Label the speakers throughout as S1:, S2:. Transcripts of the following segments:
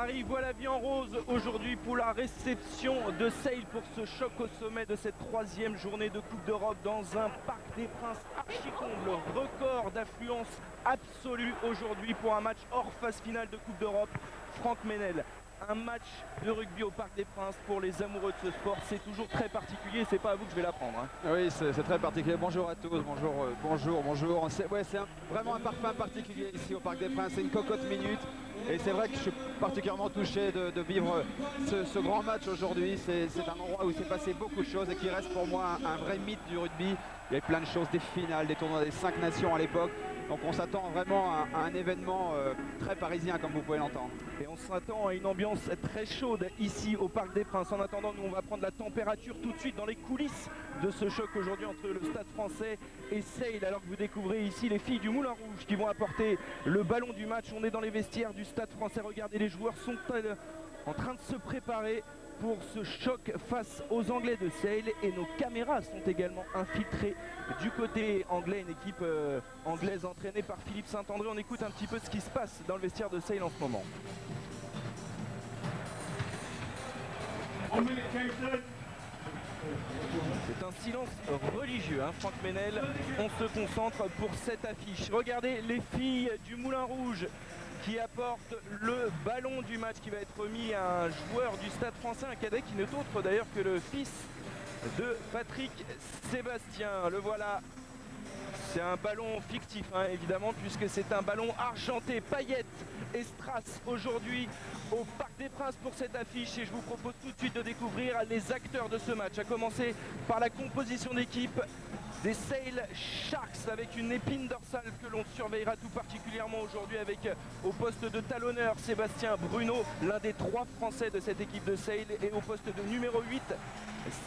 S1: Paris voit la vie en rose aujourd'hui pour la réception de Sale pour ce choc au sommet de cette troisième journée de Coupe d'Europe dans un Parc des Princes archi-comble. Record d'affluence absolue aujourd'hui pour un match hors phase finale de Coupe d'Europe. Franck Meynel. Un match de rugby au Parc des Princes pour les amoureux de ce sport, c'est toujours très particulier, c'est pas à vous que je vais l'apprendre. Hein.
S2: Oui, c'est très particulier. Bonjour à tous, bonjour. C'est vraiment un parfum particulier ici au Parc des Princes, c'est une cocotte minute. Et c'est vrai que je suis particulièrement touché de vivre ce grand match aujourd'hui. C'est un endroit où il s'est passé beaucoup de choses et qui reste pour moi un vrai mythe du rugby. Il y a eu plein de choses, des finales, des tournois des 5 nations à l'époque. Donc on s'attend vraiment à un événement très parisien comme vous pouvez l'entendre.
S1: Et on s'attend à une ambiance très chaude ici au Parc des Princes. En attendant, nous on va prendre la température tout de suite dans les coulisses de ce choc aujourd'hui entre le Stade Français et Sale. Alors que vous découvrez ici les filles du Moulin Rouge qui vont apporter le ballon du match. On est dans les vestiaires du Stade Français. Regardez, les joueurs sont en train de se préparer pour ce choc face aux Anglais de Sale, et nos caméras sont également infiltrées du côté anglais, une équipe anglaise entraînée par Philippe Saint-André. On écoute un petit peu ce qui se passe dans le vestiaire de Sale en ce moment. C'est un silence religieux, hein, Franck Meynel. On se concentre pour cette affiche. Regardez les filles du Moulin Rouge qui apporte le ballon du match qui va être remis à un joueur du Stade Français, un cadet qui n'est autre d'ailleurs que le fils de Patrick Sébastien. Le voilà. C'est un ballon fictif, hein, évidemment, puisque c'est un ballon argenté, paillettes et strass aujourd'hui au Parc des Princes pour cette affiche. Et je vous propose tout de suite de découvrir les acteurs de ce match, à commencer par la composition d'équipe des Sale Sharks, avec une épine dorsale que l'on surveillera tout particulièrement aujourd'hui, avec au poste de talonneur Sébastien Bruno, l'un des 3 Français de cette équipe de Sale, et au poste de numéro 8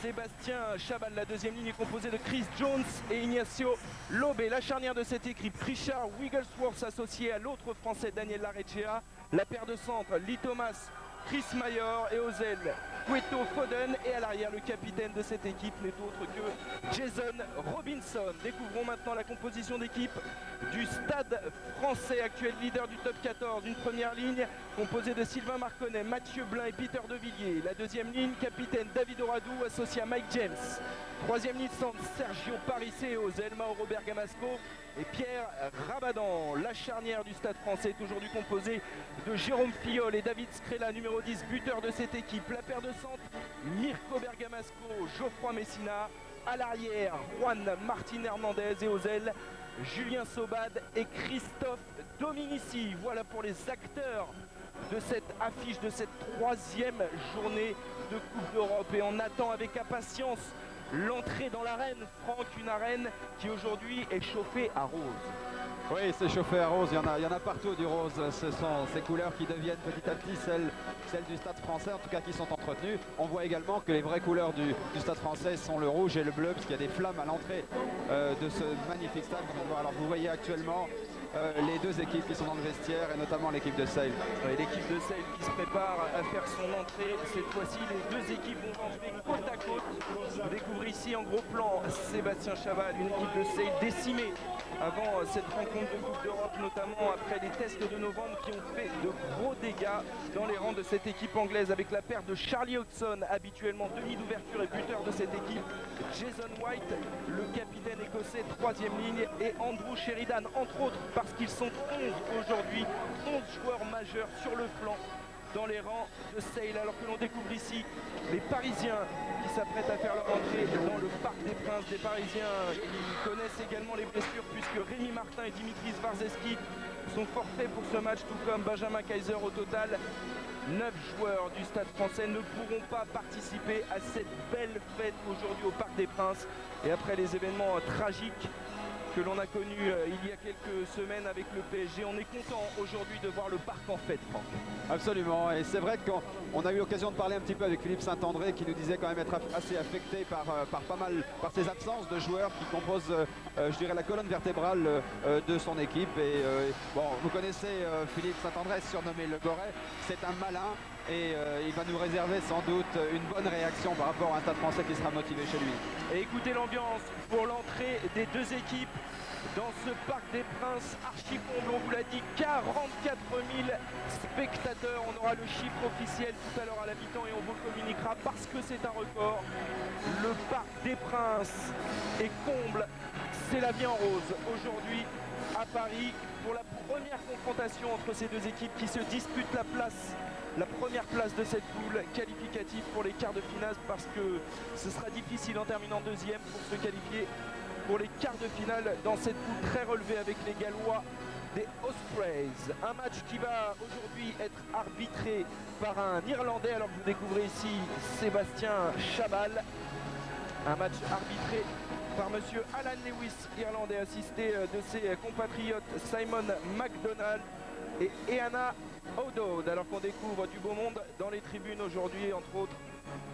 S1: Sébastien Chabal. La deuxième ligne est composée de Chris Jones et Ignacio Lobé. La charnière de cette équipe, Richard Wigglesworth associé à l'autre Français Daniel Larechea. La paire de centre, Lee Thomas, Chris Mayor, et aux ailes Cueto Foden, et à l'arrière le capitaine de cette équipe n'est autre que Jason Robinson. Découvrons maintenant la composition d'équipe du Stade Français, actuel leader du top 14. Une première ligne composée de Sylvain Marconnet, Mathieu Blin et Peter Devilliers. La deuxième ligne, capitaine David Oradou associé à Mike James. Troisième ligne centre, Sergio Parissé, aux ailes Mauro Bergamasco et Pierre Rabadan. La charnière du Stade Français est aujourd'hui composée de Jérôme Fillol et David Scrella, numéro 10, buteur de cette équipe. La paire de centre, Mirko Bergamasco, Geoffroy Messina. À l'arrière, Juan Martin Hernandez, et aux ailes, Julien Sobad et Christophe Dominici. Voilà pour les acteurs de cette affiche, de cette troisième journée de Coupe d'Europe. Et on attend avec impatience l'entrée dans l'arène, Franck, une arène qui aujourd'hui est chauffée à rose.
S2: Oui, c'est chauffé à rose, il y en a partout du rose. Ce sont ces couleurs qui deviennent petit à petit celles du Stade Français, en tout cas qui sont entretenues. On voit également que les vraies couleurs du Stade Français sont le rouge et le bleu, puisqu'il y a des flammes à l'entrée de ce magnifique stade. Alors vous voyez actuellement les deux équipes qui sont dans le vestiaire, et notamment l'équipe de Sale.
S1: L'équipe de Sale qui se prépare à faire son entrée. Cette fois-ci, les deux équipes vont entrer côte à côte. Vous découvrez ici en gros plan Sébastien Chaval, une équipe de Sale décimée avant cette rencontre de Coupe d'Europe, notamment après les tests de novembre qui ont fait de gros dégâts dans les rangs de cette équipe anglaise, avec la paire de Charlie Hodgson, habituellement demi d'ouverture et buteur de cette équipe, Jason White, le capitaine écossais, troisième ligne, et Andrew Sheridan, entre autres, parce qu'ils sont 11 aujourd'hui, 11 joueurs majeurs sur le flanc dans les rangs de Sale, alors que l'on découvre ici les Parisiens qui s'apprêtent à faire leur entrée dans le Parc des Princes. Des Parisiens qui connaissent également les blessures, puisque Rémi Martin et Dimitri Svarzeski sont forfaits pour ce match, tout comme Benjamin Kaiser. Au total, 9 joueurs du Stade Français ne pourront pas participer à cette belle fête aujourd'hui au Parc des Princes. Et après les événements tragiques que l'on a connu il y a quelques semaines avec le PSG, on est content aujourd'hui de voir le parc en fête, Franck.
S2: Absolument, et c'est vrai qu'on a eu l'occasion de parler un petit peu avec Philippe Saint-André, qui nous disait quand même être assez affecté par ces absences de joueurs qui composent, je dirais, la colonne vertébrale de son équipe. Et bon, vous connaissez Philippe Saint-André, surnommé Le Goret. C'est un malin, et il va nous réserver sans doute une bonne réaction par rapport à un Stade Français qui sera motivé chez lui.
S1: Et écoutez l'ambiance pour l'entrée des deux équipes dans ce Parc des Princes archi-comble. On vous l'a dit, 44 000 spectateurs. On aura le chiffre officiel tout à l'heure à la mi-temps et on vous le communiquera parce que c'est un record. Le Parc des Princes est comble. C'est la vie en rose aujourd'hui à Paris pour la première confrontation entre ces deux équipes qui se disputent la première place de cette poule qualificative pour les quarts de finale, parce que ce sera difficile en terminant deuxième pour se qualifier pour les quarts de finale dans cette poule très relevée avec les Gallois des Ospreys. Un match qui va aujourd'hui être arbitré par un Irlandais, alors que vous découvrez ici Sébastien Chabal. Un match arbitré par monsieur Alan Lewis, irlandais, assisté de ses compatriotes Simon McDonald et Eana O'Dowd, alors qu'on découvre du beau monde dans les tribunes aujourd'hui, entre autres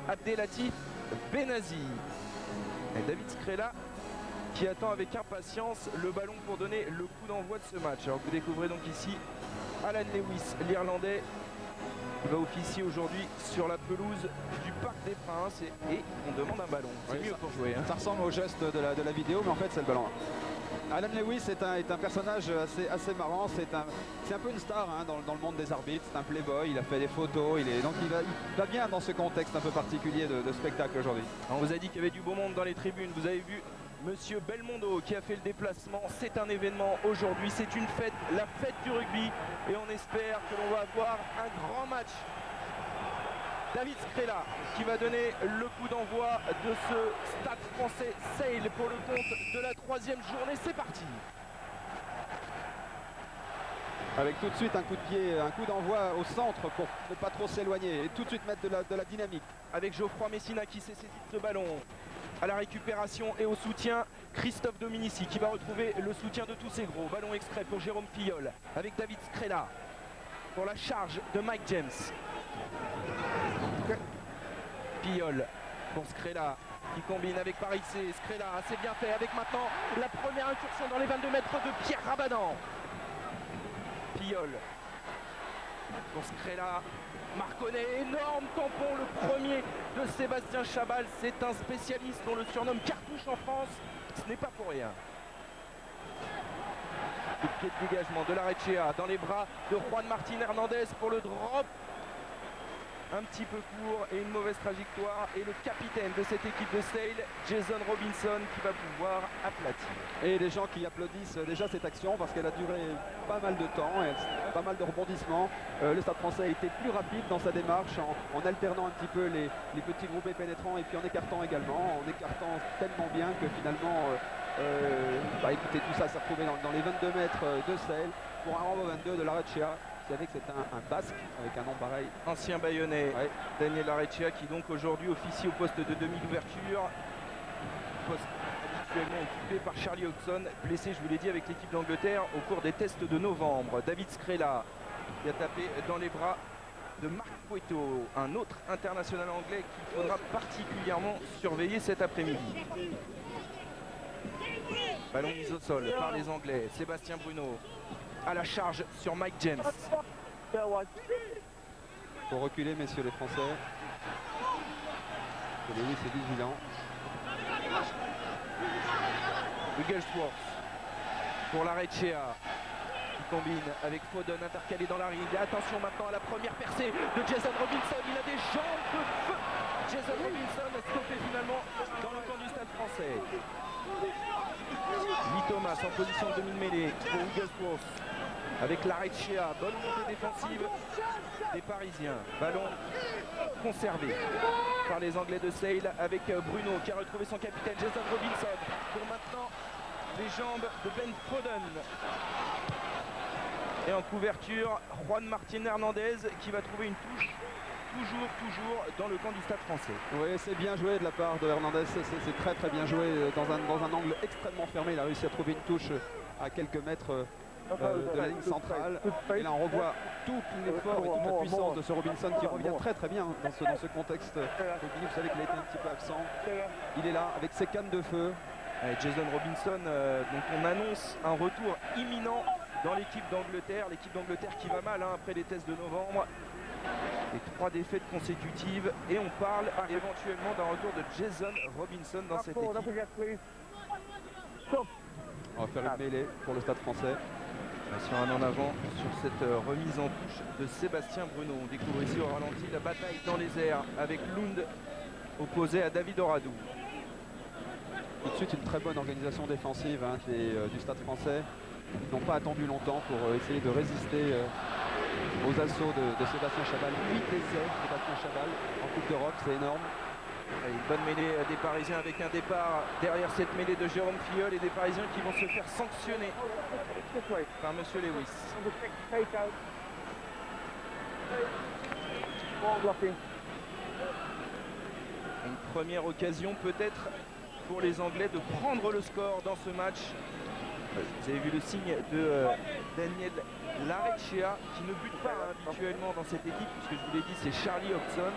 S1: Abdelatif Benazi et David Skrela qui attend avec impatience le ballon pour donner le coup d'envoi de ce match. Alors vous découvrez donc ici Alan Lewis, l'Irlandais, qui va officier aujourd'hui sur la pelouse du Parc des Princes et on demande un ballon. C'est mieux pour jouer.
S2: Ça ressemble au geste de la vidéo, mais en fait c'est le ballon. Alan Lewis est un personnage assez marrant, c'est un peu une star hein, dans le monde des arbitres, c'est un playboy, il a fait des photos, donc il va bien dans ce contexte un peu particulier de spectacle aujourd'hui.
S1: On vous a dit qu'il y avait du beau monde dans les tribunes, vous avez vu monsieur Belmondo qui a fait le déplacement. C'est un événement aujourd'hui, c'est une fête, la fête du rugby, et on espère que l'on va avoir un grand match. David Skrela qui va donner le coup d'envoi de ce Stade Français Sale pour le compte de la troisième journée. C'est parti.
S2: Avec tout de suite un coup de pied, un coup d'envoi au centre pour ne pas trop s'éloigner et tout de suite mettre de la dynamique.
S1: Avec Geoffroy Messina qui s'est saisi de ce ballon. À la récupération et au soutien, Christophe Dominici qui va retrouver le soutien de tous ses gros. Ballon extrait pour Jérôme Fillol avec David Skrela pour la charge de Mike James. Fillol pour Skrela qui combine avec Parissé. Skrela assez bien fait avec maintenant la première incursion dans les 22 mètres de Pierre Rabadan. Fillol pour Skrela. Marconnet, énorme tampon, le premier de Sébastien Chabal. C'est un spécialiste, on le surnomme Cartouche en France. Ce n'est pas pour rien. Coup de pied de dégagement de Larechea dans les bras de Juan Martín Hernandez pour le drop. Un petit peu court et une mauvaise trajectoire. Et le capitaine de cette équipe de Sale, Jason Robinson, qui va pouvoir aplatir.
S2: Et les gens qui applaudissent déjà cette action parce qu'elle a duré pas mal de temps, et pas mal de rebondissements. Le Stade Français a été plus rapide dans sa démarche en alternant un petit peu les petits groupés pénétrants et puis en écartant également, en écartant tellement bien que finalement, écoutez, tout ça s'est retrouvé dans les 22 mètres de Sale pour un renvoi 22 de Larechea. Vous savez que c'est un basque avec un nom pareil.
S1: Ancien bayonnais,
S2: ouais.
S1: Daniel Larechea qui donc aujourd'hui officie au poste de demi d'ouverture. Poste habituellement occupé par Charlie Hodgson, blessé, je vous l'ai dit, avec l'équipe d'Angleterre au cours des tests de novembre. David Skrela qui a tapé dans les bras de Marc Cueto, un autre international anglais qu'il faudra particulièrement surveiller cet après-midi. Ballon mis au sol par les Anglais. Sébastien Bruno à la charge sur Mike James.
S2: Il faut reculer, messieurs les Français. Lewis est vigilant.
S1: Wigglesworth pour Larechea qui combine avec Foden intercalé dans la rigue. Attention maintenant à la première percée de Jason Robinson. Il a des jambes de feu. Jason Robinson a stoppé finalement dans le camp du Stade Français. Lee Thomas en position de demi-mêlée pour Wigglesworth avec Larechea. Bonne montée défensive des Parisiens. Ballon conservé par les Anglais de Sale avec Bruno qui a retrouvé son capitaine Jason Robinson pour maintenant les jambes de Ben Foden. Et en couverture, Juan Martín Hernandez qui va trouver une touche toujours dans le camp du Stade Français.
S2: Oui, c'est bien joué de la part de Hernandez, c'est très bien joué dans un angle extrêmement fermé. Il a réussi à trouver une touche à quelques mètres de la ligne centrale. Et là on revoit tout l'effort et toute la puissance de ce Robinson qui revient très bien dans ce contexte. Vous savez qu'il a été un petit peu absent. Il est là avec ses cannes de feu.
S1: Jason Robinson, donc on annonce un retour imminent dans l'équipe d'Angleterre. L'équipe d'Angleterre qui va mal après les tests de novembre. Et 3 défaites consécutives. Et on parle éventuellement d'un retour de Jason Robinson dans cette équipe.
S2: On va faire une mêlée pour le Stade Français.
S1: Sur un en avant sur cette remise en touche de Sébastien Bruno. On découvre ici au ralenti la bataille dans les airs avec Lund opposé à David Oradou.
S2: Tout de suite une très bonne organisation défensive du Stade Français. Ils n'ont pas attendu longtemps pour essayer de résister aux assauts de Sébastien Chabal. 8 essais, Sébastien Chabal en Coupe d'Europe, c'est énorme.
S1: Allez, une bonne mêlée des Parisiens avec un départ derrière cette mêlée de Jérôme Filleul et des Parisiens qui vont se faire sanctionner par Monsieur Lewis. Une première occasion peut-être pour les Anglais de prendre le score dans ce match. Vous avez vu le signe de Daniel Larecchia qui ne bute pas habituellement dans cette équipe puisque je vous l'ai dit c'est Charlie Hobson.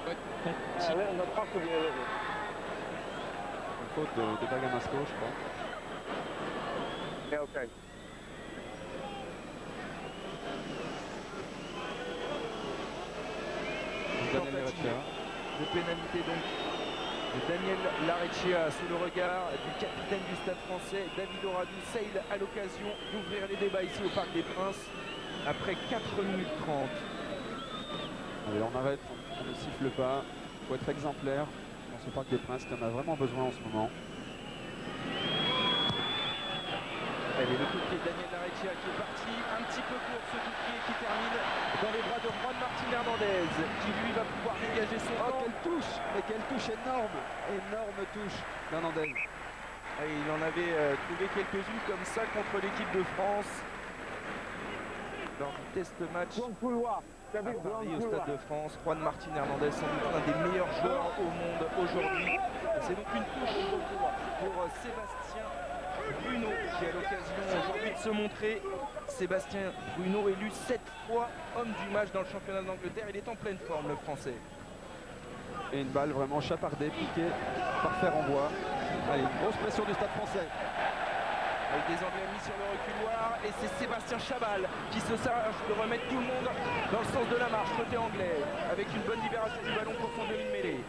S2: Une faute de Bergamasco, je crois. Daniel Larecchia.
S1: De pénalité donc de Daniel Larecchia sous le regard du capitaine du Stade Français, David Oradou. Sale à l'occasion d'ouvrir les débats ici au Parc des Princes après 4 minutes 30.
S2: Allez, on arrête, on ne siffle pas. Il faut être exemplaire dans ce Parc des Princes qui en a vraiment besoin en ce moment.
S1: Allez, le coup de pied de Daniel Larecchia qui est parti un petit peu court, ce coup de pied qui termine dans les bras de Juan Martin Hernandez qui lui va pouvoir dégager son camp.
S2: Quelle touche! Mais quelle touche énorme! Énorme touche d'Hernandez.
S1: Il en avait trouvé quelques-unes comme ça contre l'équipe de France lors du test match à Paris au Stade de France. Juan Martin Hernandez, sans doute l'un des meilleurs joueurs au monde aujourd'hui. C'est donc une touche pour Sébastien Bruno qui a l'occasion aujourd'hui de se montrer. Sébastien Bruno élu 7 fois homme du match dans le championnat d'Angleterre. Il est en pleine forme, le Français.
S2: Et une balle vraiment chapardée, piquée par Fer-en-Bois. Allez, une grosse pression du Stade Français.
S1: Avec des Anglais mis sur le reculoir et c'est Sébastien Chabal qui se charge de remettre tout le monde dans le sens de la marche côté anglais avec une bonne libération du ballon pour son demi-mêlée.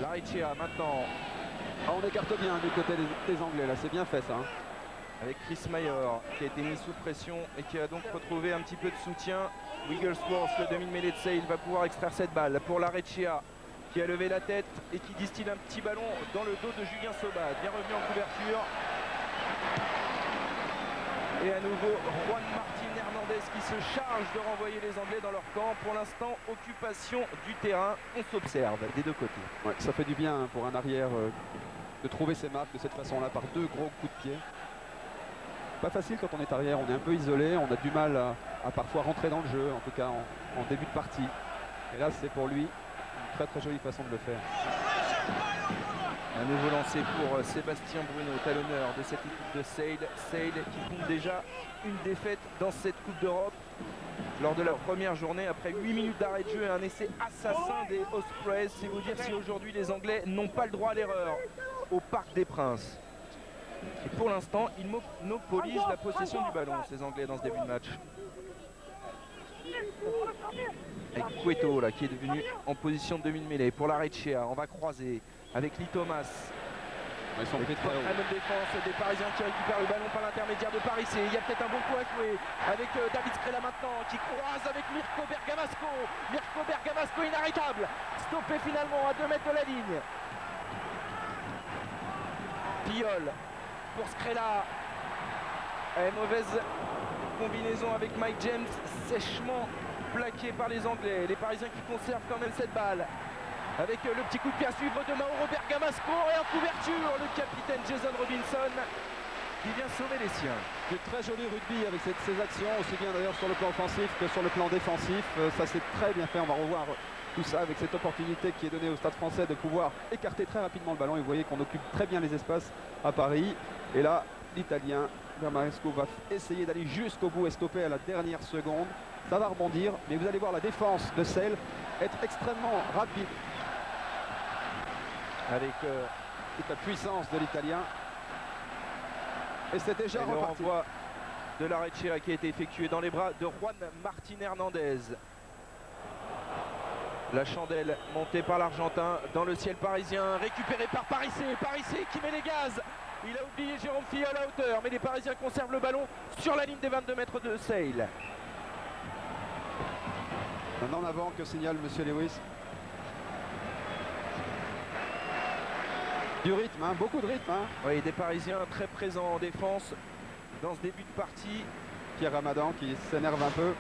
S1: Larecchia maintenant.
S2: Ah, on écarte bien du côté des Anglais là, c'est bien fait ça.
S1: Avec Chris Mayor qui a été mis sous pression et qui a donc retrouvé un petit peu de soutien. Wigglesworth, le demi-mêlée de Sale, va pouvoir extraire cette balle pour Larecchia qui a levé la tête et qui distille un petit ballon dans le dos de Julien Soba. Bien revenu en couverture. Et à nouveau Juan Martin Hernandez qui se charge de renvoyer les Anglais dans leur camp. Pour l'instant, occupation du terrain. On s'observe des deux côtés.
S2: Ouais, ça fait du bien pour un arrière de trouver ses marques de cette façon-là par 2 gros coups de pied. Pas facile quand on est arrière, on est un peu isolé, on a du mal à parfois rentrer dans le jeu, en tout cas en début de partie. Et là, c'est pour lui une très très jolie façon de le faire.
S1: Un nouveau lancé pour Sébastien Bruno, talonneur de cette équipe de Sale. Sale qui compte déjà une défaite dans cette Coupe d'Europe lors de la première journée après 8 minutes d'arrêt de jeu et un essai assassin des Ospreys. C'est vous dire si aujourd'hui les Anglais n'ont pas le droit à l'erreur au Parc des Princes. Et pour l'instant, ils monopolisent la possession du ballon, ces Anglais, dans ce début de match. Avec Cueto là, qui est devenu en position de demi-mêlée pour Larecchia. On va croiser avec Lee Thomas.
S2: Ils sont pris très haut.
S1: La bonne défense des Parisiens qui récupèrent le ballon par l'intermédiaire de Paris. Il y a peut-être un bon coup à jouer avec David Skrela maintenant qui croise avec Mirko Bergamasco. Mirko Bergamasco inarrêtable. Stoppé finalement à 2 mètres de la ligne. Piol pour Skrela. Mauvaise combinaison avec Mike James. Sèchement plaqué par les Anglais. Les Parisiens qui conservent quand même cette balle. Avec le petit coup de pied à suivre de Mauro Bergamasco et en couverture le capitaine Jason Robinson qui vient sauver les siens.
S2: Du très joli rugby avec ces actions, aussi bien d'ailleurs sur le plan offensif que sur le plan défensif. Ça c'est très bien fait, on va revoir tout ça avec cette opportunité qui est donnée au Stade Français de pouvoir écarter très rapidement le ballon. Et vous voyez qu'on occupe très bien les espaces à Paris. Et là, l'Italien Bergamasco va essayer d'aller jusqu'au bout et stopper à la dernière seconde. Ça va rebondir, mais vous allez voir la défense de Sale être extrêmement rapide. Avec toute la puissance de l'Italien. Et c'est déjà
S1: le renvoi de Larecchia qui a été effectué dans les bras de Juan Martin Hernandez. La chandelle montée par l'Argentin dans le ciel parisien, récupérée par Parissé. Parissé qui met les gaz. Il a oublié Jérôme Filleul à hauteur, mais les Parisiens conservent le ballon sur la ligne des 22 mètres de Seil.
S2: Maintenant en avant que signale Monsieur Lewis. Du rythme, hein, beaucoup de rythme. Hein.
S1: Oui, des Parisiens très présents en défense dans ce début de partie.
S2: Pierre Ramadan qui s'énerve un peu.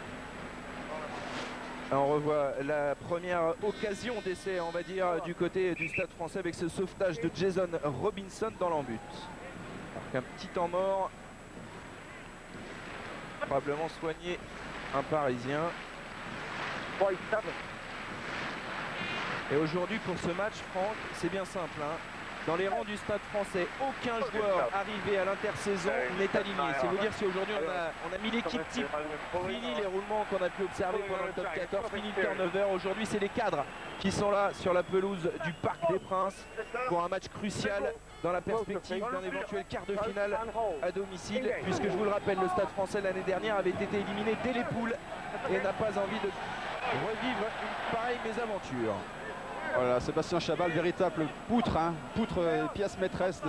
S1: On revoit la première occasion d'essai, on va dire, du côté du Stade Français avec ce sauvetage de Jason Robinson dans l'embut. Alors qu'un petit temps mort, probablement soigné un Parisien. Et aujourd'hui pour ce match, Franck, c'est bien simple. Hein. Dans les rangs du Stade Français, aucun joueur arrivé à l'intersaison n'est aligné. C'est vous dire si aujourd'hui on a mis l'équipe type, fini les roulements qu'on a pu observer pendant le top 14, fini le turnover. Aujourd'hui, c'est les cadres qui sont là sur la pelouse du Parc des Princes pour un match crucial dans la perspective d'un éventuel quart de finale à domicile. Puisque je vous le rappelle, le Stade Français l'année dernière avait été éliminé dès les poules et n'a pas envie de revivre une pareille mésaventure.
S2: Voilà, Sébastien Chabal, véritable poutre, hein, poutre et pièce maîtresse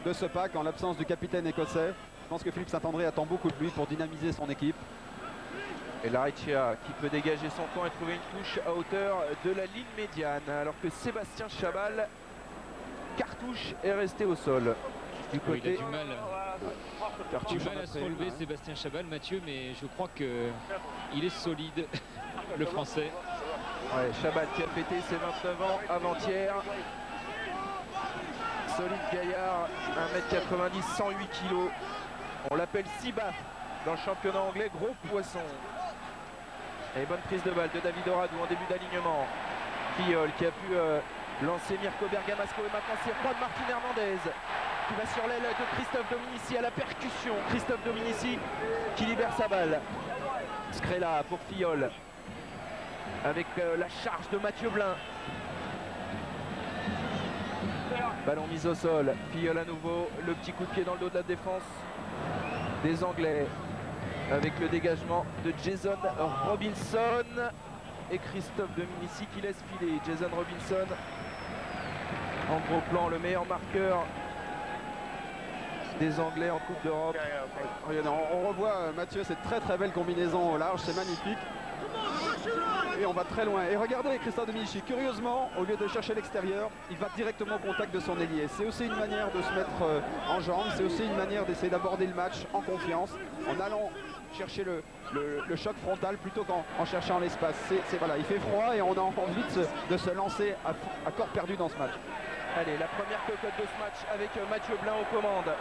S2: de ce pack en l'absence du capitaine écossais. Je pense que Philippe Saint-André attend beaucoup de lui pour dynamiser son équipe.
S1: Et Larrechea qui peut dégager son camp et trouver une touche à hauteur de la ligne médiane. Alors que Sébastien Chabal, cartouche, est resté au sol. Du côté...
S3: Oui, il a du mal à se relever, Sébastien Chabal, Mathieu, mais je crois qu'il est solide, le Français.
S1: Ouais, Chabal qui a fêté ses 29 ans avant-hier. Solide gaillard, 1m90, 108 kg. On l'appelle Siba dans le championnat anglais, gros poisson. Et bonne prise de balle de David Oradou en début d'alignement. Filleul qui a pu lancer Mirko Bergamasco et maintenant c'est Juan Martin Hernandez qui va sur l'aile de Christophe Dominici à la percussion. Christophe Dominici qui libère sa balle. Scrella pour Filleul. Avec la charge de Mathieu Blin. Ballon mis au sol. Filleul à nouveau. Le petit coup de pied dans le dos de la défense des Anglais. Avec le dégagement de Jason Robinson. Et Christophe Dominici qui laisse filer. Jason Robinson. En gros plan, le meilleur marqueur des Anglais en Coupe d'Europe.
S2: On revoit Mathieu, cette très très belle combinaison au large. C'est magnifique. Et on va très loin. Et regardez Christophe Dominici, curieusement, au lieu de chercher l'extérieur, il va directement au contact de son ailier. C'est aussi une manière de se mettre en jambes, c'est aussi une manière d'essayer d'aborder le match en confiance, en allant chercher le choc frontal plutôt qu'en cherchant l'espace. Voilà, il fait froid et on a envie de se lancer à corps perdu dans ce match.
S1: Allez, la première cocotte de ce match avec Mathieu Blin aux commandes.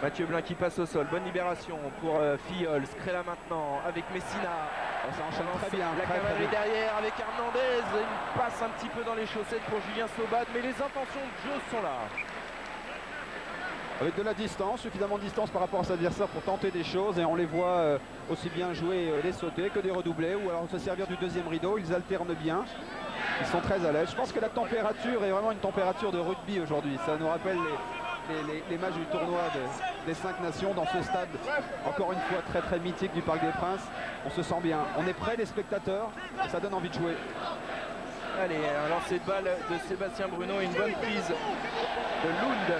S1: Mathieu Blin qui passe au sol, bonne libération pour Filleul, Scrella maintenant avec Messina.
S2: Ça enchaîne très bien.
S1: La cavalerie derrière avec Hernandez, il passe un petit peu dans les chaussettes pour Julien Sobad, mais les intentions de jeu sont là.
S2: Avec de la distance, suffisamment de distance par rapport à ses adversaires pour tenter des choses et on les voit aussi bien jouer les sautés que des redoublés ou alors se servir du deuxième rideau, ils alternent bien. Ils sont très à l'aise. Je pense que la température est vraiment une température de rugby aujourd'hui. Ça nous rappelle les matchs du tournoi des 5 nations dans ce stade, encore une fois très très mythique du Parc des Princes. On se sent bien, on est près des spectateurs, et ça donne envie de jouer.
S1: Allez, un lancer de balle de Sébastien Bruno, une bonne prise de Lund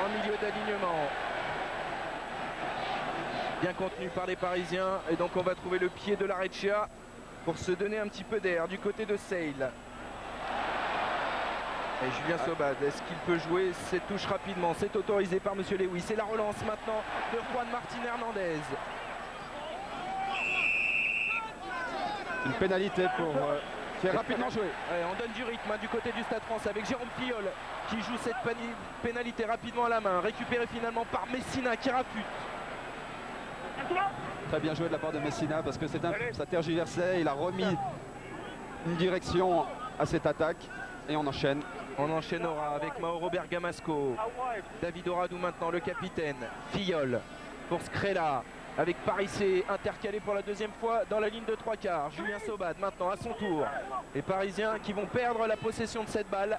S1: en milieu d'alignement. Bien contenu par les Parisiens, et donc on va trouver le pied de Larrechea pour se donner un petit peu d'air du côté de Seil. Et Julien Sobad, est-ce qu'il peut jouer cette touche rapidement? C'est autorisé par Monsieur Lewis. C'est la relance maintenant de Juan Martin Hernandez.
S2: Une pénalité pour faire rapidement jouer.
S1: Ouais, on donne du rythme du côté du Stade Français avec Jérôme Filleul qui joue cette pénalité rapidement à la main. Récupéré finalement par Messina qui rafute.
S2: Très bien joué de la part de Messina parce que ça tergiversait. Il a remis une direction à cette attaque et on enchaîne.
S1: On enchaînera avec Mauro Bergamasco. David Oradou maintenant, le capitaine. Filleul pour Scrella. Avec Parissé intercalé pour la deuxième fois dans la ligne de 3/4. Julien Sobad maintenant à son tour. Les Parisiens qui vont perdre la possession de cette balle.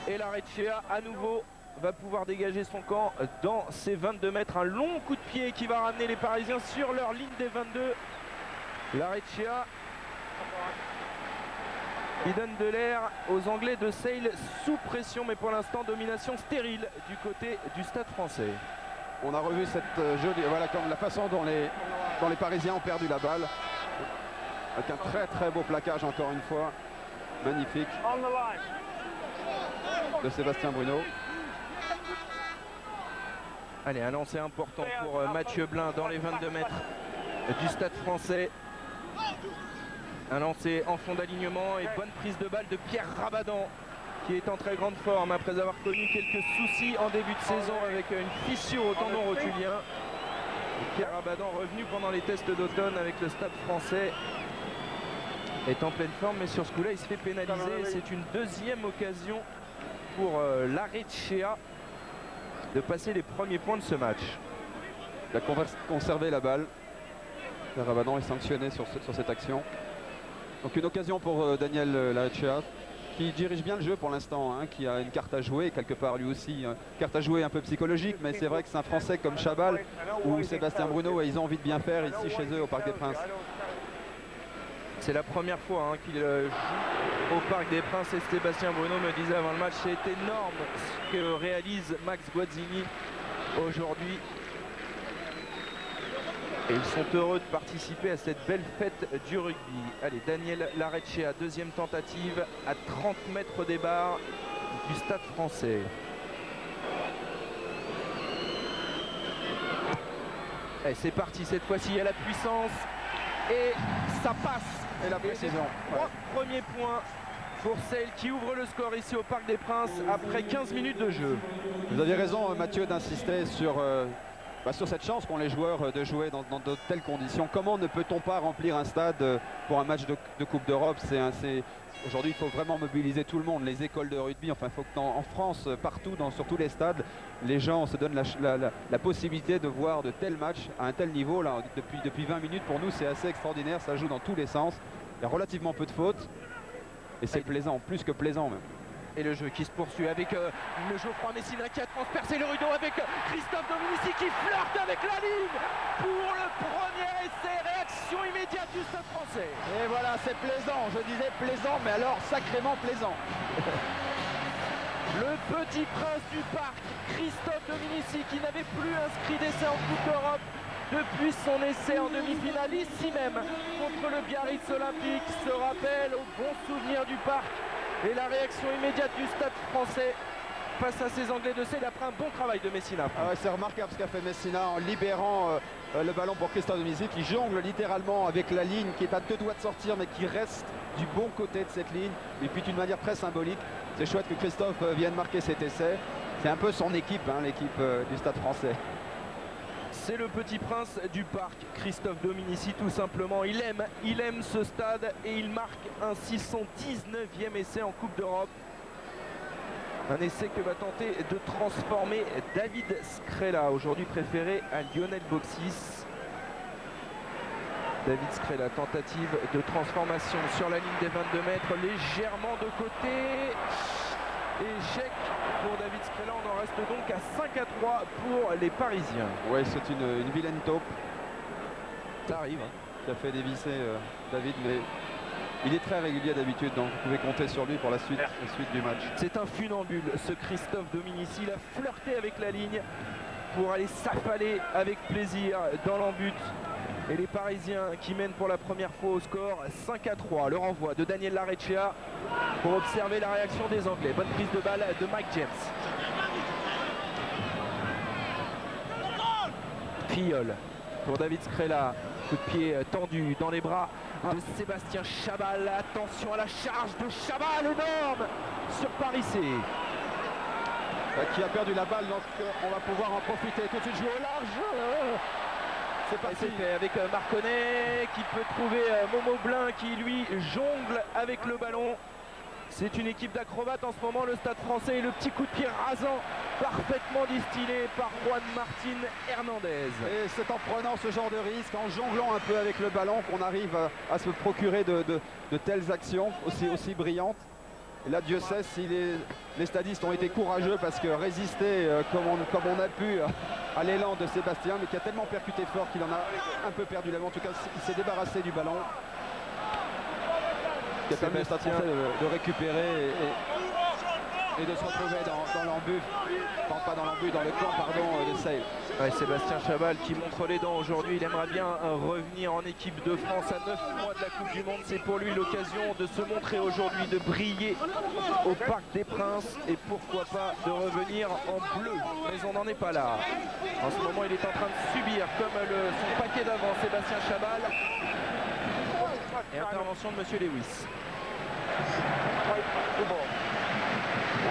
S1: Et Larrechea à nouveau va pouvoir dégager son camp dans ses 22 mètres. Un long coup de pied qui va ramener les Parisiens sur leur ligne des 22. Larrechea qui donne de l'air aux Anglais de Sale sous pression, mais pour l'instant domination stérile du côté du Stade Français.
S2: On a revu cette jolie, voilà, comme la façon dont les Parisiens ont perdu la balle. Avec un très très beau plaquage encore une fois. Magnifique. De Sébastien Bruno.
S1: Allez, un lancer important pour Mathieu Blin dans les 22 mètres du Stade Français. Un lancer en fond d'alignement et bonne prise de balle de Pierre Rabadan qui est en très grande forme après avoir connu quelques soucis en début de saison avec une fissure au tendon rotulien. Et Pierre Rabadan, revenu pendant les tests d'automne avec le Stade Français, est en pleine forme, mais sur ce coup-là il se fait pénaliser. C'est une deuxième occasion pour Larrechea de passer les premiers points de ce match.
S2: Il a conservé la balle. Pierre Rabadan est sanctionné sur cette action. Donc une occasion pour Daniel Larrechea qui dirige bien le jeu pour l'instant, hein, qui a une carte à jouer quelque part lui aussi, carte à jouer un peu psychologique, mais c'est vrai que c'est un Français comme Chabal ou Sébastien Bruno et ils ont envie de bien faire ici chez eux au Parc des Princes.
S1: C'est la première fois hein, qu'il joue au Parc des Princes et Sébastien Bruno me disait avant le match, c'est énorme ce que réalise Max Guazzini aujourd'hui. Et ils sont heureux de participer à cette belle fête du rugby. Allez, Daniel Larrechea, deuxième tentative à 30 mètres des barres du Stade Français. Et c'est parti cette fois-ci, il y a la puissance et ça passe.
S2: Et la précision.
S1: Trois premiers points pour celle qui ouvre le score ici au Parc des Princes après 15 minutes de jeu.
S2: Vous avez raison Mathieu d'insister sur cette chance qu'ont les joueurs de jouer dans de telles conditions. Comment ne peut-on pas remplir un stade pour un match de Coupe d'Europe? Aujourd'hui, il faut vraiment mobiliser tout le monde, les écoles de rugby. Enfin, il faut qu'en France, partout, sur tous les stades, les gens se donnent la possibilité de voir de tels matchs à un tel niveau. Là, depuis 20 minutes, pour nous, c'est assez extraordinaire. Ça joue dans tous les sens. Il y a relativement peu de fautes. Et c'est plaisant, plus que plaisant même.
S1: Et le jeu qui se poursuit avec le Geoffroy Messina qui a transpercé le rideau avec Christophe Dominici qui flirte avec la ligne pour le premier essai. Réaction immédiate du Stade Français.
S2: Et voilà, c'est plaisant. Je disais plaisant, mais alors sacrément plaisant.
S1: Le petit prince du parc, Christophe Dominici, qui n'avait plus inscrit d'essai en Coupe d'Europe depuis son essai en demi-finale ici même contre le Biarritz Olympique, se rappelle au bon souvenir du parc. Et la réaction immédiate du Stade Français face à ces Anglais de Sale après un bon travail de Messina.
S2: Ah ouais, c'est remarquable ce qu'a fait Messina en libérant le ballon pour Christophe Dominici qui jongle littéralement avec la ligne qui est à 2 doigts de sortir mais qui reste du bon côté de cette ligne. Et puis d'une manière très symbolique, c'est chouette que Christophe vienne marquer cet essai. C'est un peu son équipe, hein, l'équipe du Stade Français.
S1: C'est le petit prince du parc, Christophe Dominici tout simplement. Il aime ce stade et il marque ainsi son 19e essai en Coupe d'Europe. Un essai que va tenter de transformer David Scrella, aujourd'hui préféré à Lionel Boxis. David Scrella, tentative de transformation sur la ligne des 22 mètres, légèrement de côté. Échec pour David Scrella, on en reste donc à 5-3 pour les Parisiens.
S2: Oui, c'est une vilaine taupe.
S1: Ça arrive. Hein.
S2: Qui a fait dévisser David, mais il est très régulier d'habitude, donc vous pouvez compter sur lui pour la suite du match.
S1: C'est un funambule, ce Christophe Dominici. Il a flirté avec la ligne pour aller s'affaler avec plaisir dans l'en-but. Et les Parisiens qui mènent pour la première fois au score 5-3. Le renvoi de Daniel Larrechea pour observer la réaction des Anglais. Bonne prise de balle de Mike James. Filleul pour David Scrella. Coup de pied tendu dans les bras de Sébastien Chabal. Attention à la charge de Chabal énorme sur Parissé.
S2: Qui a perdu la balle, donc on va pouvoir en profiter. Tout de suite jouer au large.
S1: C'est parti avec Marconnet qui peut trouver Momo Blin qui lui jongle avec le ballon. C'est une équipe d'acrobates en ce moment, le Stade Français, et le petit coup de pied rasant parfaitement distillé par Juan Martín Hernández.
S2: Et c'est en prenant ce genre de risque, en jonglant un peu avec le ballon, qu'on arrive à se procurer de telles actions aussi brillantes. Et là, Dieu sait si les stadistes ont été courageux parce que résister comme on a pu à l'élan de Sébastien, mais qui a tellement percuté fort qu'il en a un peu perdu l'avant. En tout cas, il s'est débarrassé du ballon. Qui a permis au Stade Français de récupérer et de se retrouver dans l'embut, enfin, pas dans l'embut, dans le camp de Sale.
S1: Ouais, Sébastien Chabal qui montre les dents aujourd'hui, il aimerait bien revenir en équipe de France à 9 mois de la Coupe du Monde. C'est pour lui l'occasion de se montrer aujourd'hui, de briller au Parc des Princes et pourquoi pas de revenir en bleu. Mais on n'en est pas là. En ce moment, il est en train de subir comme son paquet d'avant Sébastien Chabal. Et intervention de Monsieur Lewis.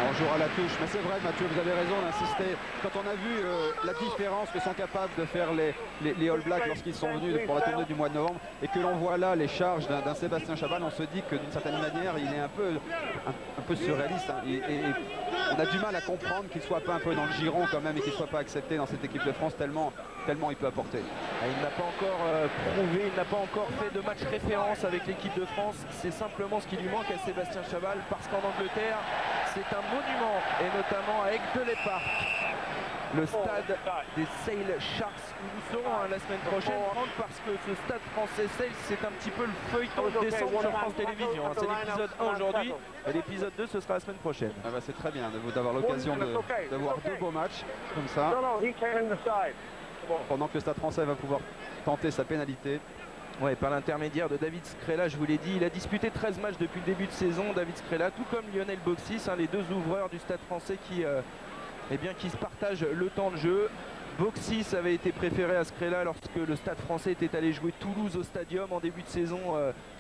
S2: On jouera la touche, mais c'est vrai Mathieu, vous avez raison d'insister. Quand on a vu la différence que sont capables de faire les All Blacks lorsqu'ils sont venus pour la tournée du mois de novembre et que l'on voit là les charges d'un Sébastien Chabal, on se dit que d'une certaine manière il est un peu surréaliste. Hein. Et on a du mal à comprendre qu'il soit pas un peu dans le giron quand même et qu'il soit pas accepté dans cette équipe de France tellement il peut apporter.
S1: Il n'a pas encore prouvé, il n'a pas encore fait de match référence avec l'équipe de France. C'est simplement ce qui lui manque à Sébastien Chabal parce qu'en Angleterre, c'est un monument et notamment à Egdeley Park, le stade des Sale Sharks où nous serons la semaine prochaine, Franck, parce que ce stade français Sale, c'est un petit peu le feuilleton de décembre sur France Télévisions. C'est l'épisode 1 aujourd'hui et l'épisode 2 ce sera la semaine prochaine.
S2: Ah bah c'est très bien d'avoir l'occasion de voir deux beaux matchs comme ça. Pendant que le Stade français va pouvoir tenter sa pénalité.
S1: Ouais, par l'intermédiaire de David Skrela, je vous l'ai dit, il a disputé 13 matchs depuis le début de saison, David Skrela, tout comme Lionel Boxis, les deux ouvreurs du Stade français qui se partagent le temps de jeu. Boxis avait été préféré à Skrela lorsque le Stade français était allé jouer Toulouse au Stadium en début de saison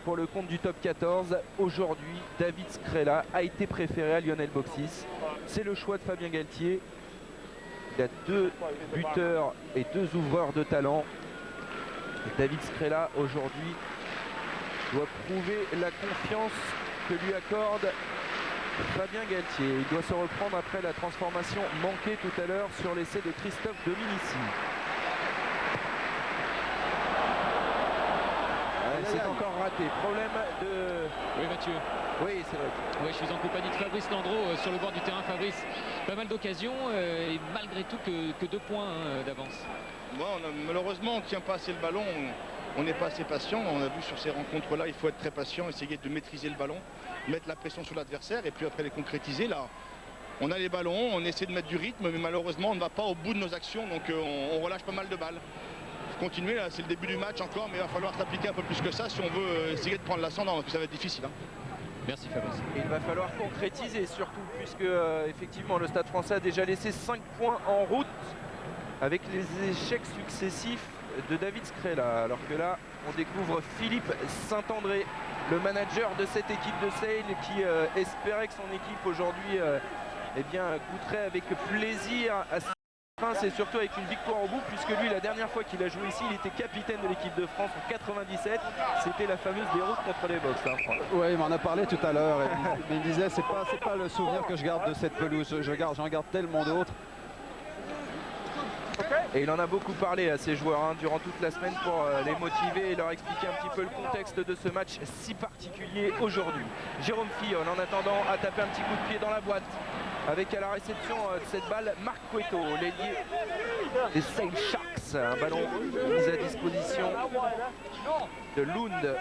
S1: pour le compte du top 14. Aujourd'hui, David Skrela a été préféré à Lionel Boxis. C'est le choix de Fabien Galtier. Il a deux buteurs et deux ouvreurs de talent. David Skrela aujourd'hui doit prouver la confiance que lui accorde Fabien Galtier. Il doit se reprendre après la transformation manquée tout à l'heure sur l'essai de Christophe Dominici. C'est encore raté. Problème de...
S3: Oui Mathieu.
S1: Oui, c'est vrai.
S3: Oui, je suis en compagnie de Fabrice Landreau sur le bord du terrain. Fabrice, pas mal d'occasions et malgré tout que 2 points d'avance.
S4: Bon, malheureusement, on ne tient pas assez le ballon. On n'est pas assez patient. On a vu sur ces rencontres-là, il faut être très patient, essayer de maîtriser le ballon, mettre la pression sur l'adversaire et puis après les concrétiser. Là, on a les ballons, on essaie de mettre du rythme, mais malheureusement, on ne va pas au bout de nos actions. Donc on relâche pas mal de balles. Continuer, là, c'est le début du match encore, mais il va falloir s'appliquer un peu plus que ça si on veut essayer de prendre l'ascendant, parce que ça va être difficile. Hein.
S3: Merci Fabrice.
S1: Il va falloir concrétiser surtout, puisque effectivement le Stade français a déjà laissé 5 points en route avec les échecs successifs de David Skrela. Alors que là, on découvre Philippe Saint-André, le manager de cette équipe de Sale, qui espérait que son équipe aujourd'hui goûterait avec plaisir à et surtout avec une victoire au bout, puisque lui, la dernière fois qu'il a joué ici, il était capitaine de l'équipe de France en 97. C'était la fameuse déroute contre les Box.
S2: Oui, il m'en a parlé tout à l'heure. Mais il me disait, c'est pas le souvenir que je garde de cette pelouse. J'en garde tellement d'autres.
S1: Et il en a beaucoup parlé à ses joueurs durant toute la semaine pour les motiver et leur expliquer un petit peu le contexte de ce match si particulier aujourd'hui. Jérôme Fillon, en attendant, a tapé un petit coup de pied dans la boîte. Avec à la réception de cette balle, Marc Cueto, l'ailier des Sale Sharks. Un ballon mis à disposition de Lund.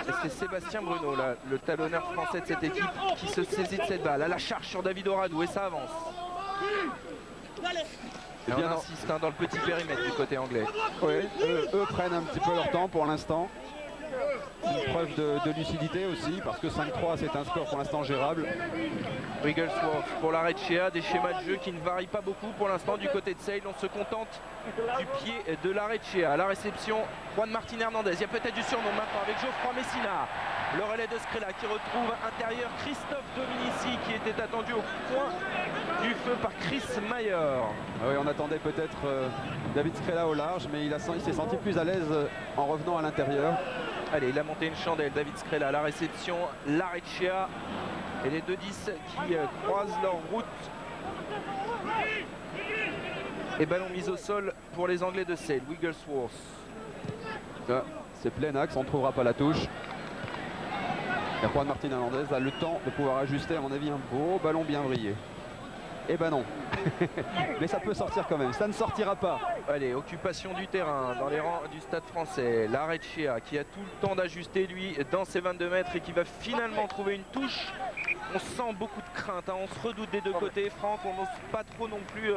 S1: Et c'est Sébastien Bruno, là, le talonneur français de cette équipe, qui se saisit de cette balle. À la charge sur David Oradou et ça avance. Et on insiste dans le petit périmètre du côté anglais.
S2: Oui, eux prennent un petit peu leur temps pour l'instant. Une preuve de lucidité aussi, parce que 5-3 c'est un score pour l'instant gérable.
S1: Wigglesworth pour la Recchia, des schémas de jeu qui ne varient pas beaucoup pour l'instant du côté de Sale. On se contente du pied de la Recchia. À la réception, Juan Martin Hernandez. Il y a peut-être du surnom maintenant avec Geoffroy Messina. Le relais de Skrela qui retrouve intérieur Christophe Dominici, qui était attendu au coin du feu par Chris Mayer.
S2: Ah oui, on attendait peut-être David Skrela au large, mais il s'est senti plus à l'aise en revenant à l'intérieur.
S1: Allez, il a monté une chandelle, David Skrela à la réception, la Recchia et les 2-10 qui croisent leur route. Et ballon mis au sol pour les Anglais de Sale, Wigglesworth.
S2: C'est plein axe, on ne trouvera pas la touche. La Juan Martín Hernandez a le temps de pouvoir ajuster, à mon avis, un beau ballon bien vrillé. Eh ben non. Mais ça peut sortir quand même, ça ne sortira pas.
S1: Allez, occupation du terrain dans les rangs du Stade Français. Larechea qui a tout le temps d'ajuster lui dans ses 22 mètres et qui va finalement trouver une touche. On sent beaucoup de crainte, hein. On se redoute des deux côtés. Franck, on n'ose pas trop non plus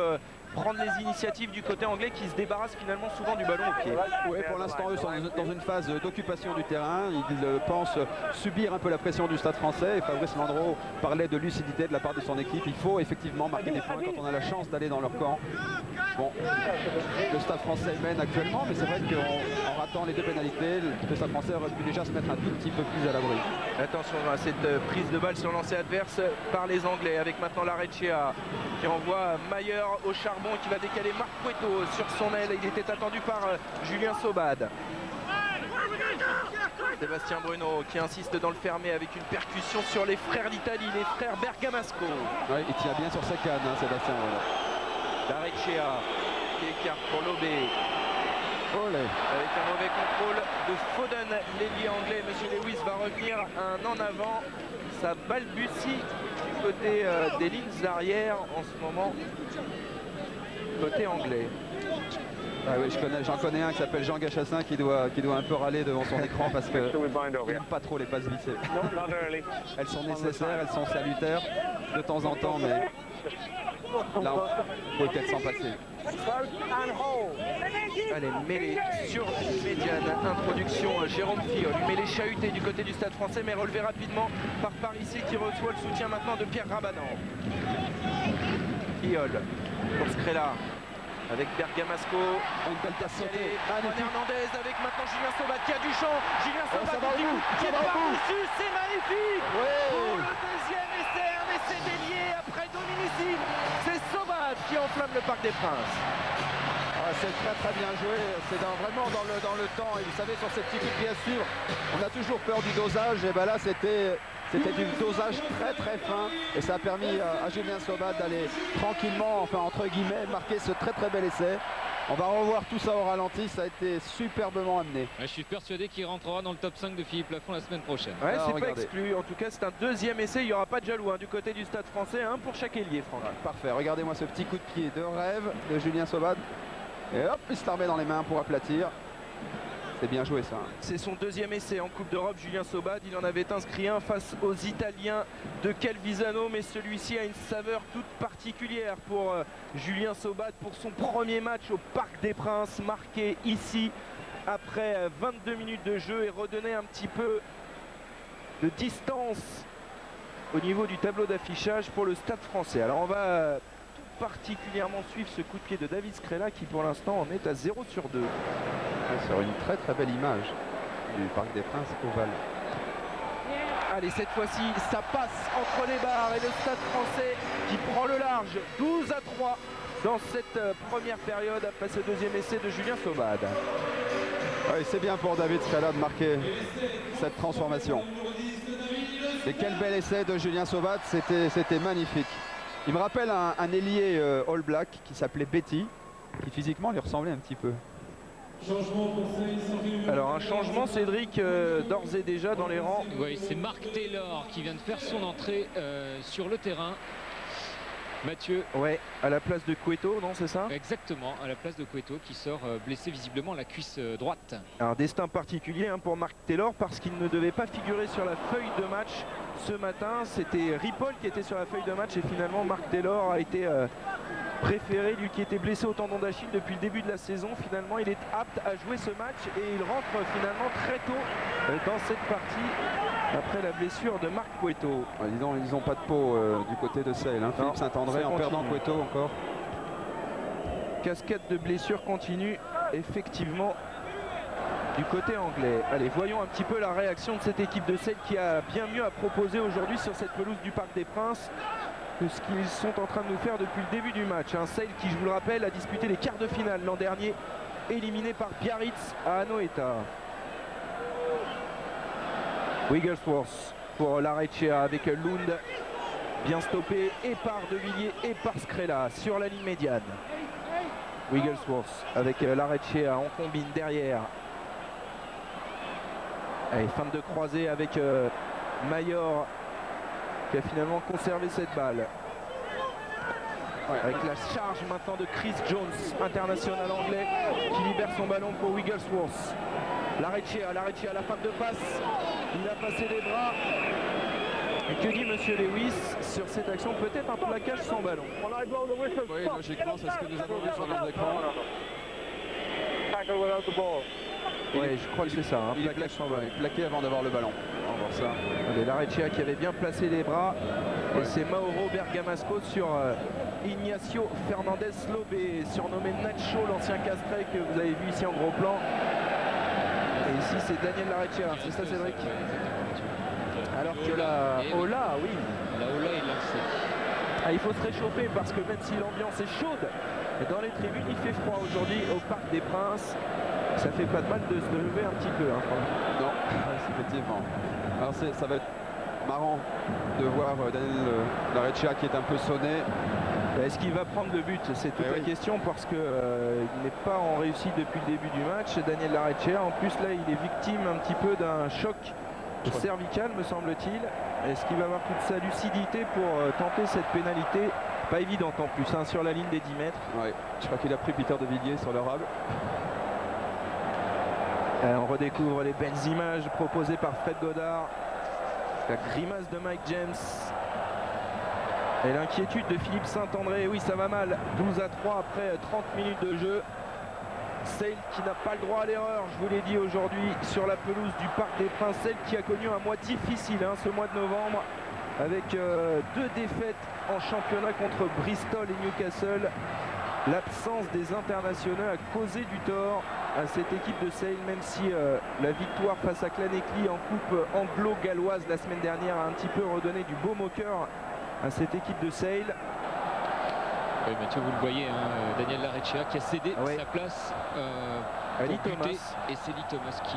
S1: prendre les initiatives du côté anglais qui se débarrasse finalement souvent du ballon au pied.
S2: Oui, pour l'instant, eux sont dans une phase d'occupation du terrain. Ils pensent subir un peu la pression du Stade Français. Et Fabrice Landreau parlait de lucidité de la part de son équipe. Il faut effectivement marquer des points quand on a la chance d'aller dans leur camp. Bon, le Stade Français mène actuellement, mais c'est vrai qu'en ratant les deux pénalités, le Stade Français aurait pu déjà se mettre un tout petit peu plus à l'abri.
S1: Attention à cette prise de balle sur lancé adverse par les Anglais, avec maintenant Larechea qui envoie Mayer au charbon et qui va décaler Marc Cueto sur son aile. Il était attendu par Julien Sobad. Sébastien Bruno qui insiste dans le fermé avec une percussion sur les frères d'Italie, les frères Bergamasco.
S2: Ouais, il tient bien sur sa canne, hein, Sébastien Bruno.
S1: Larechea qui écarte pour Lobé.
S2: Olé.
S1: Avec un mauvais contrôle de Foden, l'ailier anglais. Monsieur Lewis va revenir un en avant. Ça balbutie du côté des lignes arrière en ce moment, côté anglais.
S2: Ah oui, j'en connais un qui s'appelle Jean Gachassin qui doit un peu râler devant son écran parce qu'il n'aime pas trop les passes vissées. Elles sont nécessaires, elles sont salutaires de temps en temps, mais là on peut peut-être s'en passer.
S1: Allez, mêlée sur la médiane, introduction Jérôme Fiol, mêlée chahutée du côté du Stade Français, mais relevé rapidement par Parissé qui reçoit le soutien maintenant de Pierre Rabadan. Fiol pour Scrella avec Bergamasco,
S2: Une belle passe sautée.
S1: Juan Hernandez avec maintenant Julien Sobad qui a du champ. Julien Sobad qui est
S2: va au bout.
S1: par-dessus, c'est magnifique.
S2: Ouais.
S1: Pour le deuxième essai, un essai délié après Dominici. C'est Sobad qui enflamme le Parc des Princes.
S2: Ah, c'est très bien joué, c'est vraiment dans le temps. Et vous savez, sur ces petits coups de pied à suivre, on a toujours peur du dosage. Et ben là, c'était du dosage très fin. Et ça a permis à Julien Sobad d'aller tranquillement, enfin entre guillemets, marquer ce très bel essai. On va revoir tout ça au ralenti, ça a été superbement amené.
S3: Je suis persuadé qu'il rentrera dans le top 5 de Philippe Lafont la semaine prochaine.
S1: Ouais,
S2: Alors,
S1: c'est pas
S2: regardez.
S1: exclu. En tout cas, c'est un deuxième essai. Il n'y aura pas de jaloux du côté du Stade Français. Un pour chaque ailier, Franck.
S2: Parfait, regardez-moi ce petit coup de pied de rêve de Julien Sobad. Et hop, il se la remet dans les mains pour aplatir. C'est bien joué ça.
S1: C'est son deuxième essai en Coupe d'Europe, Julien Sobad. Il en avait inscrit un face aux Italiens de Calvisano, mais celui-ci a une saveur toute particulière pour Julien Sobad pour son premier match au Parc des Princes, marqué ici après 22 minutes de jeu et redonner un petit peu de distance au niveau du tableau d'affichage pour le Stade Français. Alors on va particulièrement suivre ce coup de pied de David Scrella qui pour l'instant en est à 0 sur 2.
S2: Sur une très belle image du Parc des Princes ovale.
S1: Allez, cette fois-ci ça passe entre les barres et le Stade Français qui prend le large 12-3 dans cette première période après ce deuxième essai de Julien Sobad.
S2: Oui, c'est bien pour David Scrella de marquer cette transformation. Et quel bel essai de Julien Sobad, c'était magnifique. Il me rappelle un ailier All Black qui s'appelait Betty, qui physiquement lui ressemblait un petit peu.
S1: Alors un changement, Cédric, d'ores et déjà dans les rangs.
S3: Oui, c'est Mark Taylor qui vient de faire son entrée sur le terrain. Mathieu.
S1: Ouais, à la place de Cueto, non, c'est ça?
S3: Exactement, à la place de Cueto qui sort blessé visiblement à la cuisse droite.
S1: Un destin particulier pour Mark Taylor parce qu'il ne devait pas figurer sur la feuille de match ce matin. C'était Ripoll qui était sur la feuille de match et finalement Mark Taylor a été préféré, lui qui était blessé au tendon d'Achille depuis le début de la saison. Finalement, il est apte à jouer ce match et il rentre finalement très tôt dans cette partie après la blessure de Marc Cueto.
S2: Ils n'ont pas de peau du côté de Sale, hein. Philippe Saint-André en perdant Cueto encore.
S1: Cascade de blessures continue effectivement du côté anglais. Allez, voyons un petit peu la réaction de cette équipe de Sale qui a bien mieux à proposer aujourd'hui sur cette pelouse du Parc des Princes que ce qu'ils sont en train de nous faire depuis le début du match. Sale qui, je vous le rappelle, a disputé les quarts de finale l'an dernier, éliminé par Biarritz à Anoeta. Wigglesworth pour Larechea avec Lund bien stoppé et par De Villiers et par Scrella sur la ligne médiane. Wigglesworth avec Larechea en combine derrière. Allez, fin de croisée avec Mayor qui a finalement conservé cette balle. Avec la charge maintenant de Chris Jones, international anglais, qui libère son ballon pour Wigglesworth. Larrechea à la fin de passe, il a passé les bras. Et que dit Monsieur Lewis sur cette action? Peut-être un plaquage sans ballon.
S2: Oui, logiquement, c'est ce que nous avons vu sur nos écrans.
S1: Oui, je crois que c'est ça, un plaquage sans ballon.
S2: Plaqué avant d'avoir le ballon. On va voir ça.
S1: Allez, Larrechea qui avait bien placé les bras. Et c'est Mauro Bergamasco sur Ignacio Fernandez Lobé, surnommé Nacho, l'ancien castré que vous avez vu ici en gros plan. Et ici c'est Daniel Larrechea, c'est ça Cédric? Alors que la Ola, oui.
S3: La Ola est lancée.
S1: Ah, il faut se réchauffer parce que même si l'ambiance est chaude, dans les tribunes il fait froid aujourd'hui au Parc des Princes. Ça fait pas de mal de se lever un petit peu. Hein,
S2: non, effectivement. Alors ça va être marrant de voir Daniel Larrechea qui est un peu sonné.
S1: Est-ce qu'il va prendre le but? C'est toute la question parce qu'il n'est pas en réussite depuis le début du match. Daniel Larrechea, en plus là il est victime un petit peu d'un choc cervical me semble-t-il. Est-ce qu'il va avoir toute sa lucidité pour tenter cette pénalité? Pas évidente en plus, hein, sur la ligne des 10 mètres.
S2: Ouais, je crois qu'il a pris Peter de Villiers sur le rable.
S1: On redécouvre les belles images proposées par Fred Godard. La grimace de Mike James. Et l'inquiétude de Philippe Saint-André. Oui, ça va mal. 12-3 après 30 minutes de jeu. Sale qui n'a pas le droit à l'erreur, je vous l'ai dit aujourd'hui, sur la pelouse du Parc des Princes. Sale qui a connu un mois difficile, hein, ce mois de novembre, avec 2 défaites en championnat contre Bristol et Newcastle. L'absence des internationaux a causé du tort à cette équipe de Sale, même si la victoire face à Claneckley en coupe anglo-galloise la semaine dernière a un petit peu redonné du baume au cœur à cette équipe de Sale.
S3: Oui, Mathieu, vous le voyez, hein, Daniel Larrechea qui a cédé sa place
S1: à Lee
S3: pour buter,
S1: Thomas.
S3: et c'est Lee Thomas qui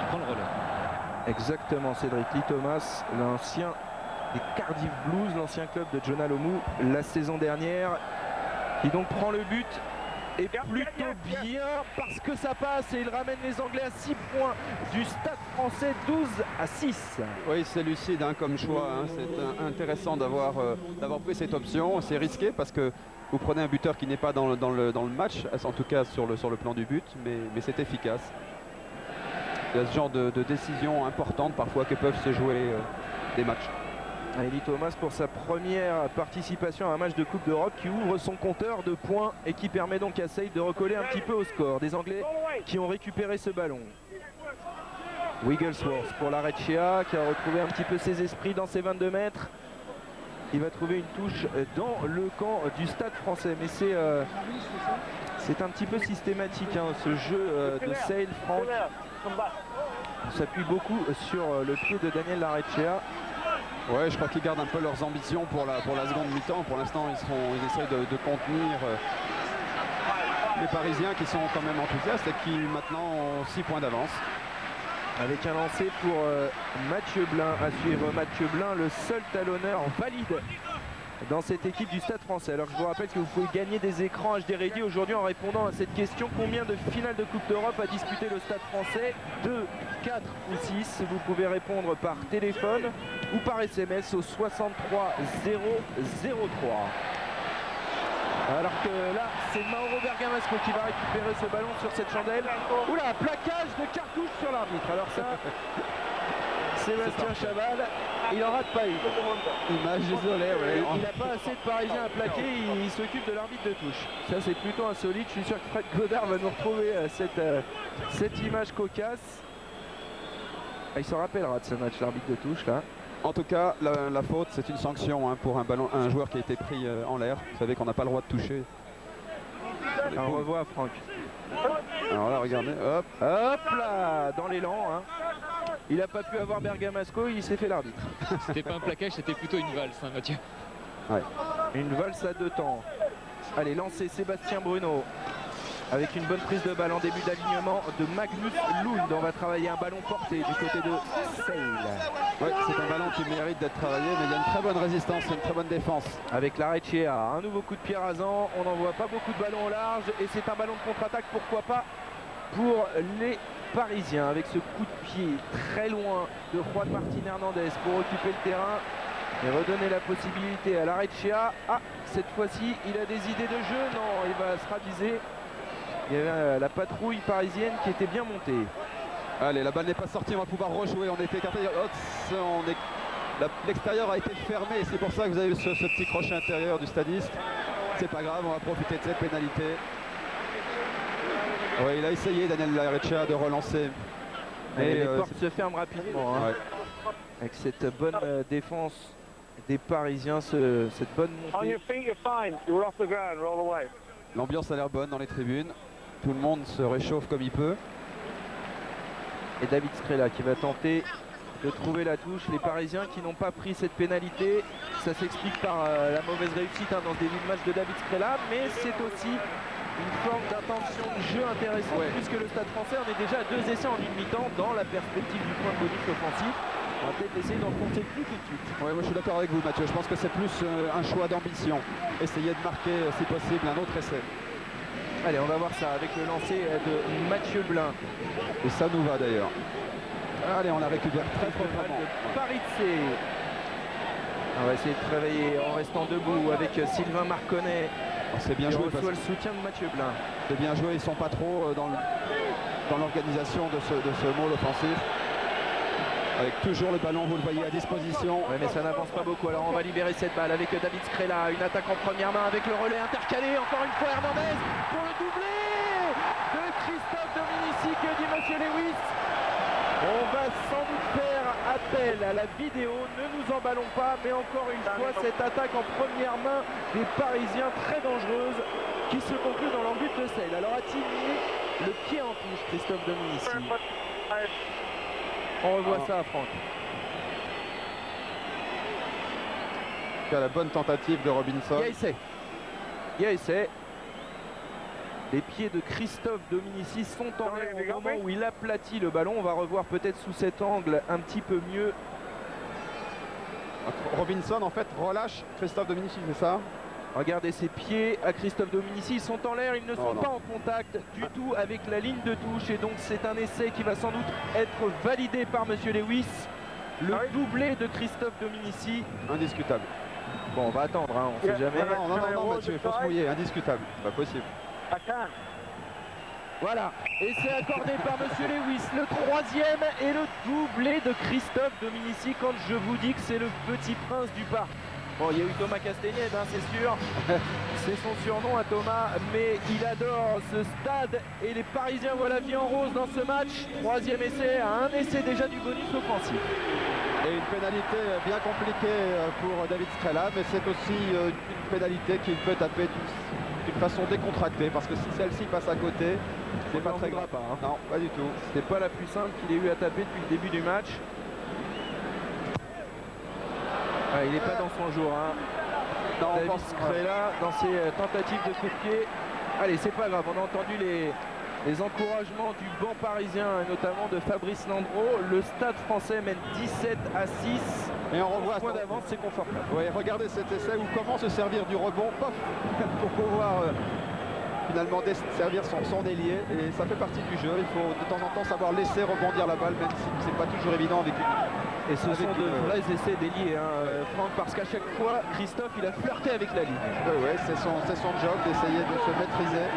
S3: prend le relais.
S1: Exactement, Cédric. Lee Thomas, l'ancien des Cardiff Blues, l'ancien club de John Alomou la saison dernière, qui donc prend le but. Et plutôt bien parce que ça passe et il ramène les Anglais à 6 points du Stade Français, 12-6.
S2: Oui, c'est lucide hein, comme choix. Hein. C'est intéressant d'avoir pris cette option. C'est risqué parce que vous prenez un buteur qui n'est pas dans le match, en tout cas sur le plan du but, mais c'est efficace. Il y a ce genre de décisions importantes parfois que peuvent se jouer des matchs.
S1: Lee Thomas pour sa première participation à un match de Coupe d'Europe qui ouvre son compteur de points et qui permet donc à Sale de recoller un petit peu au score. Des Anglais qui ont récupéré ce ballon. Wigglesworth pour Larrechea qui a retrouvé un petit peu ses esprits dans ses 22 mètres. Il va trouver une touche dans le camp du Stade Français. Mais c'est un petit peu systématique hein, ce jeu de Sale, Franck. On s'appuie beaucoup sur le pied de Daniel Larrechea.
S2: Ouais, je crois qu'ils gardent un peu leurs ambitions pour la seconde mi-temps. Pour l'instant, ils essayent de contenir les Parisiens qui sont quand même enthousiastes et qui maintenant ont 6 points d'avance.
S1: Avec un lancer pour Mathieu Blin à suivre. Mathieu Blin, le seul talonneur valide dans cette équipe du Stade Français. Alors je vous rappelle que vous pouvez gagner des écrans HD Ready aujourd'hui en répondant à cette question. Combien de finales de Coupe d'Europe a disputé le Stade Français? 2, 4 ou 6. Vous pouvez répondre par téléphone ou par SMS au 63 003. Alors que là, c'est Mauro Bergamasco qui va récupérer ce ballon sur cette chandelle. Oula, plaquage de cartouche sur l'arbitre. Alors ça, Sébastien Chabal, il n'en rate pas une.
S2: Image désolé, ouais.
S1: Il n'a pas assez de Parisiens à plaquer, il s'occupe de l'arbitre de touche. Ça c'est plutôt insolite, je suis sûr que Fred Godard va nous retrouver cette image cocasse. Ah, il s'en rappellera de ce match, l'arbitre de touche là.
S2: En tout cas, la faute, c'est une sanction hein, pour un joueur qui a été pris en l'air. Vous savez qu'on n'a pas le droit de toucher.
S1: On revoit Franck.
S2: Alors là, regardez, hop.
S1: Hop là, dans l'élan. Hein. Il n'a pas pu avoir Bergamasco, il s'est fait l'arbitre.
S3: C'était pas un plaquage, c'était plutôt une valse, hein, Mathieu.
S2: Ouais.
S1: Une valse à 2 temps. Allez, lancé Sébastien Bruno. Avec une bonne prise de balle en début d'alignement de Magnus Lund. On va travailler un ballon porté du côté de Sale.
S2: Ouais, c'est un ballon qui mérite d'être travaillé, mais il y a une très bonne résistance, une très bonne défense.
S1: Avec Larrechea, un nouveau coup de pied rasant. On n'envoie pas beaucoup de ballons au large et c'est un ballon de contre-attaque, pourquoi pas, pour les Parisiens. Avec ce coup de qui est très loin de Juan Martin Hernandez pour occuper le terrain et redonner la possibilité à l'Arecchia. Ah, cette fois-ci, il a des idées de jeu. Non, il va se raviser. Il y avait la patrouille parisienne qui était bien montée.
S2: Allez, la balle n'est pas sortie, on va pouvoir rejouer. On était écarté. L'extérieur a été fermé et c'est pour ça que vous avez eu ce petit crochet intérieur du stadiste. C'est pas grave, on va profiter de cette pénalité. Oui, il a essayé, Daniel L'Arecchia, de relancer.
S1: Mais les portes se ferment rapidement. Hein.
S2: Ouais.
S1: Avec cette bonne défense des Parisiens, cette bonne montée.
S2: L'ambiance a l'air bonne dans les tribunes. Tout le monde se réchauffe comme il peut.
S1: Et David Skrela qui va tenter de trouver la touche. Les Parisiens qui n'ont pas pris cette pénalité, ça s'explique par la mauvaise réussite dans ce début de match de David Skrela, mais c'est aussi une forme d'intention de jeu intéressante, puisque le Stade Français en est déjà à 2 essais en une mi-temps dans la perspective du point de bonus offensif. On va peut-être essayer d'enfoncer plus tout de suite.
S2: Ouais, moi je suis d'accord avec vous, Mathieu. Je pense que c'est plus un choix d'ambition. Essayer de marquer, si possible, un autre essai.
S1: Allez, on va voir ça avec le lancer de Mathieu Blin.
S2: Et ça nous va d'ailleurs. Allez, on la récupère très proprement.
S1: Parizé. On va essayer de travailler en restant debout avec Sylvain Marconnet.
S2: C'est bien joué.
S1: Reçoit le soutien de Mathieu Blin.
S2: C'est bien joué, ils ne sont pas trop dans l'organisation de ce môle offensif. Avec toujours le ballon, vous le voyez, à disposition.
S1: Ouais, mais ça n'avance pas beaucoup. Alors on va libérer cette balle avec David Skrela. Une attaque en première main avec le relais intercalé. Encore une fois Hernandez pour le doublé de Christophe Dominici. Que dit Monsieur Lewis? On va sans doute faire appel à la vidéo. Ne nous emballons pas. Mais encore une fois, cette attaque en première main des Parisiens très dangereuse qui se conclut dans l'embut de Sale. Alors a-t-il mis le pied en touche, Christophe Dominici? On revoit ça, Franck.
S2: Il y a la bonne tentative de Robinson.
S1: Il y a essai. Les pieds de Christophe Dominici sont en l'air au moment où il aplatit le ballon. On va revoir peut-être sous cet angle un petit peu mieux.
S2: Robinson en fait relâche Christophe Dominici, c'est ça?
S1: Regardez ses pieds à Christophe Dominici, ils sont en l'air, ils ne sont pas en contact du tout avec la ligne de touche et donc c'est un essai qui va sans doute être validé par Monsieur Lewis. Le doublé de Christophe Dominici.
S2: Indiscutable.
S1: Bon, on va attendre, hein, on ne sait jamais.
S2: Non, Mathieu, il faut se mouiller, indiscutable, c'est pas possible.
S1: Voilà, et c'est accordé par Monsieur Lewis, le troisième et le doublé de Christophe Dominici quand je vous dis que c'est le petit prince du parc. Bon, il y a eu Thomas Castagnède, hein, c'est sûr, c'est son surnom à Thomas, mais il adore ce stade et les Parisiens voient la vie en rose dans ce match. Troisième essai, un essai déjà du bonus offensif.
S2: Et une pénalité bien compliquée pour David Skrela, mais c'est aussi une pénalité qu'il peut taper d'une façon décontractée, parce que si celle-ci passe à côté, c'est pas très grave.
S1: Hein.
S2: Non, pas du tout.
S1: C'est pas la plus simple qu'il ait eu à taper depuis le début du match. Ouais, il n'est pas dans son jour. Hein.
S2: Non,
S1: David Skrela dans ses tentatives de coup de pied. Allez, c'est pas grave, on a entendu les encouragements du banc parisien et notamment de Fabrice Landreau. Le Stade Français mène 17 à 6.
S2: Et on revoit
S1: point d'avance, c'est confortable.
S2: Oui, regardez cet essai où comment se servir du rebond pour pouvoir finalement servir son ailier. Et ça fait partie du jeu. Il faut de temps en temps savoir laisser rebondir la balle, même si c'est pas toujours évident avec une.
S1: Et ce sont de vrais essais d'ailier, hein, Franck, parce qu'à chaque fois, Christophe, il a flirté avec la ligne.
S2: Oui, c'est son job d'essayer de se maîtriser.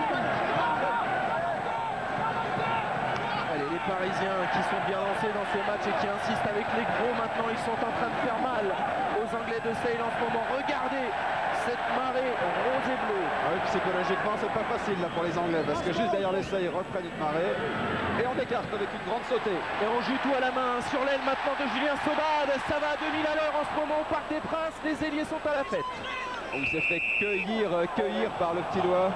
S1: Allez, les Parisiens qui sont bien lancés dans ce match et qui insistent avec les gros maintenant, ils sont en train de faire mal aux Anglais de Sale en ce moment. Regardez cette marée rose et bleue.
S2: Ah oui, psychologiquement, c'est pas facile là pour les Anglais, parce que juste derrière l'essai, ils reprennent une marée. Et on écarte avec une grande sautée.
S1: Et on joue tout à la main sur l'aile maintenant de Julien Sobade. Ça va à 2000 à l'heure en ce moment au Parc des Princes. Les ailiers sont à la fête.
S2: Il s'est fait cueillir par le petit doigt.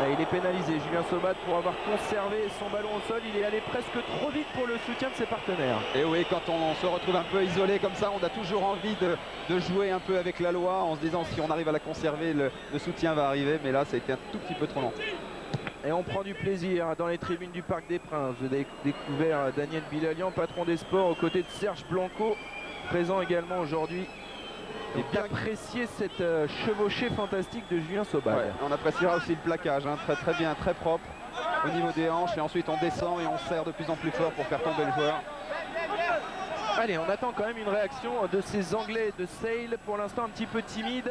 S1: Et il est pénalisé, Julien Sobade, pour avoir conservé son ballon au sol. Il est allé presque trop vite pour le soutien de ses partenaires.
S2: Et oui, quand on se retrouve un peu isolé comme ça, on a toujours envie de jouer un peu avec la loi en se disant si on arrive à la conserver, le soutien va arriver. Mais là, c'était un tout petit peu trop long.
S1: Et on prend du plaisir dans les tribunes du Parc des Princes. Vous avez découvert Daniel Bilalian, patron des sports, aux côtés de Serge Blanco, présent également aujourd'hui. Et d'apprécier cette chevauchée fantastique de Julien Sobade.
S2: Ouais, on appréciera aussi le plaquage, hein, très bien, très propre au niveau des hanches. Et ensuite on descend et on serre de plus en plus fort pour faire tomber le joueur.
S1: Allez, on attend quand même une réaction de ces Anglais de Sale, pour l'instant un petit peu timide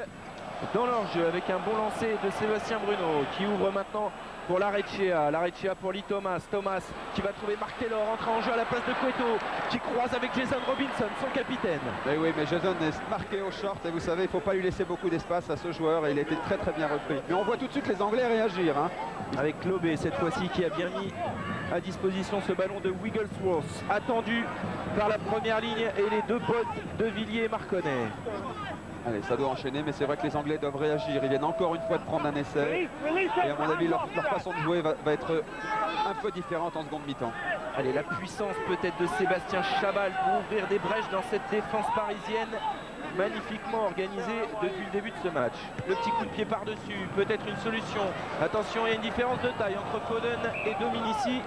S1: dans leur jeu, avec un bon lancer de Sébastien Bruno qui ouvre maintenant pour Larechea. Larechea pour Lee Thomas. Thomas qui va trouver Mark Taylor, entrée en jeu à la place de Cueto, qui croise avec Jason Robinson, son capitaine.
S2: Mais oui, mais Jason est marqué au short et vous savez, il ne faut pas lui laisser beaucoup d'espace à ce joueur et il a été très bien repris. Mais on voit tout de suite les Anglais réagir. Hein.
S1: Avec Lobé cette fois-ci qui a bien mis à disposition ce ballon de Wigglesworth, attendu par la première ligne et les deux potes de Villiers et Marconnet.
S2: Allez, ça doit enchaîner, mais c'est vrai que les Anglais doivent réagir. Ils viennent encore une fois de prendre un essai. Et à mon avis, leur façon de jouer va être un peu différente en seconde mi-temps.
S1: Allez, la puissance peut-être de Sébastien Chabal pour ouvrir des brèches dans cette défense parisienne, magnifiquement organisée depuis le début de ce match. Le petit coup de pied par-dessus, peut-être une solution. Attention, il y a une différence de taille entre Foden et Dominici.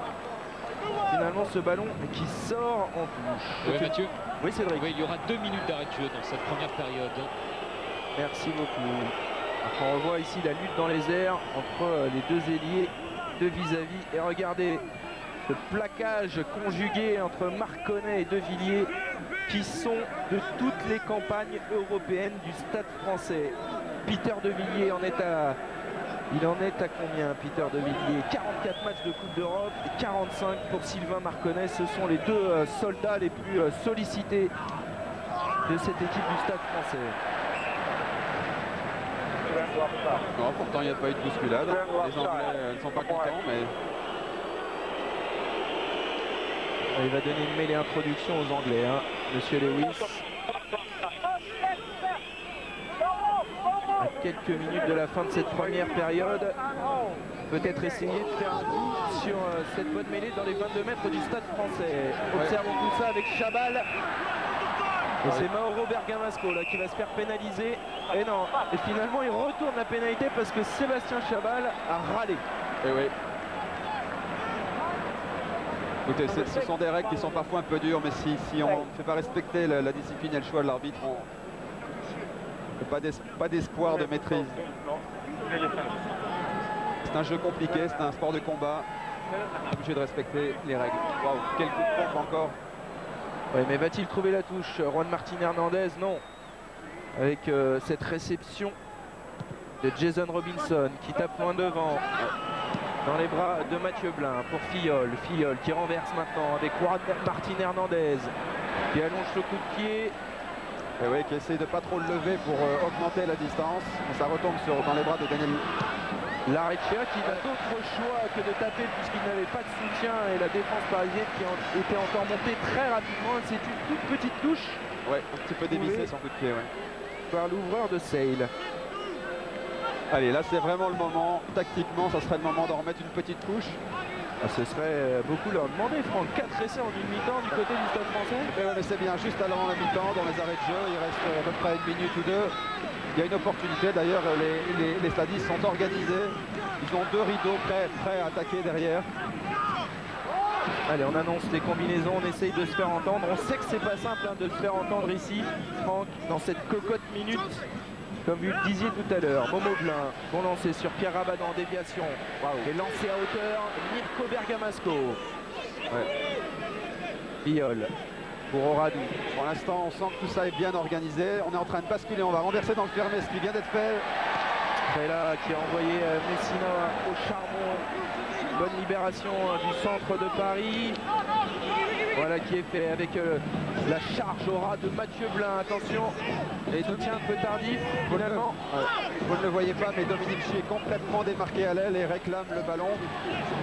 S1: Finalement, ce ballon qui sort en touche.
S3: Oui, Mathieu.
S1: Oui, Cédric.
S3: Oui, il y aura 2 minutes d'arrêt de jeu dans cette première période.
S1: Merci beaucoup. On revoit ici la lutte dans les airs entre les deux ailiers de vis-à-vis. Et regardez ce plaquage conjugué entre Marconnet et De Villiers qui sont de toutes les campagnes européennes du Stade français. Peter De Villiers il en est à combien, Peter De Villiers? 44 matchs de Coupe d'Europe et 45 pour Sylvain Marconnet. Ce sont les deux soldats les plus sollicités de cette équipe du Stade français.
S2: Non, pourtant, il n'y a pas eu de bousculade. Les Anglais ne sont pas contents, mais...
S1: Il va donner une mêlée introduction aux Anglais, hein, Monsieur Lewis. À quelques minutes de la fin de cette première période, peut-être essayer de faire un coup sur cette bonne mêlée dans les 22 mètres du Stade français. Observons tout ça avec Chabal. Et c'est Mauro Bergamasco là qui va se faire pénaliser. Et non, et finalement il retourne la pénalité parce que Sébastien Chabal a râlé.
S2: Et oui. Écoutez, ce sont des règles qui sont parfois un peu dures, mais si on ne fait pas respecter la discipline et le choix de l'arbitre, pas d'espoir de maîtrise. C'est un jeu compliqué, c'est un sport de combat. On est obligé de respecter les règles. Waouh, quel coup de pompe encore.
S1: Oui, mais va-t-il trouver la touche? Juan Martín Hernandez, non. Avec cette réception de Jason Robinson qui tape loin devant. Dans les bras de Mathieu Blin pour Fillol. Fillol qui renverse maintenant avec Juan Martín Hernandez qui allonge le coup de pied.
S2: Et oui, qui essaie de pas trop le lever pour augmenter la distance. Mais ça retombe dans les bras de Daniel
S1: Larechea qui n'a d'autre choix que de taper puisqu'il n'avait pas de soutien et la défense parisienne qui était encore montée très rapidement. C'est une toute petite touche.
S2: Ouais, un petit peu dévissé son coup de pied. Ouais.
S1: Par l'ouvreur de Sale.
S2: Allez, là c'est vraiment le moment, tactiquement, ça serait le moment d'en remettre une petite couche.
S1: Ah, ce serait beaucoup leur demander, Franck. 4 essais en une mi-temps du côté du Stade français.
S2: Mais c'est bien, juste avant la mi-temps, dans les arrêts de jeu, il reste à peu près une minute ou deux. Il y a une opportunité, d'ailleurs les stadistes sont organisés. Ils ont deux rideaux prêts à attaquer derrière.
S1: Allez, on annonce les combinaisons, on essaye de se faire entendre. On sait que c'est pas simple hein, de se faire entendre ici, Franck, dans cette cocotte minute. Comme vous le disiez tout à l'heure, Momo Blin, bon lancé sur Pierre Rabadan en déviation. Et lancé à hauteur, Mirko Bergamasco. Biol pour Oradou.
S2: Pour l'instant, on sent que tout ça est bien organisé. On est en train de basculer, on va renverser dans le fermé, ce qui vient d'être fait.
S1: Là qui a envoyé Messina au charbon. Bonne libération du centre de Paris. Voilà qui est fait avec la charge au ras de Mathieu Blin. Attention, et soutien un peu tardif finalement.
S2: Vous ne le voyez pas, mais Dominici est complètement démarqué à l'aile et réclame le ballon.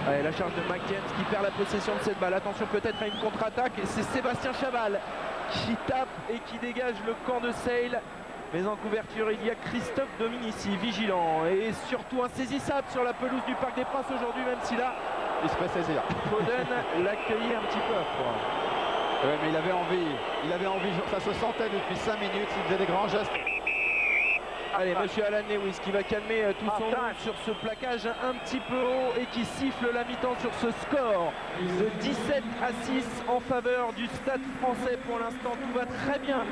S1: Ouais, la charge de McJames qui perd la possession de cette balle. Attention peut-être à une contre-attaque. Et c'est Sébastien Chabal qui tape et qui dégage le camp de Sale. Mais en couverture, il y a Christophe Dominici, vigilant et surtout insaisissable sur la pelouse du Parc des Princes aujourd'hui, même si là,
S2: il se fait saisir.
S1: Foden l'accueillait un petit peu à froid.
S2: Oui, mais il avait envie, ça se sentait depuis 5 minutes, il faisait des grands gestes.
S1: Allez, monsieur Alan Lewis qui va calmer tout son monde sur ce plaquage un petit peu haut et qui siffle la mi-temps sur ce score de 17 à 6 en faveur du Stade français. Pour l'instant, tout va très bien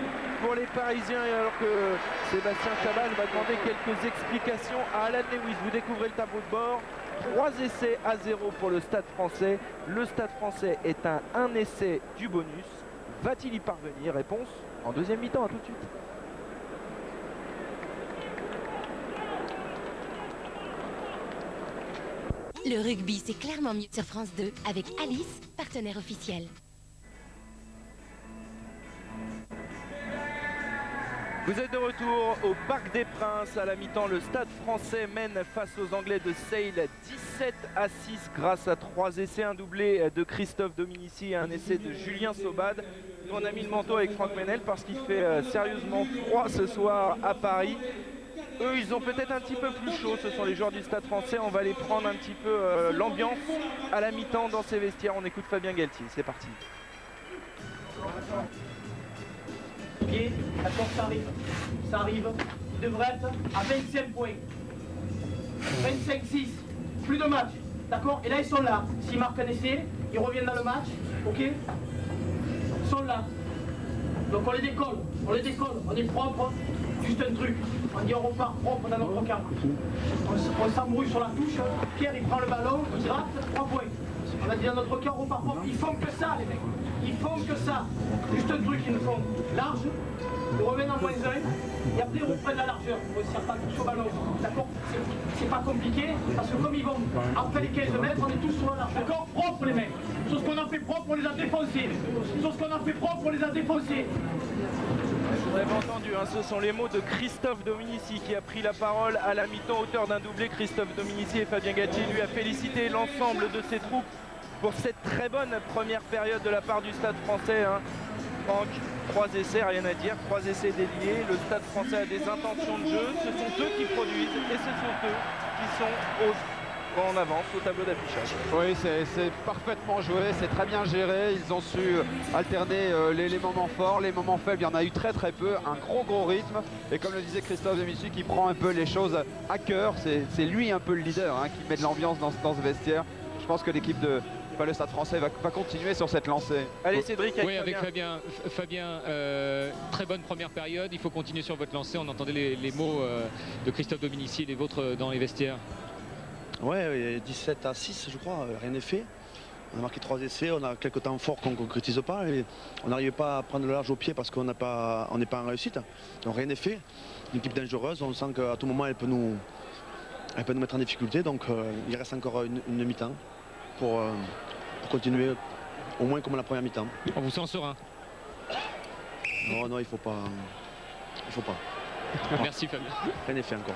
S1: pour les Parisiens, et alors que Sébastien Chabal va demander quelques explications à Alan Lewis. Vous découvrez le tableau de bord. 3 essais à 0 pour le Stade français. Le Stade français est à un essai du bonus. Va-t-il y parvenir? Réponse en deuxième mi-temps, à tout de suite.
S5: Le rugby, c'est clairement mieux sur France 2 avec Alice, partenaire officiel.
S1: Vous êtes de retour au Parc des Princes. À la mi-temps, le Stade français mène face aux Anglais de Sale 17-6 grâce à 3 essais, un doublé de Christophe Dominici et un essai de Julien Saubade. Nous, on a mis le manteau avec Franck Ménel parce qu'il fait sérieusement froid ce soir à Paris. Eux, ils ont peut-être un petit peu plus chaud, ce sont les joueurs du Stade français. On va les prendre un petit peu l'ambiance à la mi-temps dans ces vestiaires. On écoute Fabien Galtier, c'est parti.
S6: Pied, d'accord, ça arrive, il devrait être à 25 points, 25-6, plus de match, d'accord, et là ils sont là, s'ils marquent un essai, ils reviennent dans le match, ok, ils sont là, donc on les décolle, on est propre, juste un truc, on dit on repart propre dans notre camp, on s'embrouille sur la touche, Pierre il prend le ballon, il rate, 3 points, on a dit dans notre camp on repart propre, ils font que ça les mecs. Ils font que ça, juste un truc, ils nous font large, ils reviennent en -1, et après ils reprennent la largeur, ils ne servent pas tous au ballon, d'accord? C'est pas compliqué, parce que comme ils vont après les 15 mètres, on est tous sur la largeur, d'accord? Propre les mecs, sur ce qu'on a fait propre, on les a défoncés, sur ce qu'on a fait propre, on les a défoncés.
S1: Vous avez entendu, hein, ce sont les mots de Christophe Dominici qui a pris la parole à la mi-temps, auteur d'un doublé. Christophe Dominici et Fabien Galtier lui a félicité l'ensemble de ses troupes pour cette très bonne première période de la part du Stade français. Hein. Franck, 3 essais, rien à dire, 3 essais déliés. Le Stade français a des intentions de jeu, ce sont eux qui produisent et ce sont eux qui sont en avance au tableau d'affichage.
S2: Oui, c'est parfaitement joué, c'est très bien géré. Ils ont su alterner les moments forts, les moments faibles. Il y en a eu très peu, un gros rythme. Et comme le disait Christophe Dominici, qui prend un peu les choses à cœur, c'est lui un peu le leader hein, qui met de l'ambiance dans ce vestiaire. Je pense que l'équipe de le Stade français va continuer sur cette lancée.
S1: Allez Cédric,
S3: avec Fabien, très bonne première période. Il faut continuer sur votre lancée. On entendait les mots de Christophe Dominici et les vôtres dans les vestiaires.
S7: Ouais, 17-6 je crois, rien n'est fait. On a marqué 3 essais, on a quelques temps forts qu'on ne concrétise pas et on n'arrive pas à prendre le large au pied parce qu'on n'est pas en réussite. Donc rien n'est fait. Une équipe dangereuse, on sent qu'à tout moment elle peut nous mettre en difficulté. Donc il reste encore une mi-temps pour continuer au moins comme la première mi-temps.
S3: On vous sent serein?
S7: Non, il faut pas.
S3: Merci Fabien.
S7: Rien n'est fait encore.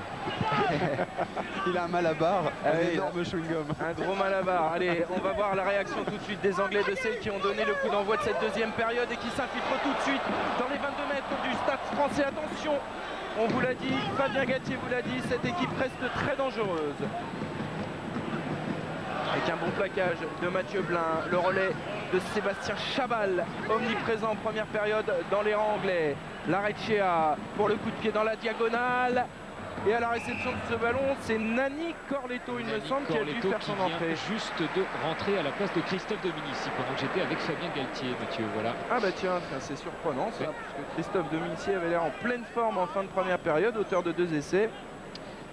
S2: Il a un malabar, un énorme chewing-gum.
S1: Un gros malabar. Allez, on va voir la réaction tout de suite des Anglais de Sale qui ont donné le coup d'envoi de cette deuxième période et qui s'infiltrent tout de suite dans les 22 mètres du Stade français. Attention, on vous l'a dit, Fabien Galtier vous l'a dit, cette équipe reste très dangereuse. Avec un bon plaquage de Mathieu Blin, le relais de Sébastien Chabal, omniprésent en première période dans les rangs anglais. Larechea pour le coup de pied dans la diagonale. Et à la réception de ce ballon, c'est Nani Corletto, il me semble, qui a dû faire son entrée.
S3: Juste de rentrer à la place de Christophe Dominici pendant que j'étais avec Fabien Galtier, Mathieu, voilà.
S1: Ah bah tiens, c'est surprenant ça, puisque Christophe Dominici avait l'air en pleine forme en fin de première période, auteur de 2 essais.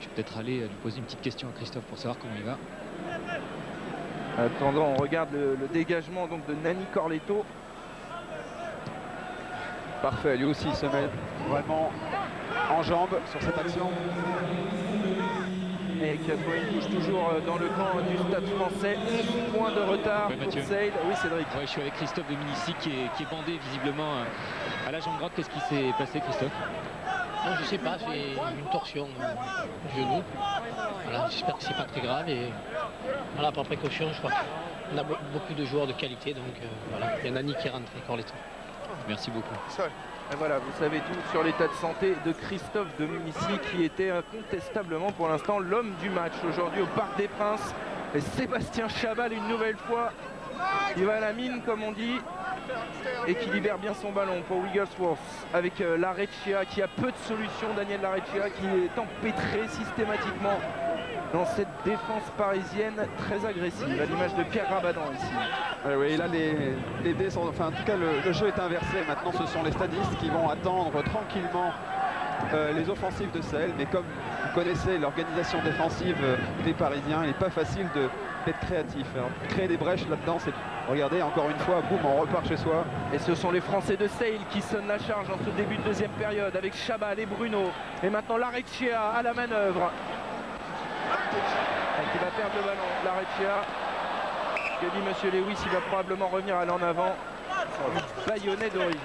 S3: Je vais peut-être aller lui poser une petite question à Christophe pour savoir comment il va.
S1: Attendant, on regarde le dégagement donc de Nani Corletto.
S2: Parfait, lui aussi il se met vraiment en jambes sur cette action.
S1: Et Capoine bouge toujours dans le camp du Stade français. 11 points de retard pour Sale. Oui Cédric.
S3: Ouais, je suis avec Christophe Dominici qui est bandé visiblement à la jambe droite. Qu'est-ce qui s'est passé Christophe?
S8: Non, je sais pas, j'ai une torsion au genou. Voilà, j'espère que c'est pas très grave et voilà, par précaution, je crois qu'on a beaucoup de joueurs de qualité, donc voilà, il y a Nani qui est rentré, Corletto.
S3: Merci beaucoup.
S1: Et voilà, vous savez tout sur l'état de santé de Christophe Dominici qui était incontestablement pour l'instant l'homme du match aujourd'hui au Parc des Princes. Et Sébastien Chabal une nouvelle fois, il va à la mine comme on dit et qui libère bien son ballon pour Wigglesworth avec Larechea qui a peu de solutions. Daniel Larechea qui est empêtré systématiquement dans cette défense parisienne très agressive, à l'image de Pierre Rabadan ici.
S2: Oui, là les dés sont, enfin en tout cas le jeu est inversé. Maintenant ce sont les stadistes qui vont attendre tranquillement les offensives de Sale, mais comme vous connaissez l'organisation défensive des Parisiens, il n'est pas facile d'être créatif. Alors, créer des brèches là-dedans, c'est Regardez, encore une fois, boum, on repart chez soi.
S1: Et ce sont les Français de Sale qui sonnent la charge en ce début de deuxième période avec Chabal et Bruno. Et maintenant Larechea à la manœuvre. Et qui va perdre le ballon. Larechea. Que dit Monsieur Lewis, il va probablement revenir aller en avant. Baïonnet d'origine.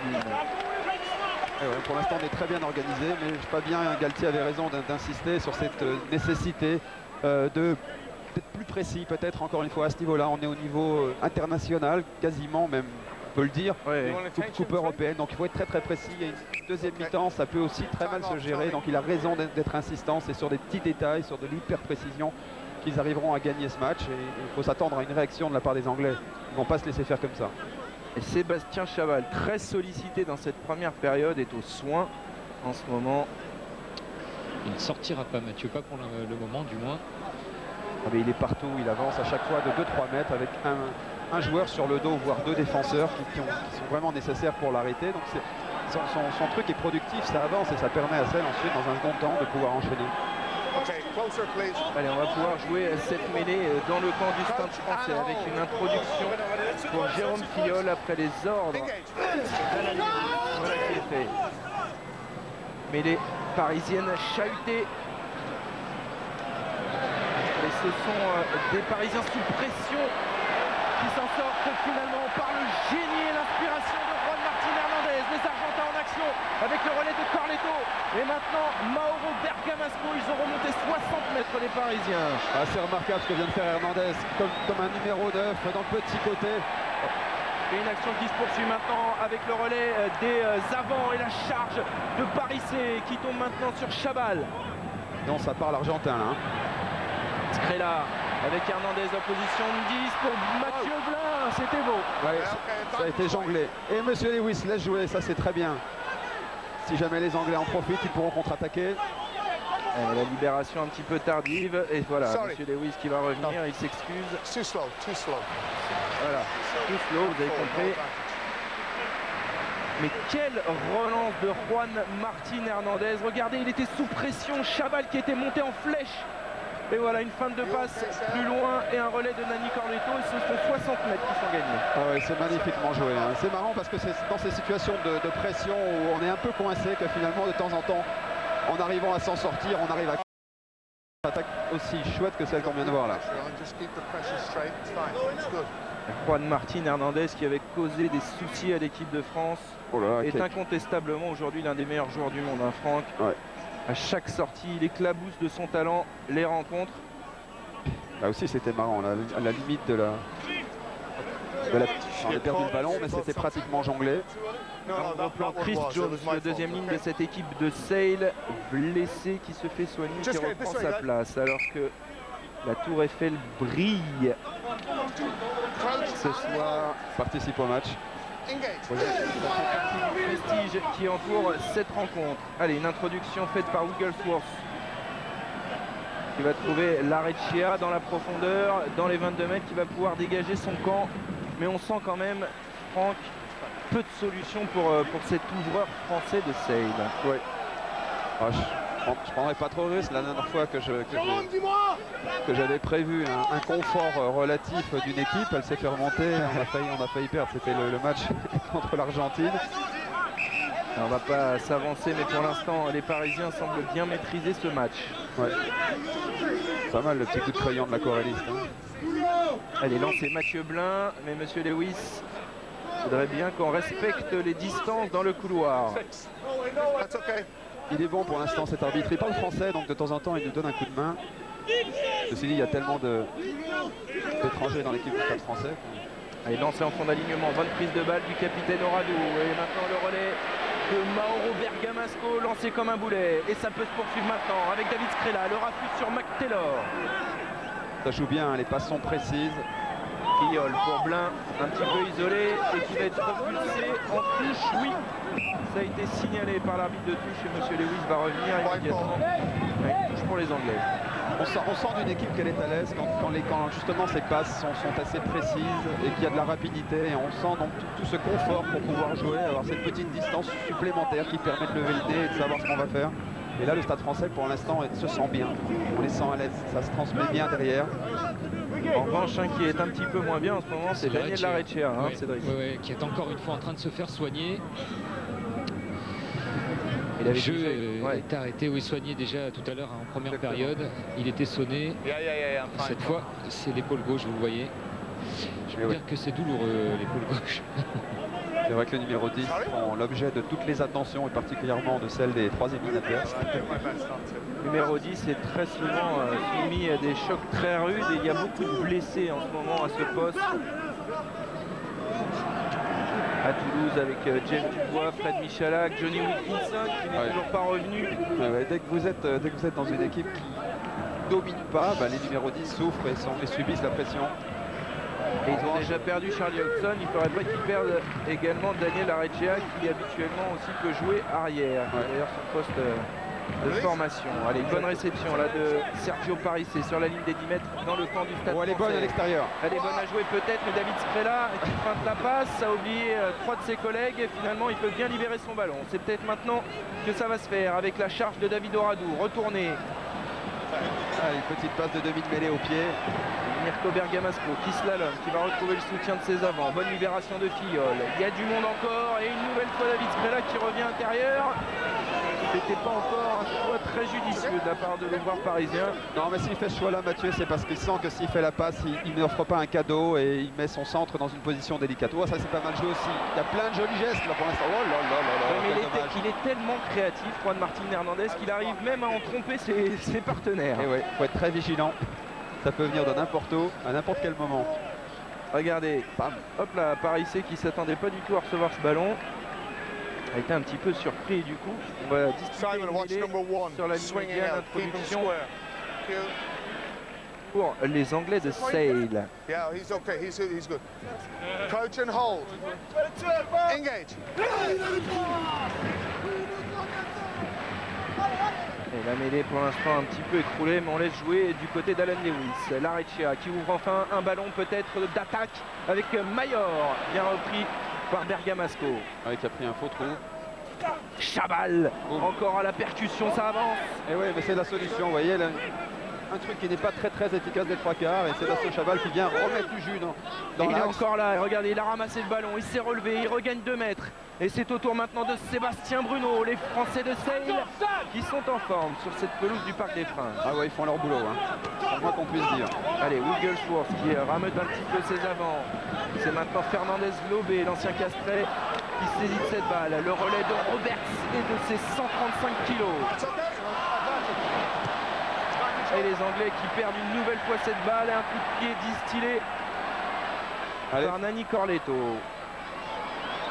S2: Ouais, pour l'instant, on est très bien organisé, mais pas bien. Galtier avait raison d'insister sur cette nécessité de d'être plus précis, peut-être encore une fois à ce niveau-là. On est au niveau international, quasiment même, on peut le dire, coupe européenne. Donc il faut être très très précis. Il y a une deuxième mi-temps, ça peut aussi très mal se gérer. Donc il a raison d'être insistant. C'est sur des petits détails, sur de l'hyper-précision qu'ils arriveront à gagner ce match. Et il faut s'attendre à une réaction de la part des Anglais. Ils ne vont pas se laisser faire comme ça.
S1: Et Sébastien Chabal, très sollicité dans cette première période, est au soin en ce moment.
S3: Il ne sortira pas, Mathieu, pas pour le moment du moins.
S2: Ah, mais il est partout, il avance à chaque fois de 2-3 mètres avec un joueur sur le dos, voire 2 défenseurs qui sont vraiment nécessaires pour l'arrêter. Donc son truc est productif, ça avance et ça permet à Sale ensuite, dans un second temps, de pouvoir enchaîner.
S1: Allez, on va pouvoir jouer cette mêlée dans le camp du Stade français avec une introduction pour Jérôme Fillol après les ordres. Voilà qui est fait. Mêlée parisienne chahutée. Et ce sont des Parisiens sous pression qui s'en sortent finalement par le génie et l'inspiration de Juan Martín Hernández. Les Argentins en action avec le relais de Carleto. Et maintenant Mauro Bergamasco. Ils ont remonté 60 mètres les Parisiens.
S2: Ah, c'est remarquable ce que vient de faire Hernandez comme un numéro 9 dans le petit côté.
S1: Et une action qui se poursuit maintenant avec le relais des avants et la charge de Parissé qui tombe maintenant sur Chabal.
S2: Non, ça part l'Argentin là.
S1: Scrella avec Hernandez en position de 10 pour Mathieu Blin, c'était beau.
S2: Ouais, ça a été jonglé. Et Monsieur Lewis laisse jouer, ça c'est très bien. Si jamais les Anglais en profitent, ils pourront contre-attaquer.
S1: La libération un petit peu tardive. Et voilà, Monsieur Lewis qui va revenir, il s'excuse.
S9: Too slow.
S1: Voilà, too slow, vous avez compris. Mais quelle relance de Juan Martín Hernández. Regardez, il était sous pression. Chabal qui était monté en flèche. Et voilà, une fin de passe plus loin et un relais de Nani Carleto. Et ce sont 60 mètres qui sont gagnés.
S2: Ah ouais, c'est magnifiquement joué. Hein. C'est marrant parce que c'est dans ces situations de pression où on est un peu coincé que finalement, de temps en temps, en arrivant à s'en sortir, on arrive à une attaque aussi chouette que celle qu'on vient de voir là.
S1: Juan Martín Hernández qui avait causé des soucis à l'équipe de France est incontestablement aujourd'hui l'un des meilleurs joueurs du monde, hein, Franck.
S2: Ouais.
S1: À chaque sortie, il éclabousse de son talent les rencontres.
S2: Là aussi c'était marrant, là, à la limite de la... On a perdu le ballon, mais c'était pratiquement jonglé.
S1: On reprend Chris Jones, le deuxième ligne de cette équipe de Sale, blessé, qui se fait soigner, qui reprend sa place, alors que la Tour Eiffel brille ce soir.
S2: Participe au match.
S1: Prestige qui entoure cette rencontre. Allez, une introduction faite par Wigglesworth qui va trouver Larechea dans la profondeur, dans les 22 mètres, qui va pouvoir dégager son camp. Mais on sent quand même, Franck, peu de solutions pour cet ouvreur français de Sale.
S2: Oui. Ah, je prendrais pas trop de risque. La dernière fois que j'avais prévu un confort relatif d'une équipe, elle s'est fait remonter. On a failli perdre. C'était le match contre l'Argentine.
S1: On va pas s'avancer, mais pour l'instant, les Parisiens semblent bien maîtriser ce match.
S2: Ouais. Pas mal le petit coup de crayon de la choréliste. Hein.
S1: Allez, lancé Mathieu Blin, mais Monsieur Lewis voudrait bien qu'on respecte les distances dans le couloir.
S2: Il est bon pour l'instant cet arbitre. Il parle français, donc de temps en temps il nous donne un coup de main. Ceci dit, il y a tellement d'étrangers dans l'équipe du Stade français.
S1: Allez, lancé en fond d'alignement, bonne prise de balle du capitaine Oradou. Et maintenant le relais de Mauro Bergamasco, lancé comme un boulet. Et ça peut se poursuivre maintenant avec David Scrella, le raffut sur Mac Taylor.
S2: Ça joue bien, les passes sont précises.
S1: Fillol pour Blin, un petit peu isolé et qui va être repulsé en touche, oui. Ça a été signalé par l'arbitre de touche et Monsieur Lewis va revenir immédiatement. Ouais, touche pour les Anglais.
S2: On sent d'une équipe qu'elle est à l'aise quand justement ses passes sont assez précises et qu'il y a de la rapidité. Et on sent donc tout ce confort pour pouvoir jouer, avoir cette petite distance supplémentaire qui permet de lever le nez et de savoir ce qu'on va faire. Et là, le Stade Français, pour l'instant, se sent bien. On les sent à l'aise, ça se transmet bien derrière.
S1: En revanche, qui est un petit peu moins bien en ce moment, c'est Daniel Larrechea,
S3: ouais,
S1: Cédric.
S3: Qui est encore une fois en train de se faire soigner.
S1: Le
S3: jeu est arrêté, oui, soigné déjà tout à l'heure en première période. Il était sonné. Cette fois, c'est l'épaule gauche, vous le voyez. Je veux dire que c'est douloureux, l'épaule gauche.
S2: C'est vrai que le numéro 10 font l'objet de toutes les attentions et particulièrement de celle des 3 équipes adverses.
S1: Le numéro 10 est très souvent soumis à des chocs très rudes et il y a beaucoup de blessés en ce moment à ce poste. À Toulouse avec James Dubois, Fred Michalak, Johnny Wilkinson qui n'est toujours pas revenu.
S2: Dès que vous êtes dans une équipe qui domine pas, les numéros 10 souffrent et subissent la pression.
S1: Et ils ont déjà perdu Charlie Hodgson, il ne faudrait pas qu'ils perdent également Daniel Larrechea qui habituellement aussi peut jouer arrière. D'ailleurs son poste de formation. Allez, bonne réception là de Sergio Parissé sur la ligne des 10 mètres dans le camp du Stade
S2: Elle est bonne à l'extérieur.
S1: Elle est bonne à jouer peut-être, mais David Sprella qui feinte la passe, a oublié 3 de ses collègues et finalement il peut bien libérer son ballon. C'est peut-être maintenant que ça va se faire avec la charge de David Oradou. Retourné.
S2: Une petite passe de demi-mêlée au pied.
S1: Mirko Bergamasco qui slalom, qui va retrouver le soutien de ses avants. Bonne libération de Fillol. Il y a du monde encore et une nouvelle fois David Sprella qui revient intérieur. C'était pas encore un choix très judicieux de la part de l'ouvreur parisien.
S2: Non, mais s'il fait ce choix-là, Mathieu, c'est parce qu'il sent que s'il fait la passe, il n'offre pas un cadeau et il met son centre dans une position délicate. Oh, ça c'est pas mal joué aussi. Il y a plein de jolis gestes là pour l'instant. Oh là là là là.
S1: Mais il est tellement créatif, Juan Martín Hernandez, qu'il arrive même à en tromper ses partenaires.
S2: Et ouais, faut être très vigilant. Ça peut venir de n'importe où, à n'importe quel moment.
S1: Regardez, bam, hop là, Parissé qui s'attendait pas du tout à recevoir ce ballon. A été un petit peu surpris du coup. On va discuter sur la ligne médiane d'introduction pour les Anglais de Sale.
S9: Yeah, he's okay. He's good. Coach and hold. Engage.
S1: Et la mêlée pour l'instant un petit peu écroulée, mais on laisse jouer du côté d'Alan Lewis. Larrechea qui ouvre enfin un ballon peut-être d'attaque avec Mayor, bien repris par Bergamasco.
S2: Qui a pris un faux trou.
S1: Chabal, encore à la percussion, ça avance.
S2: Et oui, mais c'est la solution, vous voyez, là, un truc qui n'est pas très efficace des 3 quarts, et Sébastien Chabal qui vient remettre du jus dans
S1: il est encore là, et regardez, il a ramassé le ballon, il s'est relevé, il regagne 2 mètres. Et c'est au tour maintenant de Sébastien Bruno, les Français de Sale qui sont en forme sur cette pelouse du Parc des Princes.
S2: Ah ouais, ils font leur boulot, c'est le moins qu'on puisse dire.
S1: Allez, Wigglesworth qui rameute un petit peu ses avants. C'est maintenant Fernandez Lobé, l'ancien Castrais, qui saisit de cette balle. Le relais de Roberts et de ses 135 kilos. Et les Anglais qui perdent une nouvelle fois cette balle. Un coup de pied distillé par Nani Corletto.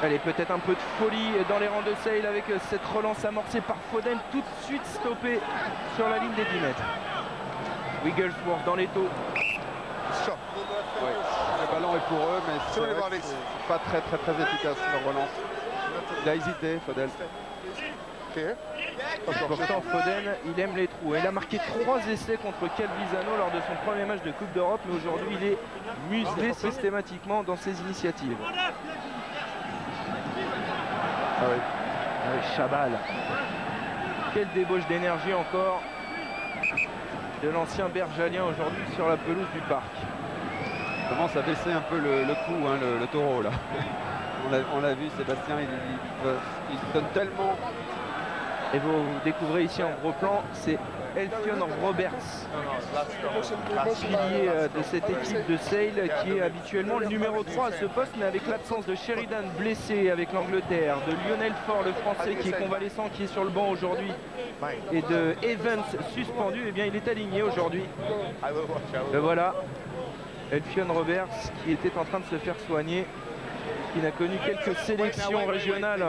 S1: Allez, peut-être un peu de folie dans les rangs de Sale avec cette relance amorcée par Foden, tout de suite stoppée sur la ligne des 10 mètres. Wigglesworth dans les taux.
S2: Ouais, le ballon est pour eux, mais c'est pas très efficace leur relance. Il a hésité, Foden.
S1: Pourtant Foden, il aime les trous. Il a marqué 3 essais contre Calvisano lors de son premier match de Coupe d'Europe, mais aujourd'hui il est muselé systématiquement dans ses initiatives. Ah oui, Chabal. Quelle débauche d'énergie encore de l'ancien Bergalien aujourd'hui sur la pelouse du Parc.
S2: Il commence à baisser un peu le coup, le taureau là. On l'a vu, Sébastien, il donne tellement.
S1: Et vous découvrez ici en gros plan, c'est Elfion Roberts, pilier de cette équipe de Sale qui est habituellement le numéro 3 à ce poste, mais avec l'absence de Sheridan blessé avec l'Angleterre, de Lionel Faure le français qui est convalescent, qui est sur le banc aujourd'hui, et de Evans suspendu, et bien il est aligné aujourd'hui. Le voilà, Elfion Roberts qui était en train de se faire soigner, qui n'a connu quelques sélections régionales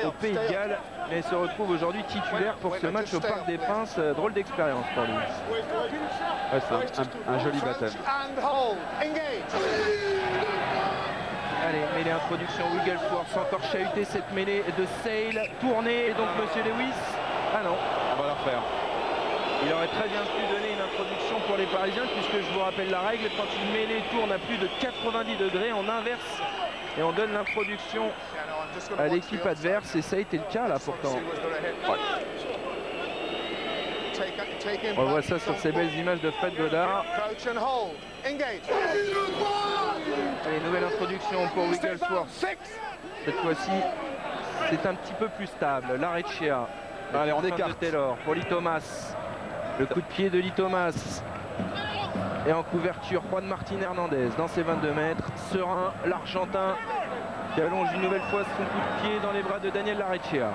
S1: au Pays de Galles, mais se retrouve aujourd'hui titulaire pour ce match au Parc des Princes. Drôle d'expérience pour lui.
S2: Ouais, c'est un joli baptême.
S1: Allez, mêlée introduction, Wigglesworth encore chahuté cette mêlée de Sale, tournée, et donc Monsieur Lewis. Ah non.
S2: On va la refaire.
S1: Il aurait très bien pu donner une introduction pour les Parisiens, puisque je vous rappelle la règle, quand une mêlée tourne à plus de 90 degrés, on inverse Et on donne l'introduction à l'équipe adverse et ça a été le cas là pourtant. Ouais. On voit ça sur ces belles images de Fred Godard. Allez, nouvelle introduction pour Wigglesworth. Cette fois-ci, c'est un petit peu plus stable. Larrechea.
S2: Allez, on écarte.
S1: Taylor pour Lee Thomas. Le coup de pied de Lee Thomas. Et en couverture, Juan Martín Hernández dans ses 22 mètres. Serein, l'Argentin qui allonge une nouvelle fois son coup de pied dans les bras de Daniel Larrechea.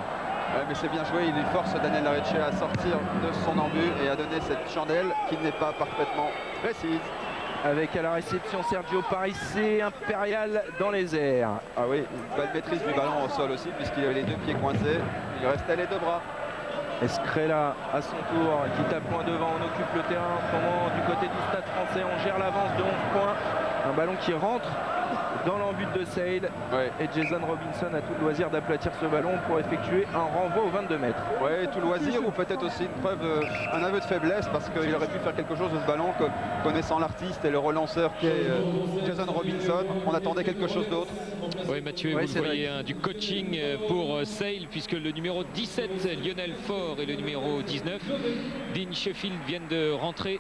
S2: Ouais, mais c'est bien joué, il force Daniel Larrechea à sortir de son embut et à donner cette chandelle qui n'est pas parfaitement précise.
S1: Avec à la réception Sergio Parisse, Impérial dans les airs.
S2: Ah oui, une belle maîtrise du ballon au sol aussi puisqu'il avait les deux pieds coincés, il restait les deux bras.
S1: Escrella à son tour qui tape loin devant, on occupe le terrain en ce moment du côté du Stade Français, on gère l'avance de 11 points. Un ballon qui rentre dans l'embut de Sale, ouais. Et Jason Robinson a tout le loisir d'aplatir ce ballon pour effectuer un renvoi aux 22 mètres.
S2: Oui, tout le loisir ou peut-être aussi une preuve, un aveu de faiblesse parce qu'il aurait pu faire quelque chose de ce ballon connaissant l'artiste et le relanceur qui est Jason Robinson. On attendait quelque chose d'autre.
S3: Oui Mathieu, vous voyez du coaching pour Sale puisque le numéro 17 Lionel Faure et le numéro 19 Dean Sheffield viennent de rentrer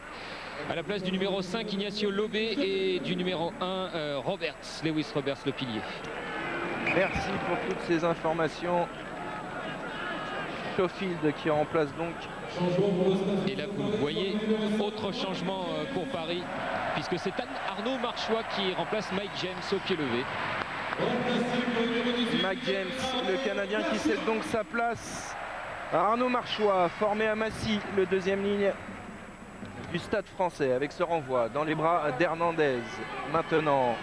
S3: à la place du numéro 5 Ignacio Lobé et du numéro 1 Lewis Roberts le pilier.
S1: Merci pour toutes ces informations. Sheffield qui remplace donc.
S3: Et là vous le voyez, autre changement pour Paris puisque c'est Arnaud Marchois qui remplace Mike James au pied levé.
S1: Mike James, le Canadien qui cède donc sa place à Arnaud Marchois, formé à Massy, le deuxième ligne du Stade Français avec ce renvoi dans les bras d'Hernandez. Maintenant,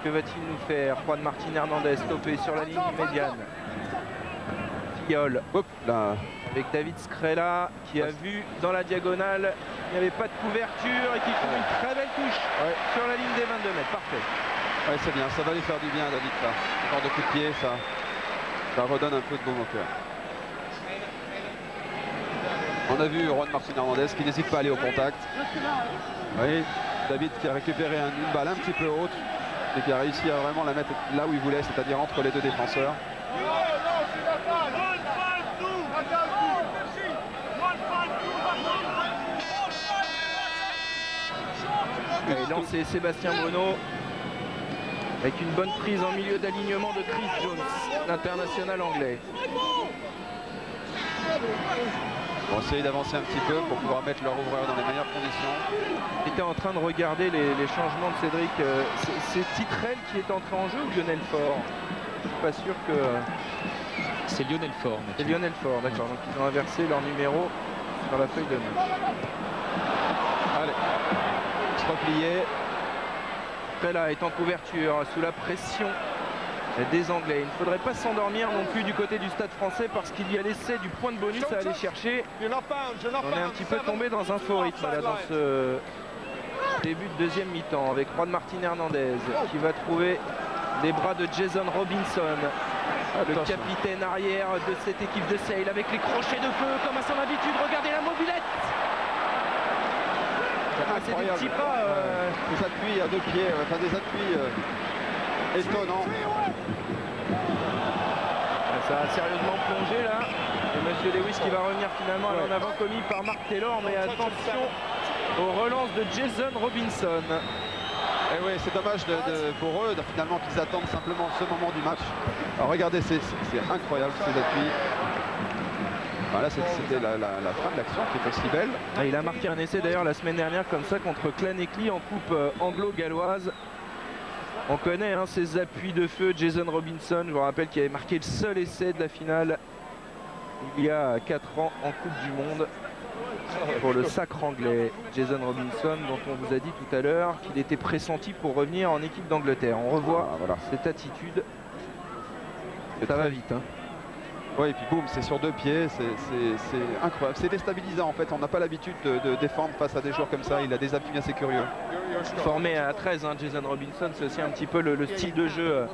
S1: que va-t-il nous faire? Juan Martín Hernández stoppé sur la ligne médiane. Filleul, hop là, avec David Scrella qui a vu dans la diagonale, il n'y avait pas de couverture et qui trouve une très belle touche sur la ligne des 22 mètres. Parfait.
S2: Ouais, c'est bien, ça va lui faire du bien David ça. Encore de coups de pied, ça redonne un peu de baume au cœur. On a vu Juan Martín Hernández qui n'hésite pas à aller au contact. Oui, David qui a récupéré une balle un petit peu haute et qui a réussi à vraiment la mettre là où il voulait, c'est-à-dire entre les deux défenseurs.
S1: Et lancé Sébastien Bruno avec une bonne prise en milieu d'alignement de Chris Jones, l'international anglais.
S2: On va essayer d'avancer un petit peu pour pouvoir mettre leur ouvreur dans les meilleures conditions.
S1: J'étais en train de regarder les changements de Cédric. C'est Titrel qui est entré en jeu ou Lionel Faure? Je suis pas sûr que...
S3: C'est Lionel Faure.
S1: C'est Lionel Faure, d'accord. Donc ils ont inversé leur numéro sur la feuille de match.
S2: Allez, se replier.
S1: Prella est en couverture sous la pression des Anglais. Il ne faudrait pas s'endormir non plus du côté du Stade Français parce qu'il y a l'essai du point de bonus à aller chercher. On est un petit peu tombé dans un faux rythme là, dans ce début de deuxième mi-temps avec Juan Martín Hernández qui va trouver les bras de Jason Robinson, le capitaine arrière de cette équipe de Sale avec les crochets de feu comme à son habitude. Regardez la mobilette. C'est des petits pas.
S2: Des appuis à deux pieds, enfin des appuis étonnants.
S1: Ça a sérieusement plongé là. Et Monsieur Lewis qui va revenir finalement en avant commis par Mark Taylor. Mais attention aux relances de Jason Robinson.
S2: Et oui, c'est dommage pour eux finalement qu'ils attendent simplement ce moment du match. Alors regardez, c'est incroyable ces appuis. Voilà, c'était la fin de l'action qui est aussi belle.
S1: Il a marqué un essai d'ailleurs la semaine dernière comme ça contre Claneckley en coupe anglo-galloise. On connaît ces appuis de feu. Jason Robinson, je vous rappelle qu'il avait marqué le seul essai de la finale il y a 4 ans en Coupe du Monde pour le sacre anglais. Jason Robinson dont on vous a dit tout à l'heure qu'il était pressenti pour revenir en équipe d'Angleterre. On revoit cette attitude. Ça va vite.
S2: Oui, et puis boum, c'est sur deux pieds, c'est incroyable. C'est déstabilisant en fait, on n'a pas l'habitude de défendre face à des joueurs comme ça. Il a des appuis assez curieux.
S1: Formé à 13, Jason Robinson, c'est aussi un petit peu le style de jeu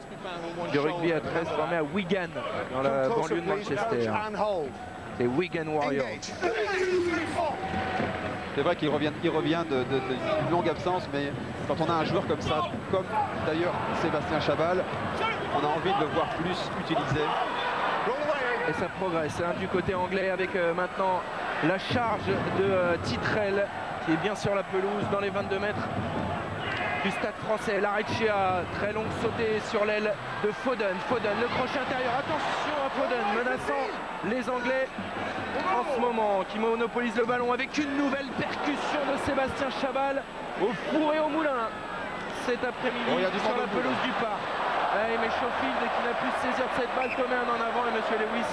S1: du rugby à 13, formé à Wigan, dans la banlieue de Manchester. C'est Wigan Warriors.
S2: C'est vrai qu'il revient d'une longue absence, mais quand on a un joueur comme ça, comme d'ailleurs Sébastien Chabal, on a envie de le voir plus utilisé.
S1: Et ça progresse hein, du côté anglais avec maintenant la charge de Titrel qui est bien sur la pelouse dans les 22 mètres du stade français. Larrechea, très longue sautée sur l'aile de Foden. Foden, le crochet intérieur. Attention à Foden, menaçant les Anglais en ce moment, qui monopolise le ballon avec une nouvelle percussion de Sébastien Chabal au four et au moulin cet après-midi sur la pelouse du parc. Mais Schofield qui n'a pu se saisir de cette balle, commet un en avant et Monsieur Lewis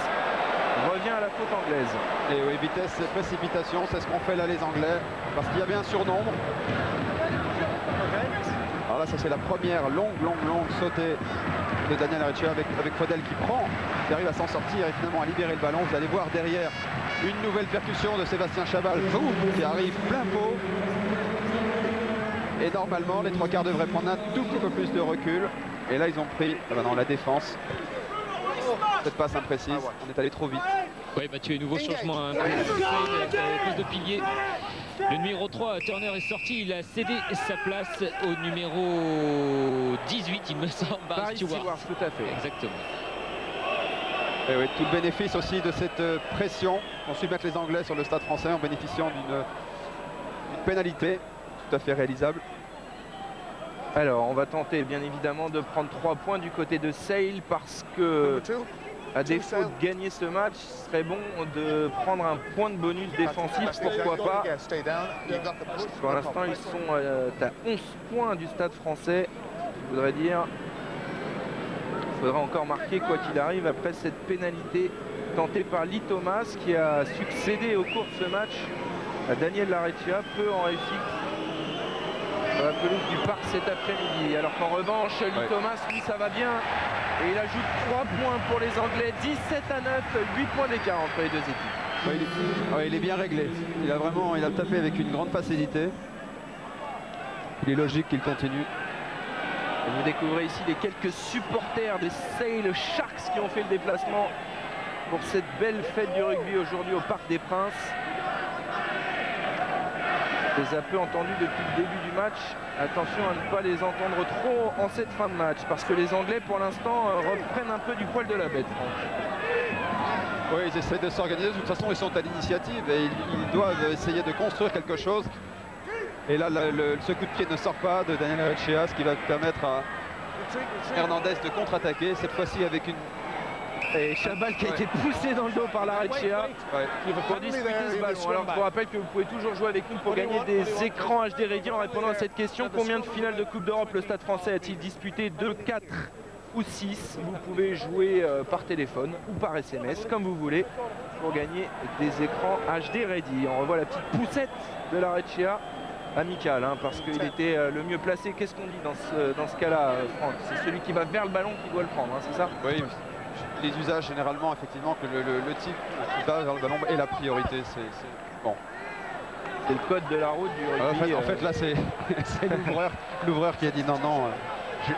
S1: revient à la faute anglaise.
S2: Et oui, vitesse et précipitation, c'est ce qu'ont fait là les Anglais, parce qu'il y avait un surnombre. Alors là, ça c'est la première longue sautée de Daniel Larrechea avec Foden qui arrive à s'en sortir et finalement à libérer le ballon. Vous allez voir derrière une nouvelle percussion de Sébastien Chabal qui arrive plein pot. Et normalement, les trois quarts devraient prendre un tout petit peu plus de recul. Et là, ils ont pris dans la défense. Cette passe imprécise, on est allé trop vite.
S3: Oui, Mathieu, nouveau changement, hein, plus de pilier. Le numéro 3, Turner, est sorti, il a cédé sa place au numéro 18, il me semble,
S1: Barry Stewart, tout à fait.
S3: Exactement.
S2: Et oui, tout le bénéfice aussi de cette pression qu'ont su mettre les Anglais sur le stade français en bénéficiant d'une pénalité tout à fait réalisable.
S1: Alors, on va tenter bien évidemment de prendre 3 points du côté de Sale parce que, à défaut de gagner ce match, ce serait bon de prendre un point de bonus défensif, pourquoi pas. Pour l'instant, ils sont à 11 points du stade français. Je voudrais dire, il faudra encore marquer quoi qu'il arrive après cette pénalité tentée par Lee Thomas qui a succédé au cours de ce match à Daniel Larrechea, peu en réussite sur la pelouse du parc cet après-midi. Alors qu'en revanche, Lee Thomas, lui, ça va bien. Et il ajoute 3 points pour les Anglais, 17-9, 8 points d'écart entre les deux équipes.
S2: Il est bien réglé. Il a tapé avec une grande facilité. Il est logique qu'il continue.
S1: Et vous découvrez ici les quelques supporters des Sale Sharks qui ont fait le déplacement pour cette belle fête du rugby aujourd'hui au Parc des Princes. Je les ai peu entendus depuis le début du match. Attention à ne pas les entendre trop en cette fin de match parce que les Anglais pour l'instant reprennent un peu du poil de la bête.
S2: Oui, ils essaient de s'organiser. De toute façon, ils sont à l'initiative et ils doivent essayer de construire quelque chose. Et là, ce coup de pied ne sort pas de Daniel Larrechea, ce qui va permettre à Hernandez de contre-attaquer, cette fois-ci avec une...
S1: Et Chabal qui a été poussé dans le dos par Larrechea pour disputer ce ballon. Alors je vous rappelle que vous pouvez toujours jouer avec nous pour gagner des écrans HD Ready en répondant à cette question. Combien de finales de Coupe d'Europe le Stade français a-t-il disputé? 2, 4 ou 6? Vous pouvez jouer par téléphone ou par SMS comme vous voulez pour gagner des écrans HD Ready. On revoit la petite poussette de Larrechea. Amical hein, parce qu'il était le mieux placé. Qu'est-ce qu'on dit dans ce cas-là, Franck? C'est celui qui va vers le ballon qui doit le prendre, hein, c'est ça?
S2: Oui, les usages généralement, effectivement, que le type qui va vers le ballon est la priorité. Bon.
S1: C'est le code de la route du rugby.
S2: En fait là, c'est l'ouvreur qui a dit non,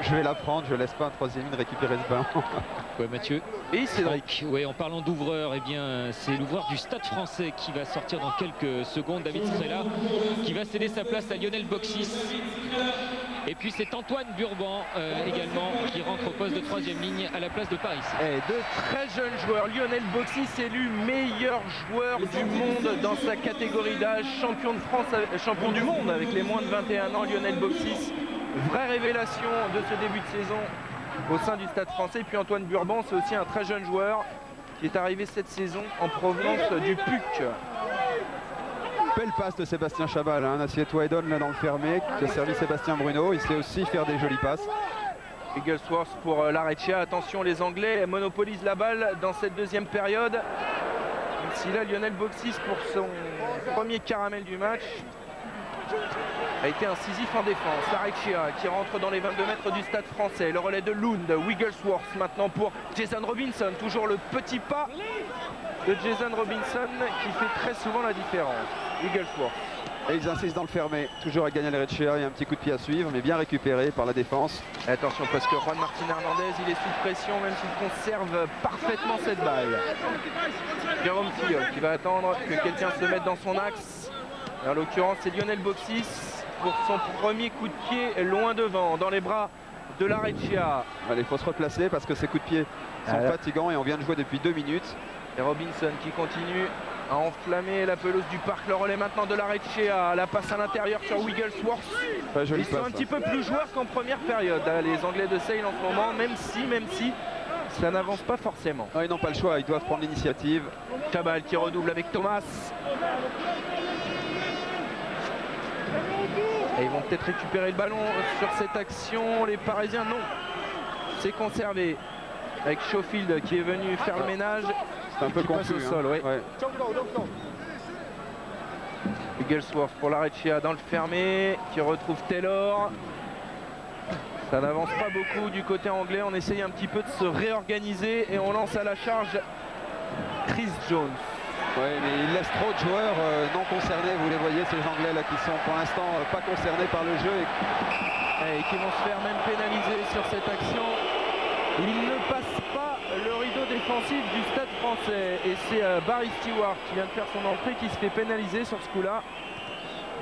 S2: je vais la prendre, je laisse pas un troisième ligne récupérer ce ballon.
S3: Ouais, Mathieu.
S1: Et Cédric.
S3: Oui, en parlant d'ouvreur, eh bien, c'est l'ouvreur du Stade français qui va sortir dans quelques secondes, David Strela, qui va céder sa place à Lionel Boxis. Et puis c'est Antoine Burban également qui rentre au poste de troisième ligne à la place de Paris.
S1: Et de très jeunes joueurs. Lionel Boxis élu meilleur joueur du monde dans sa catégorie d'âge, champion de France, champion du monde avec les moins de 21 ans. Lionel Boxis, vraie révélation de ce début de saison au sein du Stade français. Et puis Antoine Burban, c'est aussi un très jeune joueur qui est arrivé cette saison en provenance du PUC.
S2: Belle passe de Sébastien Chabal, hein, assieds-toi et donne là dans le fermé, qui a servi Sébastien Bruno. Il sait aussi faire des jolies passes.
S1: Wigglesworth pour Larrechea. Attention, les Anglais monopolisent la balle dans cette deuxième période. Même si là, Lionel Boxis, pour son premier caramel du match, a été incisif en défense. Larrechea qui rentre dans les 22 mètres du Stade français. Le relais de Lund, Wigglesworth maintenant pour Jason Robinson. Toujours le petit pas de Jason Robinson qui fait très souvent la différence. Wigglesworth.
S2: Et ils insistent dans le fermé, toujours à gagner Larrechea. Il y a un petit coup de pied à suivre, mais bien récupéré par la défense.
S1: Et attention parce que Juan Martin Hernandez, il est sous pression même s'il conserve parfaitement cette balle. Jérôme Fillol qui va attendre que quelqu'un se mette dans son axe. En l'occurrence, c'est Lionel Boxis pour son premier coup de pied loin devant, dans les bras de Larechea.
S2: Allez, il faut se replacer parce que ces coups de pied sont fatigants et on vient de jouer depuis 2 minutes.
S1: Et Robinson qui continue à enflammer la pelouse du parc. Le relais maintenant de Larechea. La passe à l'intérieur sur Wigglesworth. Ils sont un petit peu plus joueurs qu'en première période, hein, les Anglais de Sale en ce moment, même si ça n'avance pas forcément.
S2: Ils n'ont pas le choix, ils doivent prendre l'initiative.
S1: Cabal qui redouble avec Thomas. Et ils vont peut-être récupérer le ballon sur cette action. Les Parisiens, non. C'est conservé. Avec Schofield qui est venu faire le ménage.
S2: C'est un peu confus
S1: au sol, ouais. Wigglesworth pour Larechea dans le fermé, qui retrouve Taylor. Ça n'avance pas beaucoup du côté anglais. On essaye un petit peu de se réorganiser et on lance à la charge Chris Jones.
S2: Oui, mais il laisse trop de joueurs non concernés. Vous les voyez, ces Anglais là qui sont pour l'instant pas concernés par le jeu.
S1: Et qui vont se faire même pénaliser sur cette action. Il ne passe pas le rideau défensif du Stade français. Et c'est Barry Stewart qui vient de faire son entrée qui se fait pénaliser sur ce coup-là.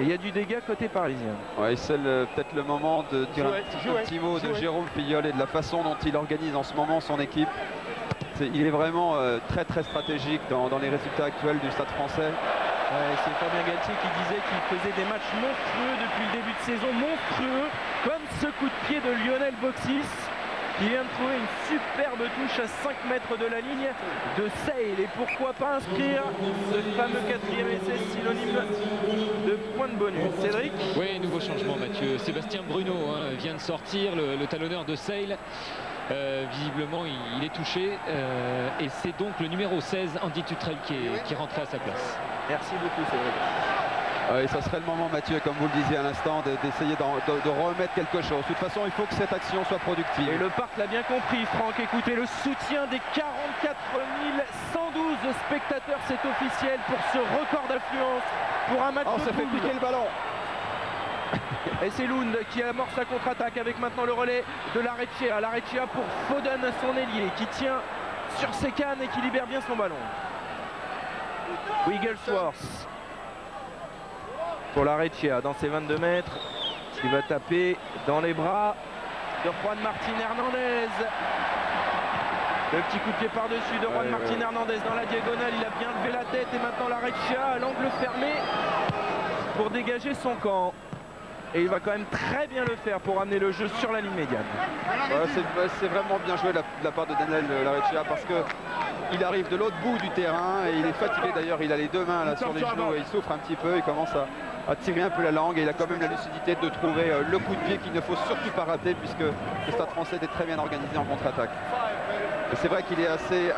S1: Et il y a du dégât côté parisien.
S2: Oui, c'est peut-être le moment de dire un petit mot de Jérôme Pillol et de la façon dont il organise en ce moment son équipe. Il est vraiment très stratégique dans les résultats actuels du Stade français.
S1: Ouais, c'est Fabien Galtier qui disait qu'il faisait des matchs monstrueux depuis le début de saison, monstrueux, comme ce coup de pied de Lionel Boxis, qui vient de trouver une superbe touche à 5 mètres de la ligne de Sale. Et pourquoi pas inscrire ce fameux 4e essai synonyme de point de bonus. Cédric?
S3: Oui, nouveau changement, Mathieu. Sébastien Bruno vient de sortir, le talonneur de Sale. Visiblement il est touché et c'est donc le numéro 16 Andy Tutrel qui est rentré à sa place.
S1: Merci beaucoup Cédric.
S2: Oui, ça serait le moment, Mathieu, comme vous le disiez à l'instant, d'essayer de remettre quelque chose. De toute façon, il faut que cette action soit productive.
S1: Et le parc l'a bien compris, Franck. Écoutez, le soutien des 44 112 spectateurs, c'est officiel pour ce record d'affluence pour un match de
S2: ça fait
S1: poule.
S2: piquer le ballon.
S1: Et c'est Lund qui amorce la contre-attaque avec maintenant le relais de Larechea. Larechea pour Foden, son ailier, qui tient sur ses cannes et qui libère bien son ballon. Wigglesworth pour Larechea dans ses 22 mètres, qui va taper dans les bras de Juan Martín Hernández. Le petit coup de pied par-dessus de Juan Martín Hernández dans la diagonale. Il a bien levé la tête et maintenant Larechea à l'angle fermé pour dégager son camp. Et il va quand même très bien le faire pour amener le jeu sur la ligne médiane.
S2: Ouais, c'est vraiment bien joué de la part de Daniel Larechea parce qu'il arrive de l'autre bout du terrain et il est fatigué d'ailleurs. Il a les deux mains là sur les genoux et il souffre un petit peu. Il commence à tirer un peu la langue et il a quand même la lucidité de trouver le coup de pied qu'il ne faut surtout pas rater puisque le Stade français est très bien organisé en contre-attaque. C'est vrai qu'il est assez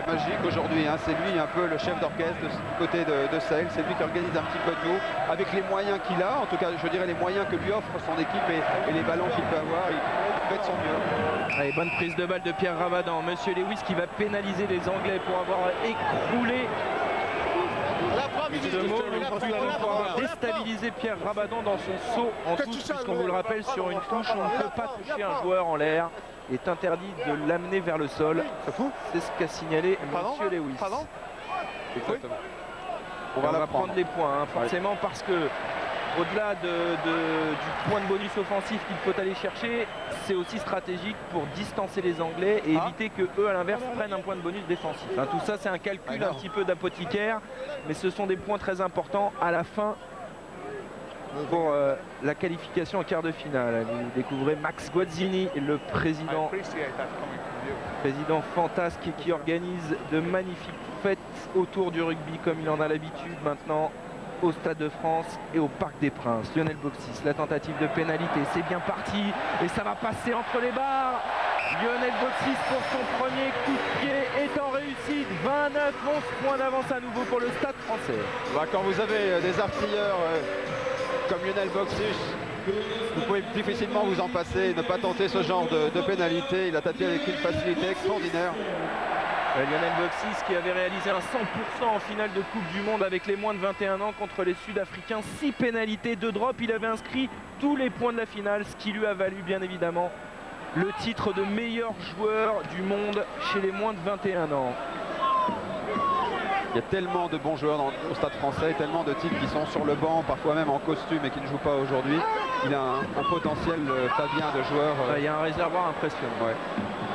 S2: magique aujourd'hui, hein. C'est lui un peu le chef d'orchestre du côté de Sale. C'est lui qui organise un petit peu tout avec les moyens qu'il a, en tout cas je dirais les moyens que lui offre son équipe et les ballons qu'il peut avoir. Il fait de son mieux.
S1: Allez, bonne prise de balle de Pierre Rabadan. Monsieur Lewis qui va pénaliser les Anglais pour avoir écroulé pour avoir déstabilisé Pierre Rabadan dans son saut en touche, puisqu'on vous le rappelle, sur une touche on ne peut pas toucher un joueur en l'air. Il est interdit de l'amener vers le sol. C'est ce qu'a signalé Monsieur Lewis.
S2: Exactement.
S1: On va prendre les points, hein, forcément, parce que au-delà du point de bonus offensif qu'il faut aller chercher, c'est aussi stratégique pour distancer les Anglais et éviter que eux, à l'inverse, prennent un point de bonus défensif. Hein, tout ça, c'est un calcul un petit peu d'apothicaire, mais ce sont des points très importants à la fin pour la qualification en quart de finale. Vous découvrez Max Guazzini, le président fantasque qui organise de magnifiques fêtes autour du rugby comme il en a l'habitude maintenant au Stade de France et au Parc des Princes. Lionel Boxis, la tentative de pénalité, c'est bien parti et ça va passer entre les barres. Lionel Boxis pour son premier coup de pied est en réussite. 29-11 points d'avance à nouveau pour le Stade français.
S2: Quand vous avez des artilleurs comme Lionel Boxis, vous pouvez difficilement vous en passer et ne pas tenter ce genre de pénalité. Il a tapé avec une facilité extraordinaire.
S1: Lionel Boxis qui avait réalisé un 100% en finale de Coupe du Monde avec les moins de 21 ans contre les Sud-Africains. 6 pénalités, 2 drops. Il avait inscrit tous les points de la finale, ce qui lui a valu bien évidemment le titre de meilleur joueur du monde chez les moins de 21 ans.
S2: Il y a tellement de bons joueurs au Stade français, tellement de types qui sont sur le banc, parfois même en costume et qui ne jouent pas aujourd'hui. Il a un potentiel, Fabien, de joueur.
S1: Il y a un réservoir impressionnant.
S2: Ouais.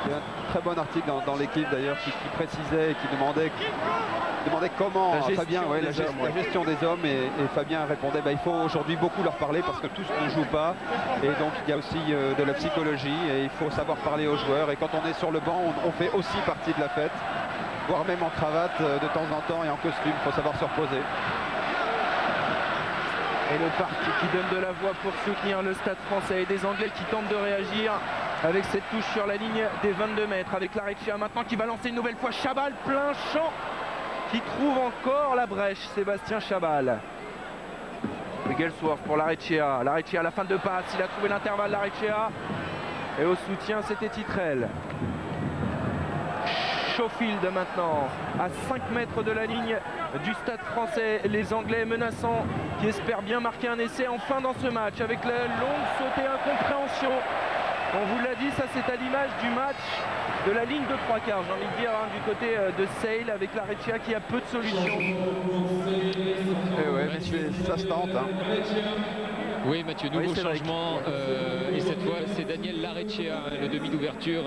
S2: Il y a un très bon article dans l'équipe d'ailleurs qui précisait et qui demandait comment Fabien, la gestion des hommes, et Fabien répondait il faut aujourd'hui beaucoup leur parler parce que tous ne jouent pas, et donc il y a aussi de la psychologie et il faut savoir parler aux joueurs, et quand on est sur le banc on fait aussi partie de la fête, voire même en cravate de temps en temps et en costume, il faut savoir se reposer.
S1: Et le parc qui donne de la voix pour soutenir le Stade français, et des Anglais qui tentent de réagir avec cette touche sur la ligne des 22 mètres, avec Lareccia maintenant qui va lancer une nouvelle fois Chabal, plein champ, qui trouve encore la brèche, Sébastien Chabal. Wigglesworth pour Lareccia. Lareccia à la fin de passe, il a trouvé l'intervalle, Lareccia. Et au soutien, c'était Titrel. Schofield maintenant, à 5 mètres de la ligne du Stade français. Les Anglais menaçants qui espèrent bien marquer un essai enfin dans ce match, avec la longue sautée incompréhension. On vous l'a dit, ça c'est à l'image du match de la ligne de 3/4, j'ai envie de dire, du côté de Sale, avec Lareccia qui a peu de solutions.
S2: Ouais, mais ça se tente.
S3: Oui, Mathieu, nouveau changement. Et cette fois, c'est Daniel Lareccia, le demi d'ouverture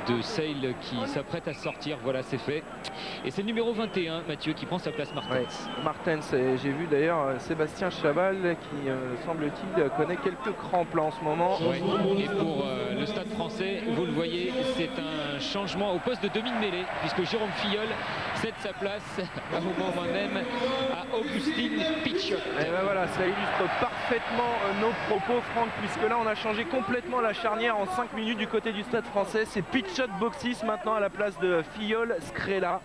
S3: de Sale qui s'apprête à sortir. Voilà, c'est fait. Et c'est le numéro 21, Mathieu, qui prend sa place, Martens.
S1: Ouais. Martens, j'ai vu d'ailleurs Sébastien Chabal qui, semble-t-il, connaît quelques crampes là en ce moment.
S3: Ouais. Et pour le Stade français, vous le voyez, c'est un changement au poste de demi de mêlée, puisque Jérôme Filleul cède sa place au moment même à Augustine Pichot.
S1: Et ben voilà, ça illustre parfaitement nos propos, Franck, puisque là on a changé complètement la charnière en 5 minutes du côté du Stade français. C'est Pichot Boxis maintenant à la place de Filleul Scrella.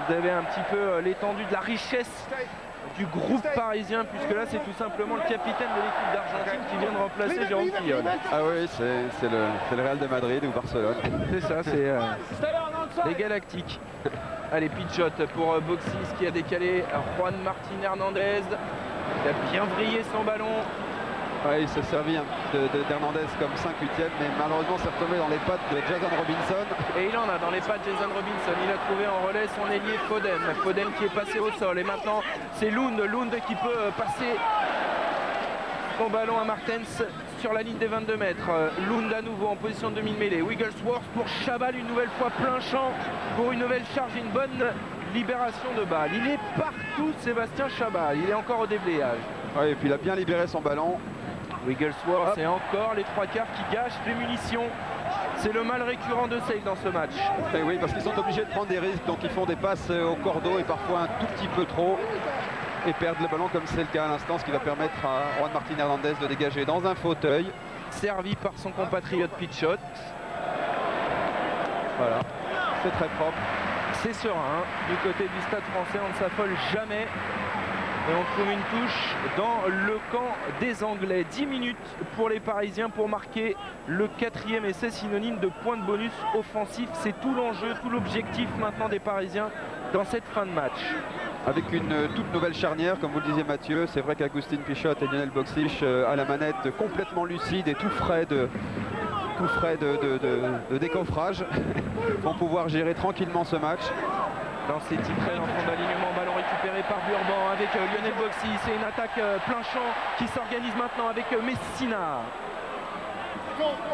S1: Vous avez un petit peu l'étendue de la richesse du groupe parisien, puisque là c'est tout simplement le capitaine de l'équipe d'Argentine qui vient de remplacer Jérôme Filleul.
S2: Ah oui, c'est le Real de Madrid ou Barcelone.
S1: C'est ça, c'est les Galactiques. Allez, Pichot pour Boxis qui a décalé Juan Martín Hernández. Il a bien vrillé son ballon.
S2: Ouais, il s'est servi d'Hernandez comme 5/8e, mais malheureusement s'est retombé dans les pattes de Jason Robinson.
S1: Et il en a dans les pattes Jason Robinson. Il a trouvé en relais son ailier Foden. Foden qui est passé au sol. Et maintenant c'est Lund qui peut passer son ballon à Martens sur la ligne des 22 mètres. Lund à nouveau en position de demi-mêlée. Wigglesworth pour Chabal, une nouvelle fois plein champ pour une nouvelle charge, une bonne libération de balle. Il est partout, Sébastien Chabal. Il est encore au déblayage.
S2: Ouais, et puis il a bien libéré son ballon.
S1: Wigglesworth, c'est encore les 3/4 qui gâchent les munitions. C'est le mal récurrent de Sale dans ce match.
S2: Et oui, parce qu'ils sont obligés de prendre des risques, donc ils font des passes au cordeau et parfois un tout petit peu trop, et perdent le ballon comme c'est le cas à l'instant, ce qui va permettre à Juan Martín Hernández de dégager dans un fauteuil.
S1: Servi par son compatriote Pichot.
S2: Voilà, c'est très propre.
S1: C'est serein, du côté du Stade français, on ne s'affole jamais. Et on trouve une touche dans le camp des Anglais. 10 minutes pour les Parisiens pour marquer le 4e essai, synonyme de point de bonus offensif. C'est tout l'enjeu, tout l'objectif maintenant des Parisiens dans cette fin de match.
S2: Avec une toute nouvelle charnière, comme vous le disiez Mathieu, c'est vrai qu'Agustin Pichot et Lionel Boxis à la manette, complètement lucides et tout frais de décoffrage, vont pouvoir gérer tranquillement ce match.
S1: Dans ces titrés en fond d'alignement, ballon récupéré par Burban avec Lionel Boxis. C'est une attaque plein champ qui s'organise maintenant avec Messina.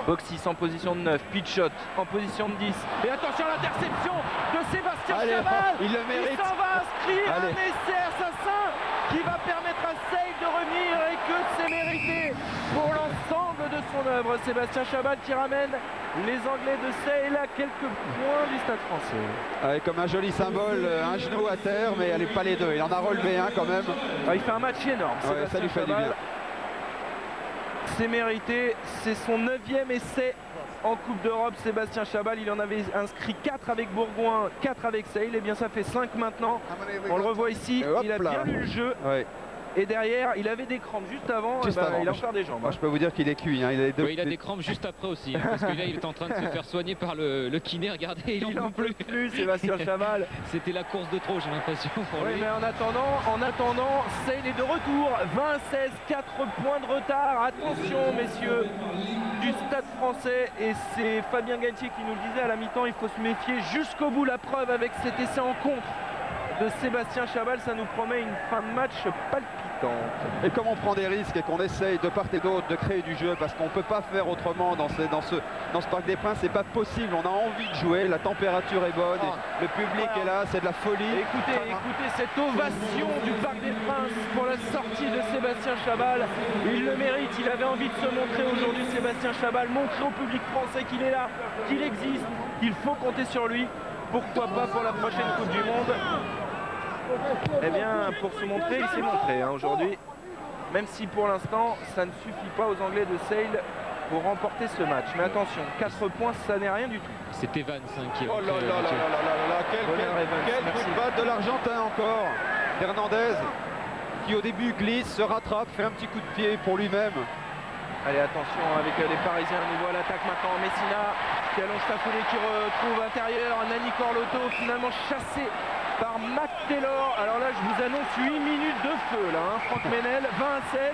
S1: Boxis en position de 9, Pichot en position de 10. Et attention à l'interception de Sébastien Chabal.
S2: Il le mérite.
S1: Il s'en va inscrire un essai assassin qui va permettre à Sale de revenir, et que c'est mérité pour l'ensemble de son œuvre. Sébastien Chabal qui ramène les Anglais de Sale à quelques points du Stade français.
S2: Avec comme un joli symbole, un genou à terre, mais elle n'est pas les deux. Il en a relevé un quand même.
S1: Il fait un match énorme.
S2: Ouais, ça lui fait du bien.
S1: C'est mérité, c'est son 9e essai en Coupe d'Europe. Sébastien Chabal, il en avait inscrit 4 avec Bourgoin, 4 avec Sale. Et bien ça fait 5 maintenant. On le revoit ici, il a bien lu le jeu.
S2: Ouais.
S1: Et derrière, il avait des crampes juste avant,
S2: Juste avant.
S1: il a encore des jambes.
S2: Moi, je peux vous dire qu'il est cuit. Hein.
S3: Il a des crampes juste après aussi, hein, parce que là il est en train de se faire soigner par le kiné. Regardez, il en peut plus.
S1: Sébastien Chabal.
S3: C'était la course de trop, j'ai l'impression pour
S1: Oui,
S3: lui.
S1: mais en attendant, Sale est de retour. 20-16, 4 points de retard. Attention, messieurs, du Stade Français. Et c'est Fabien Galtier qui nous le disait à la mi-temps. Il faut se méfier jusqu'au bout. La preuve avec cet essai en contre de Sébastien Chabal, ça nous promet une fin de match palpitante.
S2: Et comme on prend des risques et qu'on essaye de part et d'autre de créer du jeu, parce qu'on ne peut pas faire autrement dans ce Parc des Princes, c'est pas possible. On a envie de jouer, la température est bonne, et le public est là, c'est de la folie.
S1: Écoutez cette ovation du Parc des Princes pour la sortie de Sébastien Chabal. Il le mérite, il avait envie de se montrer aujourd'hui, Sébastien Chabal, montrer au public français qu'il est là, qu'il existe, qu'il faut compter sur lui. Pourquoi pas pour la prochaine Coupe du Monde? Eh bien, pour se montrer, il s'est montré aujourd'hui. Même si pour l'instant, ça ne suffit pas aux Anglais de Sale pour remporter ce match. Mais attention, 4 points, ça n'est rien du tout.
S3: C'est Evans qui est
S2: Oh là là là là, quel coup de batte de l'Argentin encore. Hernandez qui au début glisse, se rattrape, fait un petit coup de pied pour lui-même.
S1: Allez, attention avec les Parisiens, on voit l'attaque maintenant. Messina qui allonge sa foulée, qui retrouve intérieur. Nani Corlotto finalement chassé par Mac Taylor. Alors là, je vous annonce 8 minutes de feu là, hein. Franck Ménel, 20-16.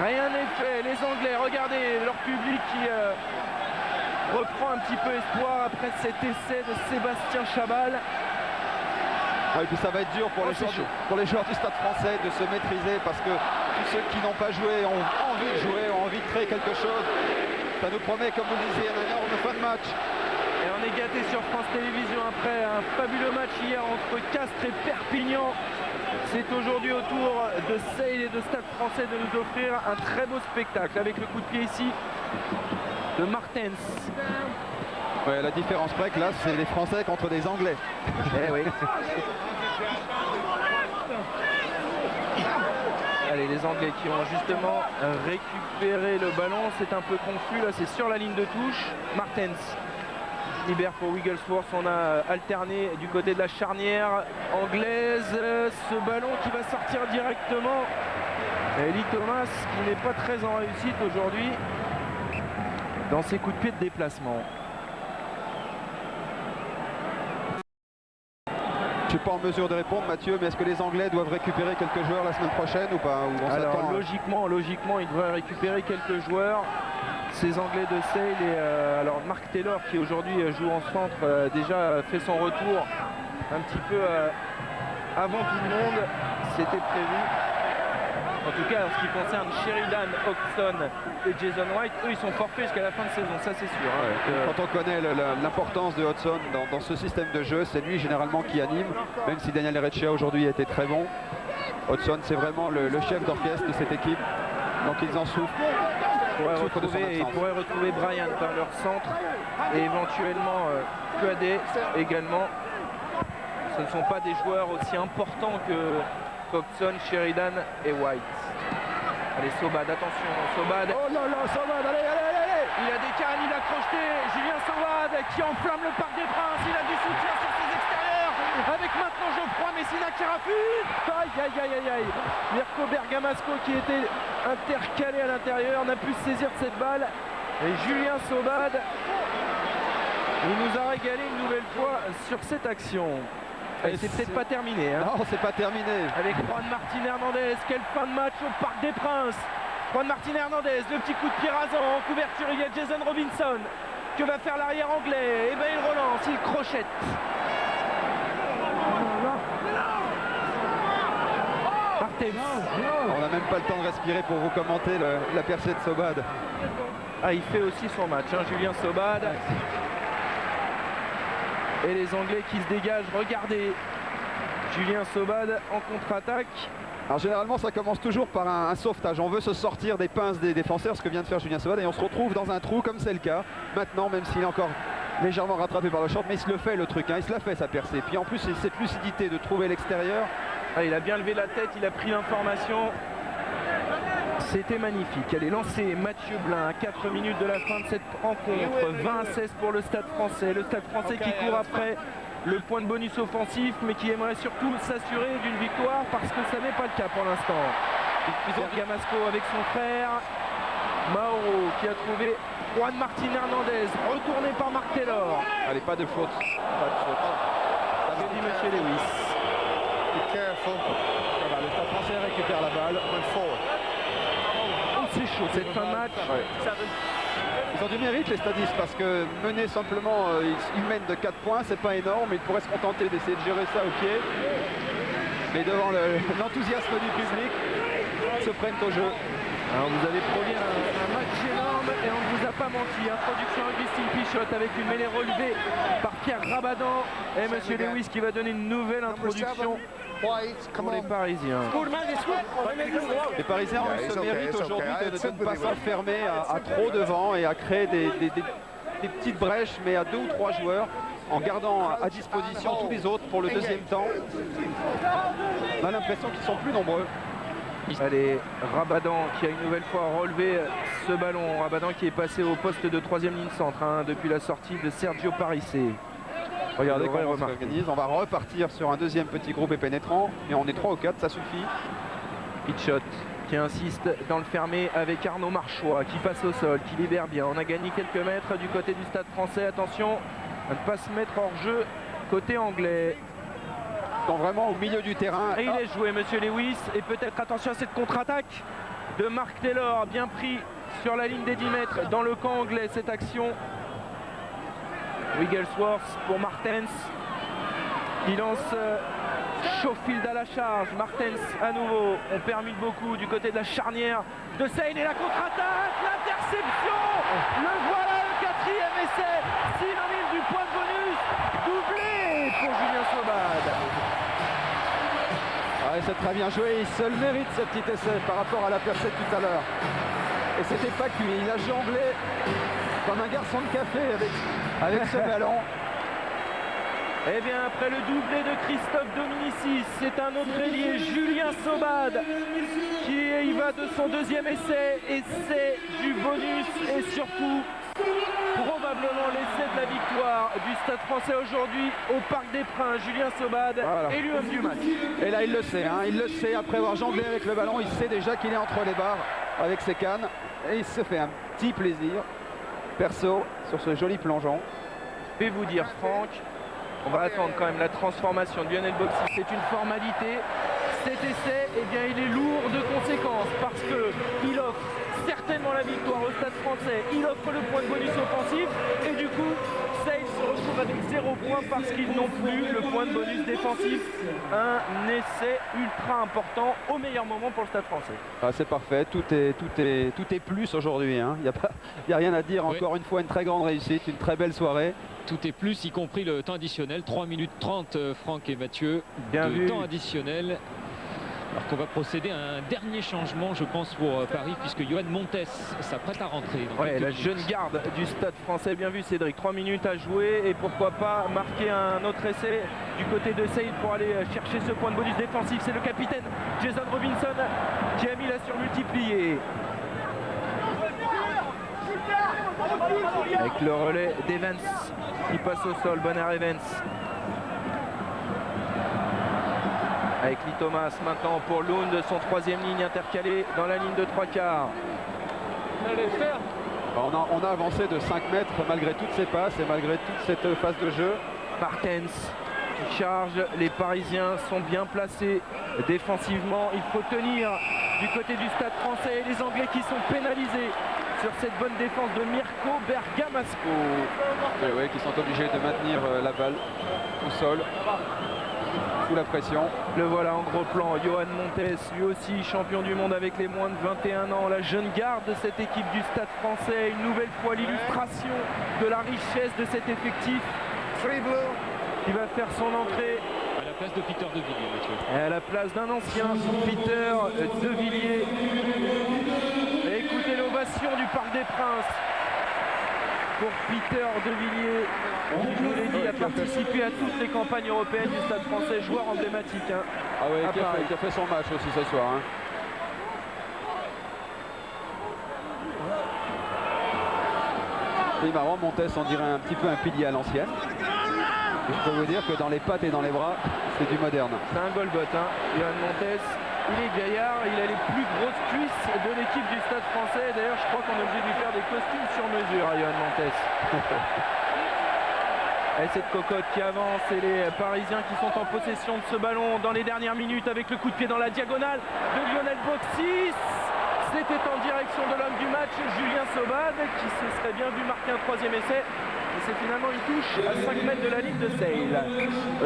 S1: Rien n'est fait. Les Anglais, regardez leur public qui reprend un petit peu espoir après cet essai de Sébastien Chabal.
S2: Et puis ça va être dur pour les joueurs du Stade Français de se maîtriser, parce que tous ceux qui n'ont pas joué ont envie de jouer, ont envie de créer quelque chose. Ça nous promet, comme vous le disiez, un énorme fin de match.
S1: Et on est gâté sur France Télévisions après un fabuleux match hier entre Castres et Perpignan. C'est aujourd'hui au tour de Sale et de Stade Français de nous offrir un très beau spectacle avec le coup de pied ici de Martens.
S2: Ouais, la différence près que là, c'est les Français contre des Anglais.
S1: Eh oui. Allez, les Anglais qui ont justement récupéré le ballon, c'est un peu confus là, c'est sur la ligne de touche. Martens libère pour Wigglesworth, on a alterné du côté de la charnière anglaise, ce ballon qui va sortir directement. Et Lee Thomas qui n'est pas très en réussite aujourd'hui dans ses coups de pied de déplacement.
S2: Je ne suis pas en mesure de répondre, Mathieu, mais est-ce que les Anglais doivent récupérer quelques joueurs la semaine prochaine ou pas?
S1: Alors logiquement, ils devraient récupérer quelques joueurs. Ces Anglais de Sale et alors Mark Taylor qui aujourd'hui joue en centre déjà fait son retour un petit peu avant tout le monde, c'était prévu. En tout cas en ce qui concerne Sheridan, Hodgson et Jason White, eux ils sont forfaits jusqu'à la fin de saison, ça c'est sûr. Hein.
S2: Quand on connaît l'importance de Hodgson dans ce système de jeu, c'est lui généralement qui anime, même si Daniel Erecchia aujourd'hui a été très bon. Hodgson c'est vraiment le chef d'orchestre de cette équipe, donc ils en souffrent.
S1: Ils pourraient retrouver Bryant dans leur centre et éventuellement Kuadé également. Ce ne sont pas des joueurs aussi importants que Hodgson, Sheridan et White. Allez, Sobad, attention, Sobad.
S2: Oh là là, Sobad, allez.
S1: Il a des cannes, il a crocheté. Julien Sobad qui enflamme le Parc des Princes. Il a du soutien sur ses extérieurs. Avec maintenant Geoffroy Messina qui refuse. Aïe. Mirko Bergamasco qui était intercalé à l'intérieur n'a pu se saisir de cette balle. Et Julien Sobad, il nous a régalé une nouvelle fois sur cette action. Et c'est peut-être pas terminé. Hein.
S2: Non, c'est pas terminé.
S1: Avec Juan Martin Hernandez, quelle fin de match au Parc des Princes. Juan Martin Hernandez, le petit coup de pied rasant en couverture, il y a Jason Robinson. Que va faire l'arrière anglais? Et bien il relance, il crochette.
S2: On n'a même pas le temps de respirer pour vous commenter la percée de Sobad.
S1: Ah, il fait aussi son match, hein, Julien Sobad. Et les Anglais qui se dégagent, regardez. Julien Sobad en contre-attaque.
S2: Alors généralement ça commence toujours par un sauvetage. On veut se sortir des pinces des défenseurs, ce que vient de faire Julien Sobad, et on se retrouve dans un trou comme c'est le cas. Maintenant, même s'il est encore légèrement rattrapé par le short, mais il se le fait le truc, hein, il se la fait sa percée. Puis en plus c'est cette lucidité de trouver l'extérieur.
S1: Ah, il a bien levé la tête, il a pris l'information. C'était magnifique. Allez, lancé Mathieu Blin à 4 minutes de la fin de cette rencontre. 20-16 pour le Stade Français. Le Stade Français qui court après le point de bonus offensif, mais qui aimerait surtout s'assurer d'une victoire parce que ça n'est pas le cas pour l'instant. Bergamasco avec son frère. Mauro qui a trouvé Juan Martin Hernandez, retourné par Mark Taylor.
S2: Allez, pas de faute. Pas de faute.
S1: Que dit Monsieur Lewis?
S9: Be careful.
S2: Voilà, le Stade Français récupère la balle.
S1: Oh, c'est chaud cette fin de match.
S2: Ouais. Ils ont du mérite les stadistes parce que mener simplement, ils mènent de 4 points, c'est pas énorme, ils pourraient se contenter d'essayer de gérer ça au pied. Mais devant l'enthousiasme du public, ils se prennent au jeu.
S1: Alors vous avez produit un match énorme et on ne vous a pas menti. Introduction Augustine Pichotte avec une mêlée relevée par Pierre Rabadan et Monsieur Lewis qui va donner une nouvelle introduction pour les Parisiens.
S2: Les Parisiens ont eu ce mérite aujourd'hui de ne pas s'enfermer à trop devant et à créer des petites brèches, mais à 2 ou 3 joueurs, en gardant à disposition tous les autres pour le deuxième temps. On a l'impression qu'ils sont plus nombreux.
S1: Allez, Rabadan qui a une nouvelle fois relevé ce ballon. Rabadan qui est passé au poste de 3e ligne centre depuis la sortie de Sergio Parissé.
S2: Regardez comment on s'organise. On va repartir sur un deuxième petit groupe et pénétrant. Et on est 3 ou 4, ça suffit.
S1: Pichotte qui insiste dans le fermé avec Arnaud Marchois qui passe au sol, qui libère bien. On a gagné quelques mètres du côté du Stade Français. Attention à ne pas se mettre hors jeu côté anglais.
S2: Vraiment au milieu du terrain.
S1: Et il est joué Monsieur Lewis et peut-être attention à cette contre-attaque de Mark Taylor, bien pris sur la ligne des 10 mètres dans le camp anglais cette action. Wigglesworth pour Martens qui lance Schofield à la charge. Martens à nouveau, on permute beaucoup du côté de la charnière de Sale et la contre-attaque, l'interception, le voilà le 4e essai, synonyme du point de bonus, doublé pour Julien Sobad.
S2: Ouais, c'est très bien joué, il se le mérite ce petit essai par rapport à la percée tout à l'heure. Et c'était pas cuit, il a jonglé comme un garçon de café avec ce ballon.
S1: Et bien après le doublé de Christophe Dominicis, c'est un autre ailier, Julien Sobad, qui y va de son 2e essai, et c'est du bonus et surtout probablement l'essai de la victoire du Stade Français aujourd'hui au Parc des Princes. Julien Sobad, voilà, élu homme du match.
S2: Et là il le sait, il le sait, après avoir jonglé avec le ballon, il sait déjà qu'il est entre les barres avec ses cannes et il se fait un petit plaisir perso sur ce joli plongeon.
S1: Je vais vous dire Franck, on va attendre quand même la transformation de Lionel Boxy, c'est une formalité. Cet essai, eh bien, il est lourd de conséquences parce qu'il offre certainement la victoire au Stade Français, il offre le point de bonus offensif et du coup Sale se retrouve avec 0 points parce qu'ils n'ont plus le point de bonus défensif. Un essai ultra important au meilleur moment pour le Stade Français.
S2: Ah, c'est parfait, tout est plus aujourd'hui, il n'y a rien à dire, encore une fois une très grande réussite, une très belle soirée.
S3: Tout est plus, y compris le temps additionnel, 3 minutes 30 Franck et Mathieu
S1: bien
S3: de
S1: vu.
S3: Temps additionnel. Alors qu'on va procéder à un dernier changement, je pense, pour Paris, puisque Johan Montes s'apprête à rentrer.
S1: Ouais, la jeune garde du Stade Français, bien vu Cédric, 3 minutes à jouer et pourquoi pas marquer un autre essai du côté de Sale pour aller chercher ce point de bonus défensif. C'est le capitaine Jason Robinson qui a mis la surmultipliée. Avec le relais d'Evans qui passe au sol, Bonner Evans. Avec Lee Thomas maintenant pour Lund, son 3e ligne intercalée dans la ligne de 3/4.
S2: On a avancé de 5 mètres malgré toutes ces passes et malgré toute cette phase de jeu.
S1: Martens qui charge, les Parisiens sont bien placés défensivement. Il faut tenir du côté du Stade Français et les Anglais qui sont pénalisés sur cette bonne défense de Mirko Bergamasco.
S2: Oui, qui sont obligés de maintenir la balle au sol. Sous la pression.
S1: Le voilà en gros plan, Johan Montes, lui aussi champion du monde avec les moins de 21 ans, la jeune garde de cette équipe du Stade Français, une nouvelle fois l'illustration de la richesse de cet effectif. Il va faire son entrée
S3: à la place de Peter De Villiers, Mathieu.
S1: Et à la place d'un ancien, Peter De Villiers. Et écoutez l'ovation du Parc des Princes pour Peter De Villiers. Je vous l'ai dit, a participé à toutes les campagnes européennes du Stade Français, joueur emblématique.
S2: Ah oui, qui a fait son match aussi ce soir. C'est marrant, Montes, on dirait un petit peu un pilier à l'ancienne. Je peux vous dire que dans les pattes et dans les bras, c'est du moderne.
S1: C'est un Golgot, hein. Johan Montes, il est gaillard, il a les plus grosses cuisses de l'équipe du Stade Français. D'ailleurs, je crois qu'on est obligé de lui faire des costumes sur mesure à Johan Montes. Et cette cocotte qui avance et les Parisiens qui sont en possession de ce ballon dans les dernières minutes avec le coup de pied dans la diagonale de Lionel Boxis. C'était en direction de l'homme du match, Julien Sobad, qui se serait bien vu marquer un troisième essai. Et c'est finalement une touche à 5 mètres de la ligne de Sale.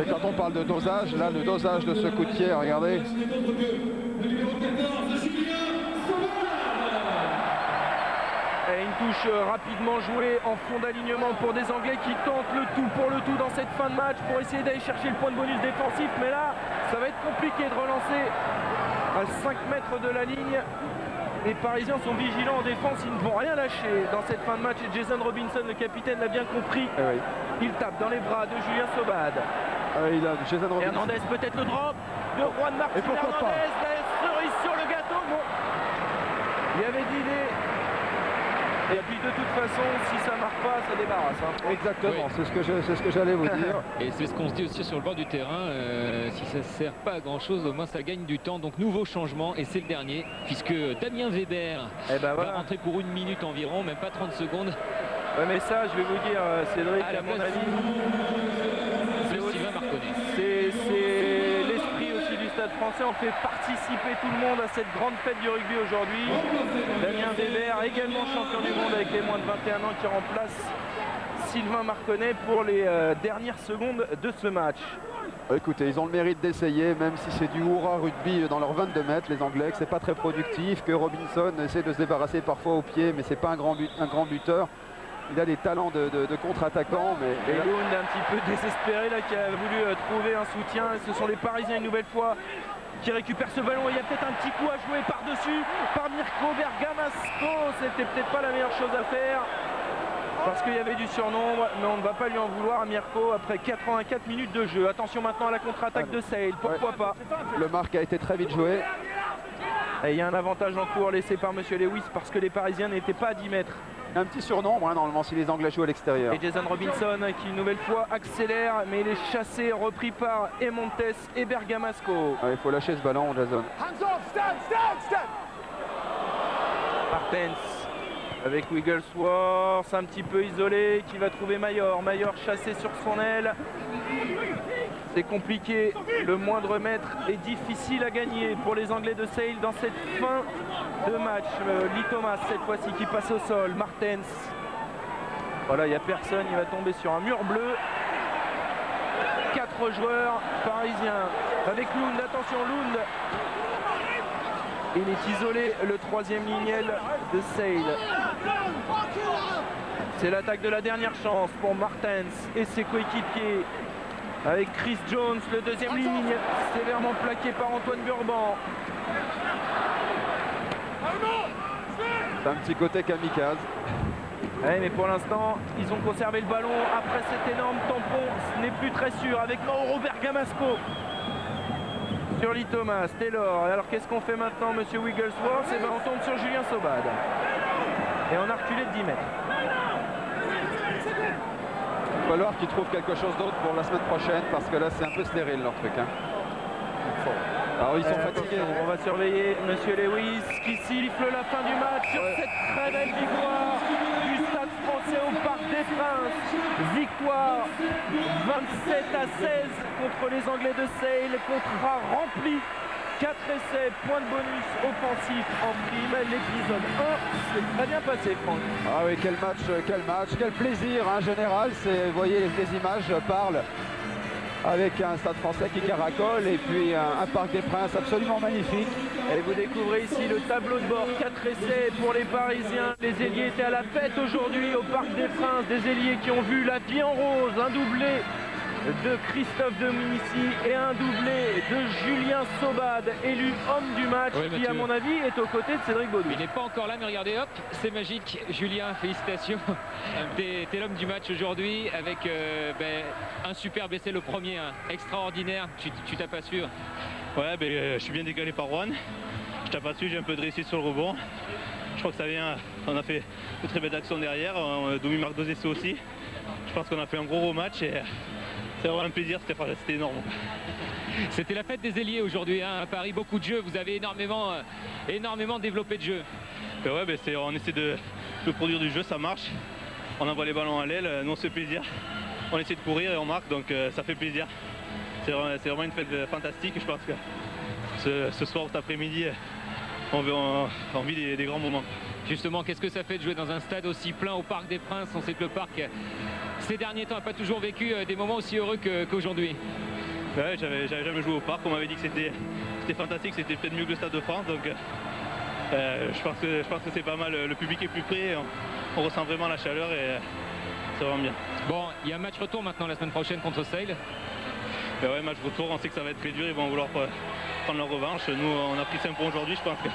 S2: Et quand on parle de dosage, là, le dosage de ce coup de pied, regardez.
S1: Et une touche rapidement jouée en fond d'alignement pour des Anglais qui tentent le tout pour le tout dans cette fin de match pour essayer d'aller chercher le point de bonus défensif. Mais là, ça va être compliqué de relancer à 5 mètres de la ligne. Les Parisiens sont vigilants en défense, ils ne vont rien lâcher dans cette fin de match. Et Jason Robinson, le capitaine, l'a bien compris.
S2: Oui.
S1: Il tape dans les bras de Julien Sobad.
S2: Il a Jason Robinson.
S1: Hernandez, peut-être le drop de Juan Martín Hernandez. La cerise sur le gâteau. Bon, il y avait d'idées. Et puis de toute façon, si ça marque pas, ça débarrasse. Hein.
S2: Exactement,
S3: Oui.
S2: c'est ce que j'allais vous dire.
S3: Et c'est ce qu'on se dit aussi sur le bord du terrain. Si ça ne sert pas à grand chose, au moins ça gagne du temps. Donc nouveau changement, et c'est le dernier, puisque Damien Weber va rentrer pour 1 minute environ, même pas 30 secondes.
S1: Ouais, mais ça, je vais vous dire, Cédric, à mon avis,
S3: Sylvain Marconnet.
S1: c'est l'esprit aussi du Stade Français. On fait participer tout le monde à cette grande fête du rugby aujourd'hui. Damien Weber, également champion du monde avec les moins de 21 ans, qui remplace Sylvain Marconnet pour les dernières secondes de ce match.
S2: Écoutez, ils ont le mérite d'essayer, même si c'est du hurrah rugby dans leurs 22 mètres, les Anglais, que c'est pas très productif, que Robinson essaie de se débarrasser parfois au pied, mais c'est pas un grand buteur. Il a des talents de contre-attaquant, mais...
S1: Et Lund un petit peu désespéré là, qui a voulu trouver un soutien. Et ce sont les Parisiens une nouvelle fois qui récupèrent ce ballon. Il y a peut-être un petit coup à jouer par-dessus par Mirko Bergamasco. C'était peut-être pas la meilleure chose à faire parce qu'il y avait du surnombre, mais on ne va pas lui en vouloir à Mirko après 84 minutes de jeu. Attention maintenant à la contre-attaque de Sale, pourquoi pas.
S2: Le marque a été très vite joué.
S1: Et il y a un avantage en cours laissé par Monsieur Lewis parce que les Parisiens n'étaient pas à 10 mètres.
S2: Un petit surnombre, hein, normalement, si les Anglais jouent à l'extérieur.
S1: Et Jason Robinson qui une nouvelle fois accélère, mais il est chassé, repris par Montes et Bergamasco.
S2: Il faut lâcher ce ballon, Jason.
S1: Martens avec Wigglesworth, un petit peu isolé, qui va trouver Mayor. Mayor chassé sur son aile. C'est compliqué, le moindre mètre est difficile à gagner pour les Anglais de Sale dans cette fin de match. Lee Thomas cette fois-ci qui passe au sol, Martens. Voilà, il n'y a personne, il va tomber sur un mur bleu. 4 joueurs parisiens avec Lund, attention Lund. Il est isolé, le troisième lignel de Sale. C'est l'attaque de la dernière chance pour Martens et ses coéquipiers. Avec Chris Jones, le deuxième ligne, sévèrement plaqué par Antoine Burban.
S2: C'est un petit côté kamikaze.
S1: Ouais, mais pour l'instant, ils ont conservé le ballon. Après cet énorme tampon, ce n'est plus très sûr. Avec Mauro Bergamasco sur Lee Thomas, Taylor. Alors qu'est-ce qu'on fait maintenant, monsieur Wigglesworth? Et ben, on tombe sur Julien Sobad. Et on a reculé de 10 mètres.
S2: Il va falloir qu'ils trouvent quelque chose d'autre pour la semaine prochaine parce que là c'est un peu stérile leur truc. Hein. Alors ils sont fatigués.
S1: On va surveiller monsieur Lewis qui siffle la fin du match sur cette très belle victoire du Stade Français au Parc des Princes. Victoire 27-16 contre les Anglais de Sale. Contrat rempli. 4 essais, point de bonus offensif en prime. L'épisode 1 s'est très bien passé, Franck.
S2: Ah oui, quel match, quel plaisir en général. Vous voyez, les images parlent avec un Stade Français qui caracole et puis un Parc des Princes absolument magnifique.
S1: Et vous découvrez ici le tableau de bord, 4 essais pour les Parisiens. Les ailiers étaient à la fête aujourd'hui au Parc des Princes. Des ailiers qui ont vu la vie en rose, un doublé de Christophe Dominici et un doublé de Julien Sobad, élu homme du match, qui à mon avis est aux côtés de Cédric Baudou.
S3: Il n'est pas encore là, mais regardez, hop, c'est magique. Julien, félicitations. T'es l'homme du match aujourd'hui avec un superbe essai, le premier, hein, extraordinaire. Tu t'as pas su.
S10: Ouais, je suis bien décalé par Juan. Je tape pas dessus, j'ai un peu de réussite sur le rebond. Je crois que ça vient, on a fait de très belles actions derrière. Domi marque 2 essais aussi. Je pense qu'on a fait un gros match et c'est vraiment un plaisir, c'était énorme.
S3: C'était la fête des ailiers aujourd'hui à Paris, beaucoup de jeux, vous avez énormément développé de jeux.
S10: Ouais, on essaie de produire du jeu, ça marche. On envoie les ballons à l'aile, nous on se fait plaisir. On essaie de courir et on marque, donc ça fait plaisir. C'est vraiment une fête fantastique. Je pense que ce soir, cet après-midi, on vit des grands moments.
S3: Justement, qu'est-ce que ça fait de jouer dans un stade aussi plein au Parc des Princes? On sait que le parc, ces derniers temps, n'a pas toujours vécu des moments aussi heureux qu'aujourd'hui.
S10: Ouais, j'avais jamais joué au parc. On m'avait dit que c'était fantastique, c'était peut-être mieux que le Stade de France. Donc, je pense que c'est pas mal. Le public est plus près, on ressent vraiment la chaleur et c'est vraiment bien.
S3: Bon, il y a un match retour maintenant la semaine prochaine contre Sale.
S10: Ouais, match retour, on sait que ça va être très dur, ils vont vouloir prendre leur revanche. Nous, on a pris 5 points aujourd'hui, je pense que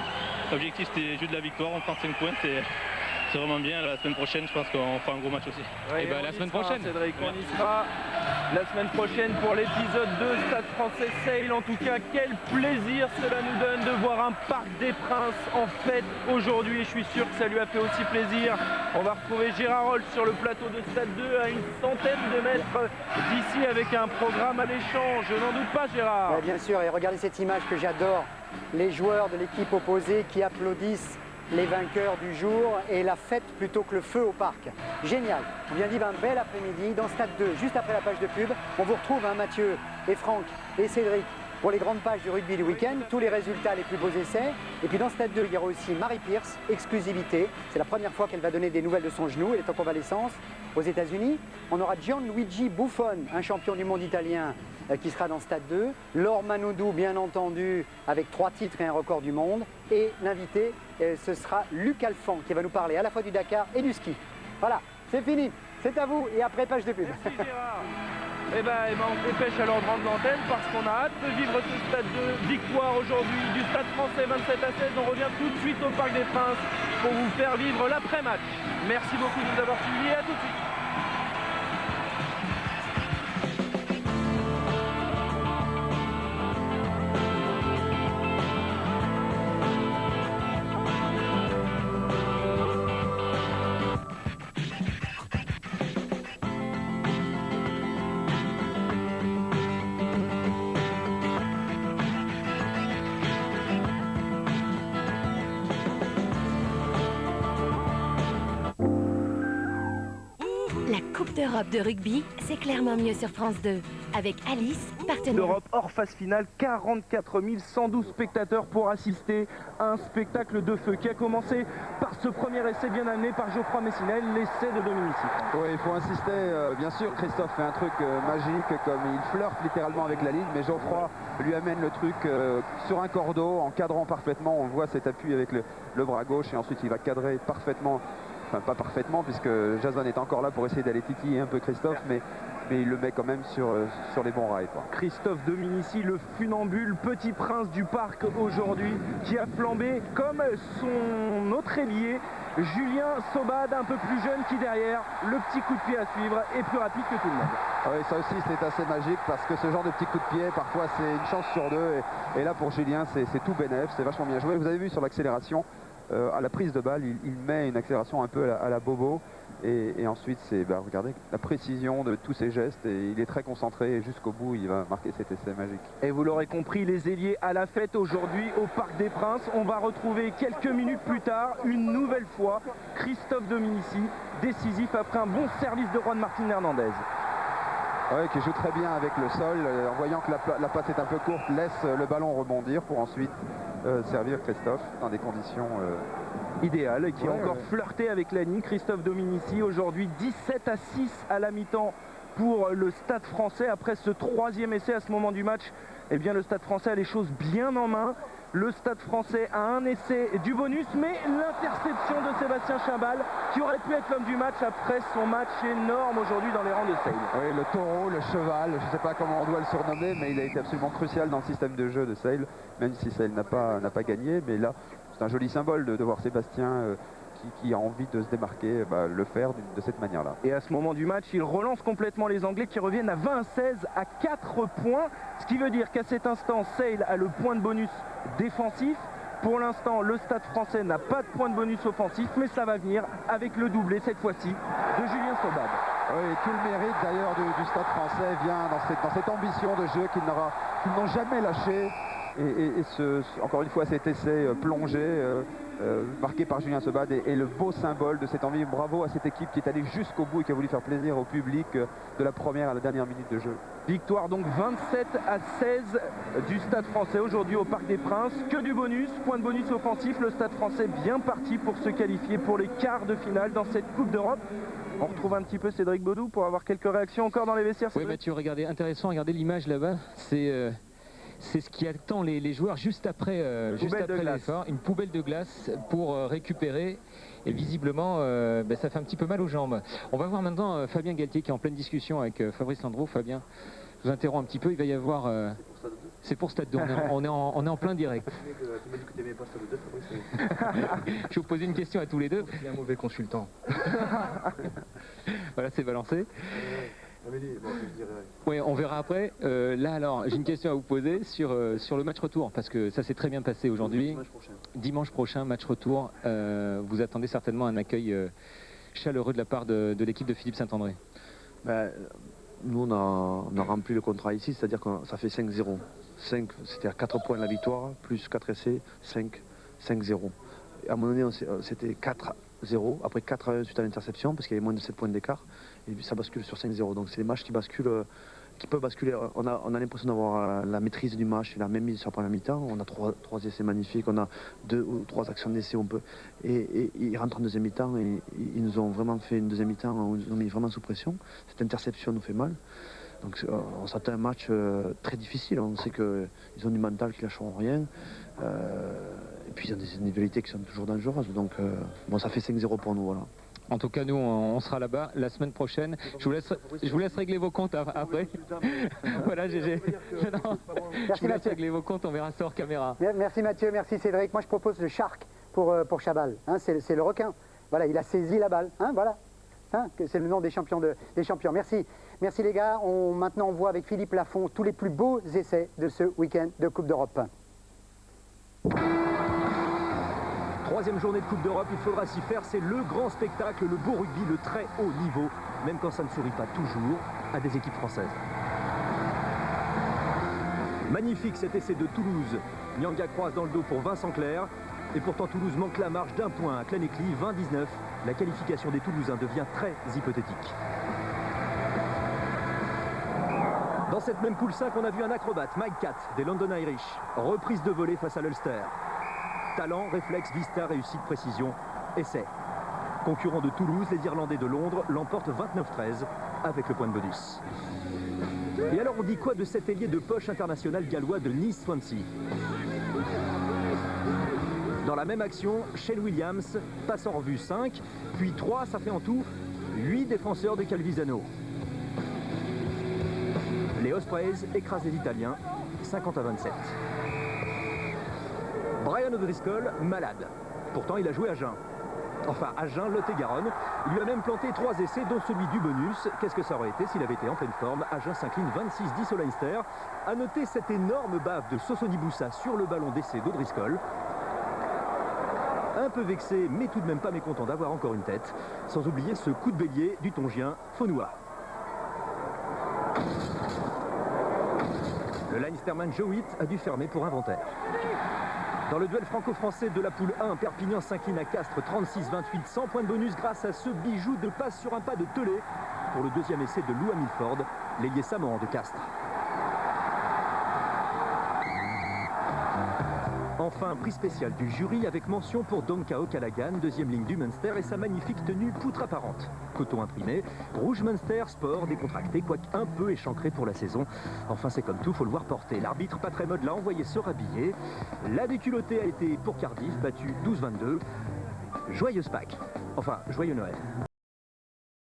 S10: l'objectif c'était juste de la victoire, on prend 5 points, c'est vraiment bien. La semaine prochaine, je pense qu'on fera un gros match aussi.
S1: Ouais,
S3: et la semaine prochaine,
S1: Cédric, on y sera la semaine prochaine pour l'épisode 2 Stade Français Sale. En tout cas, quel plaisir cela nous donne de voir un Parc des Princes en fête aujourd'hui. Et je suis sûr que ça lui a fait aussi plaisir. On va retrouver Gérard Holt sur le plateau de Stade 2 à une centaine de mètres d'ici avec un programme alléchant. Je n'en doute pas, Gérard.
S11: Ouais, bien sûr, et regardez cette image que j'adore. Les joueurs de l'équipe opposée qui applaudissent les vainqueurs du jour et la fête plutôt que le feu au parc. Génial. On vient de vivre un bel après-midi dans Stade 2, juste après la page de pub. On vous retrouve, Mathieu et Franck et Cédric, pour les grandes pages du rugby du week-end, tous les résultats, les plus beaux essais. Et puis dans Stade 2, il y aura aussi Marie Pierce, exclusivité. C'est la première fois qu'elle va donner des nouvelles de son genou, elle est en convalescence aux États-Unis. On aura Gianluigi Buffon, un champion du monde italien, qui sera dans Stade 2. Laure Manodou, bien entendu, avec 3 titres et un record du monde. Et l'invité, ce sera Luc Alphand, qui va nous parler à la fois du Dakar et du ski. Voilà, c'est fini. C'est à vous et après page de pub.
S1: Merci Gérard. Eh ben, on dépêche alors de rendre l'antenne parce qu'on a hâte de vivre ce Stade 2. Victoire aujourd'hui du Stade Français 27-16. On revient tout de suite au Parc des Princes pour vous faire vivre l'après-match. Merci beaucoup de nous avoir suivis et à tout de suite.
S5: La Coupe d'Europe de rugby, c'est clairement mieux sur France 2. Avec Alice, partenaire.
S1: D'Europe hors phase finale, 44 112 spectateurs pour assister à un spectacle de feu qui a commencé par ce premier essai bien amené par Geoffroy Messinel, l'essai de Dominici.
S2: Oui, il faut insister, bien sûr, Christophe fait un truc magique, comme il flirte littéralement avec la ligne, mais Geoffroy lui amène le truc sur un cordeau, en cadrant parfaitement. On voit cet appui avec le bras gauche et ensuite il va cadrer parfaitement. Enfin, pas parfaitement, puisque Jason est encore là pour essayer d'aller titiller un peu Christophe, mais il le met quand même sur les bons rails, quoi.
S1: Christophe Dominici, le funambule, petit prince du parc aujourd'hui, qui a flambé comme son autre ailier, Julien Sobad, un peu plus jeune qui derrière, le petit coup de pied à suivre est plus rapide que tout le monde.
S2: Ah oui, ça aussi c'est assez magique parce que ce genre de petit coup de pied, parfois c'est une chance sur deux, et là pour Julien c'est tout bénef, c'est vachement bien joué. Vous avez vu sur l'accélération, à la prise de balle, il met une accélération un peu à la Bobo et ensuite c'est, regardez, la précision de tous ses gestes et il est très concentré et jusqu'au bout il va marquer cet essai magique.
S1: Et vous l'aurez compris, les ailiers à la fête aujourd'hui au Parc des Princes. On va retrouver quelques minutes plus tard, une nouvelle fois, Christophe Dominici, décisif après un bon service de Juan Martin Hernandez.
S2: Oui, qui joue très bien avec le sol, en voyant que la passe est un peu courte, laisse le ballon rebondir pour ensuite servir Christophe dans des conditions
S1: idéales, et qui a encore flirté avec la ligne. Christophe Dominici, aujourd'hui 17-6 à la mi-temps pour le Stade Français. Après ce troisième essai à ce moment du match, eh bien le Stade Français a les choses bien en main. Le Stade Français a un essai du bonus, mais l'interception de Sébastien Chimbal, qui aurait pu être l'homme du match après son match énorme aujourd'hui dans les rangs de Sale.
S2: Oui, le taureau, le cheval, je ne sais pas comment on doit le surnommer, mais il a été absolument crucial dans le système de jeu de Sale, même si Sale n'a pas gagné. Mais là, c'est un joli symbole de voir Sébastien qui a envie de se démarquer, le faire de cette manière-là.
S1: Et à ce moment du match, il relance complètement les Anglais qui reviennent à 20-16 à 4 points. Ce qui veut dire qu'à cet instant, Sale a le point de bonus défensif. Pour l'instant, le Stade Français n'a pas de point de bonus offensif, mais ça va venir avec le doublé cette fois-ci de Julien Sobad.
S2: Oui, tout le mérite d'ailleurs du Stade français vient dans cette ambition de jeu qu'ils n'ont jamais lâché. Et encore une fois, cet essai plongé, marqué par Julien Sebade, est le beau symbole de cette envie. Bravo à cette équipe qui est allée jusqu'au bout et qui a voulu faire plaisir au public de la première à la dernière minute de jeu.
S1: Victoire donc 27-16 du Stade français aujourd'hui au Parc des Princes. Que du bonus, point de bonus offensif. Le Stade français bien parti pour se qualifier pour les quarts de finale dans cette Coupe d'Europe. On retrouve un petit peu Cédric Baudou pour avoir quelques réactions encore dans les vestiaires.
S3: Oui Mathieu, regardez, intéressant, regardez l'image là-bas. C'est ce qui attend les joueurs juste après l'effort, une poubelle de glace pour récupérer. Et visiblement, ça fait un petit peu mal aux jambes. On va voir maintenant Fabien Galtier qui est en pleine discussion avec Fabrice Landreau. Fabien, je vous interromps un petit peu, il va y avoir... C'est pour Stade 2, on est en plein direct. Je vais vous poser une question à tous les deux.
S12: Il est un mauvais consultant.
S3: Voilà, c'est balancé. Oui, on verra après. Là alors, j'ai une question à vous poser sur le match retour, parce que ça s'est très bien passé aujourd'hui. Dimanche prochain, match retour. Vous attendez certainement un accueil chaleureux de la part de l'équipe de Philippe Saint-André.
S7: Nous, on a rempli le contrat ici, c'est-à-dire que ça fait 5-0. 5, c'était à 4 points la victoire, plus 4 essais, 5-0. À un moment donné, c'était 4-0, après 4-1 suite à l'interception, parce qu'il y avait moins de 7 points d'écart, et puis ça bascule sur 5-0. Donc c'est des matchs qui peuvent basculer. On a l'impression d'avoir la maîtrise du match, la même mise sur la première mi-temps. On a 3 essais magnifiques, on a 2 ou 3 actions d'essai, et ils rentrent en deuxième mi-temps, et ils nous ont vraiment fait une deuxième mi-temps où ils nous ont mis vraiment sous pression. Cette interception nous fait mal. Donc on s'attend à un match très difficile. On sait qu'ils ont du mental qui ne lâcheront rien. Et puis ils ont des individualités qui sont toujours dangereuses. Donc ça fait 5-0 pour nous. Voilà.
S3: En tout cas, nous, on sera là-bas la semaine prochaine. Je vous laisse régler vos comptes après. Voilà, GG. Je vous laisse régler vos comptes, on verra ça hors caméra.
S11: Merci Mathieu, merci Cédric. Moi, je propose le Shark pour Chabal. Hein, c'est le requin. Voilà, il a saisi la balle. Hein, voilà. Hein, c'est le nom des champions. Merci. Merci les gars. Maintenant, on voit avec Philippe Lafont tous les plus beaux essais de ce week-end de Coupe d'Europe.
S13: Troisième journée de Coupe d'Europe, il faudra s'y faire, c'est le grand spectacle, le beau rugby, le très haut niveau, même quand ça ne sourit pas toujours à des équipes françaises. Magnifique cet essai de Toulouse. Nyanga croise dans le dos pour Vincent Clerc, et pourtant Toulouse manque la marge d'un point à Clanéclis, 20-19. La qualification des Toulousains devient très hypothétique. Dans cette même poule 5, on a vu un acrobate, Mike Catt, des London Irish. Reprise de volée face à l'Ulster. Talent, réflexe, vista, réussite, précision, essai. Concurrent de Toulouse, les Irlandais de Londres l'emportent 29-13 avec le point de bonus. Et alors on dit quoi de cet ailier de poche international gallois de Nice Swansea? Dans la même action, Shane Williams passe en revue 5, puis 3, ça fait en tout 8 défenseurs de Calvisano. Les Ospreys écrasent les Italiens, 50-27. Brian O'Driscoll, malade. Pourtant, il a joué à Agen. Enfin, Agen, Lot-et-Garonne. Il lui a même planté 3 essais, dont celui du bonus. Qu'est-ce que ça aurait été s'il avait été en pleine forme? Agen s'incline 26-10 au Leinster. A noter cette énorme baffe de Sosoni Boussa sur le ballon d'essai d'Odriscoll. Un peu vexé, mais tout de même pas mécontent d'avoir encore une tête. Sans oublier ce coup de bélier du Tongien Faunois. Le Leinsterman Jowitt a dû fermer pour inventaire. Dans le duel franco-français de la poule 1, Perpignan s'incline à Castres 36-28, 100 points de bonus grâce à ce bijou de passe sur un pas de Telé pour le deuxième essai de Lou Milford, l'ailier samoan de Castres. Enfin, prix spécial du jury avec mention pour Donkao Callaghan, deuxième ligne du Munster et sa magnifique tenue poutre apparente. Coton imprimé, rouge Munster, sport décontracté, quoique un peu échancré pour la saison. Enfin, c'est comme tout, faut le voir porter. L'arbitre, pas très mode, l'a envoyé se rhabiller. La déculottée a été pour Cardiff, battue 12-22. Joyeuse Pâques. Enfin, joyeux Noël.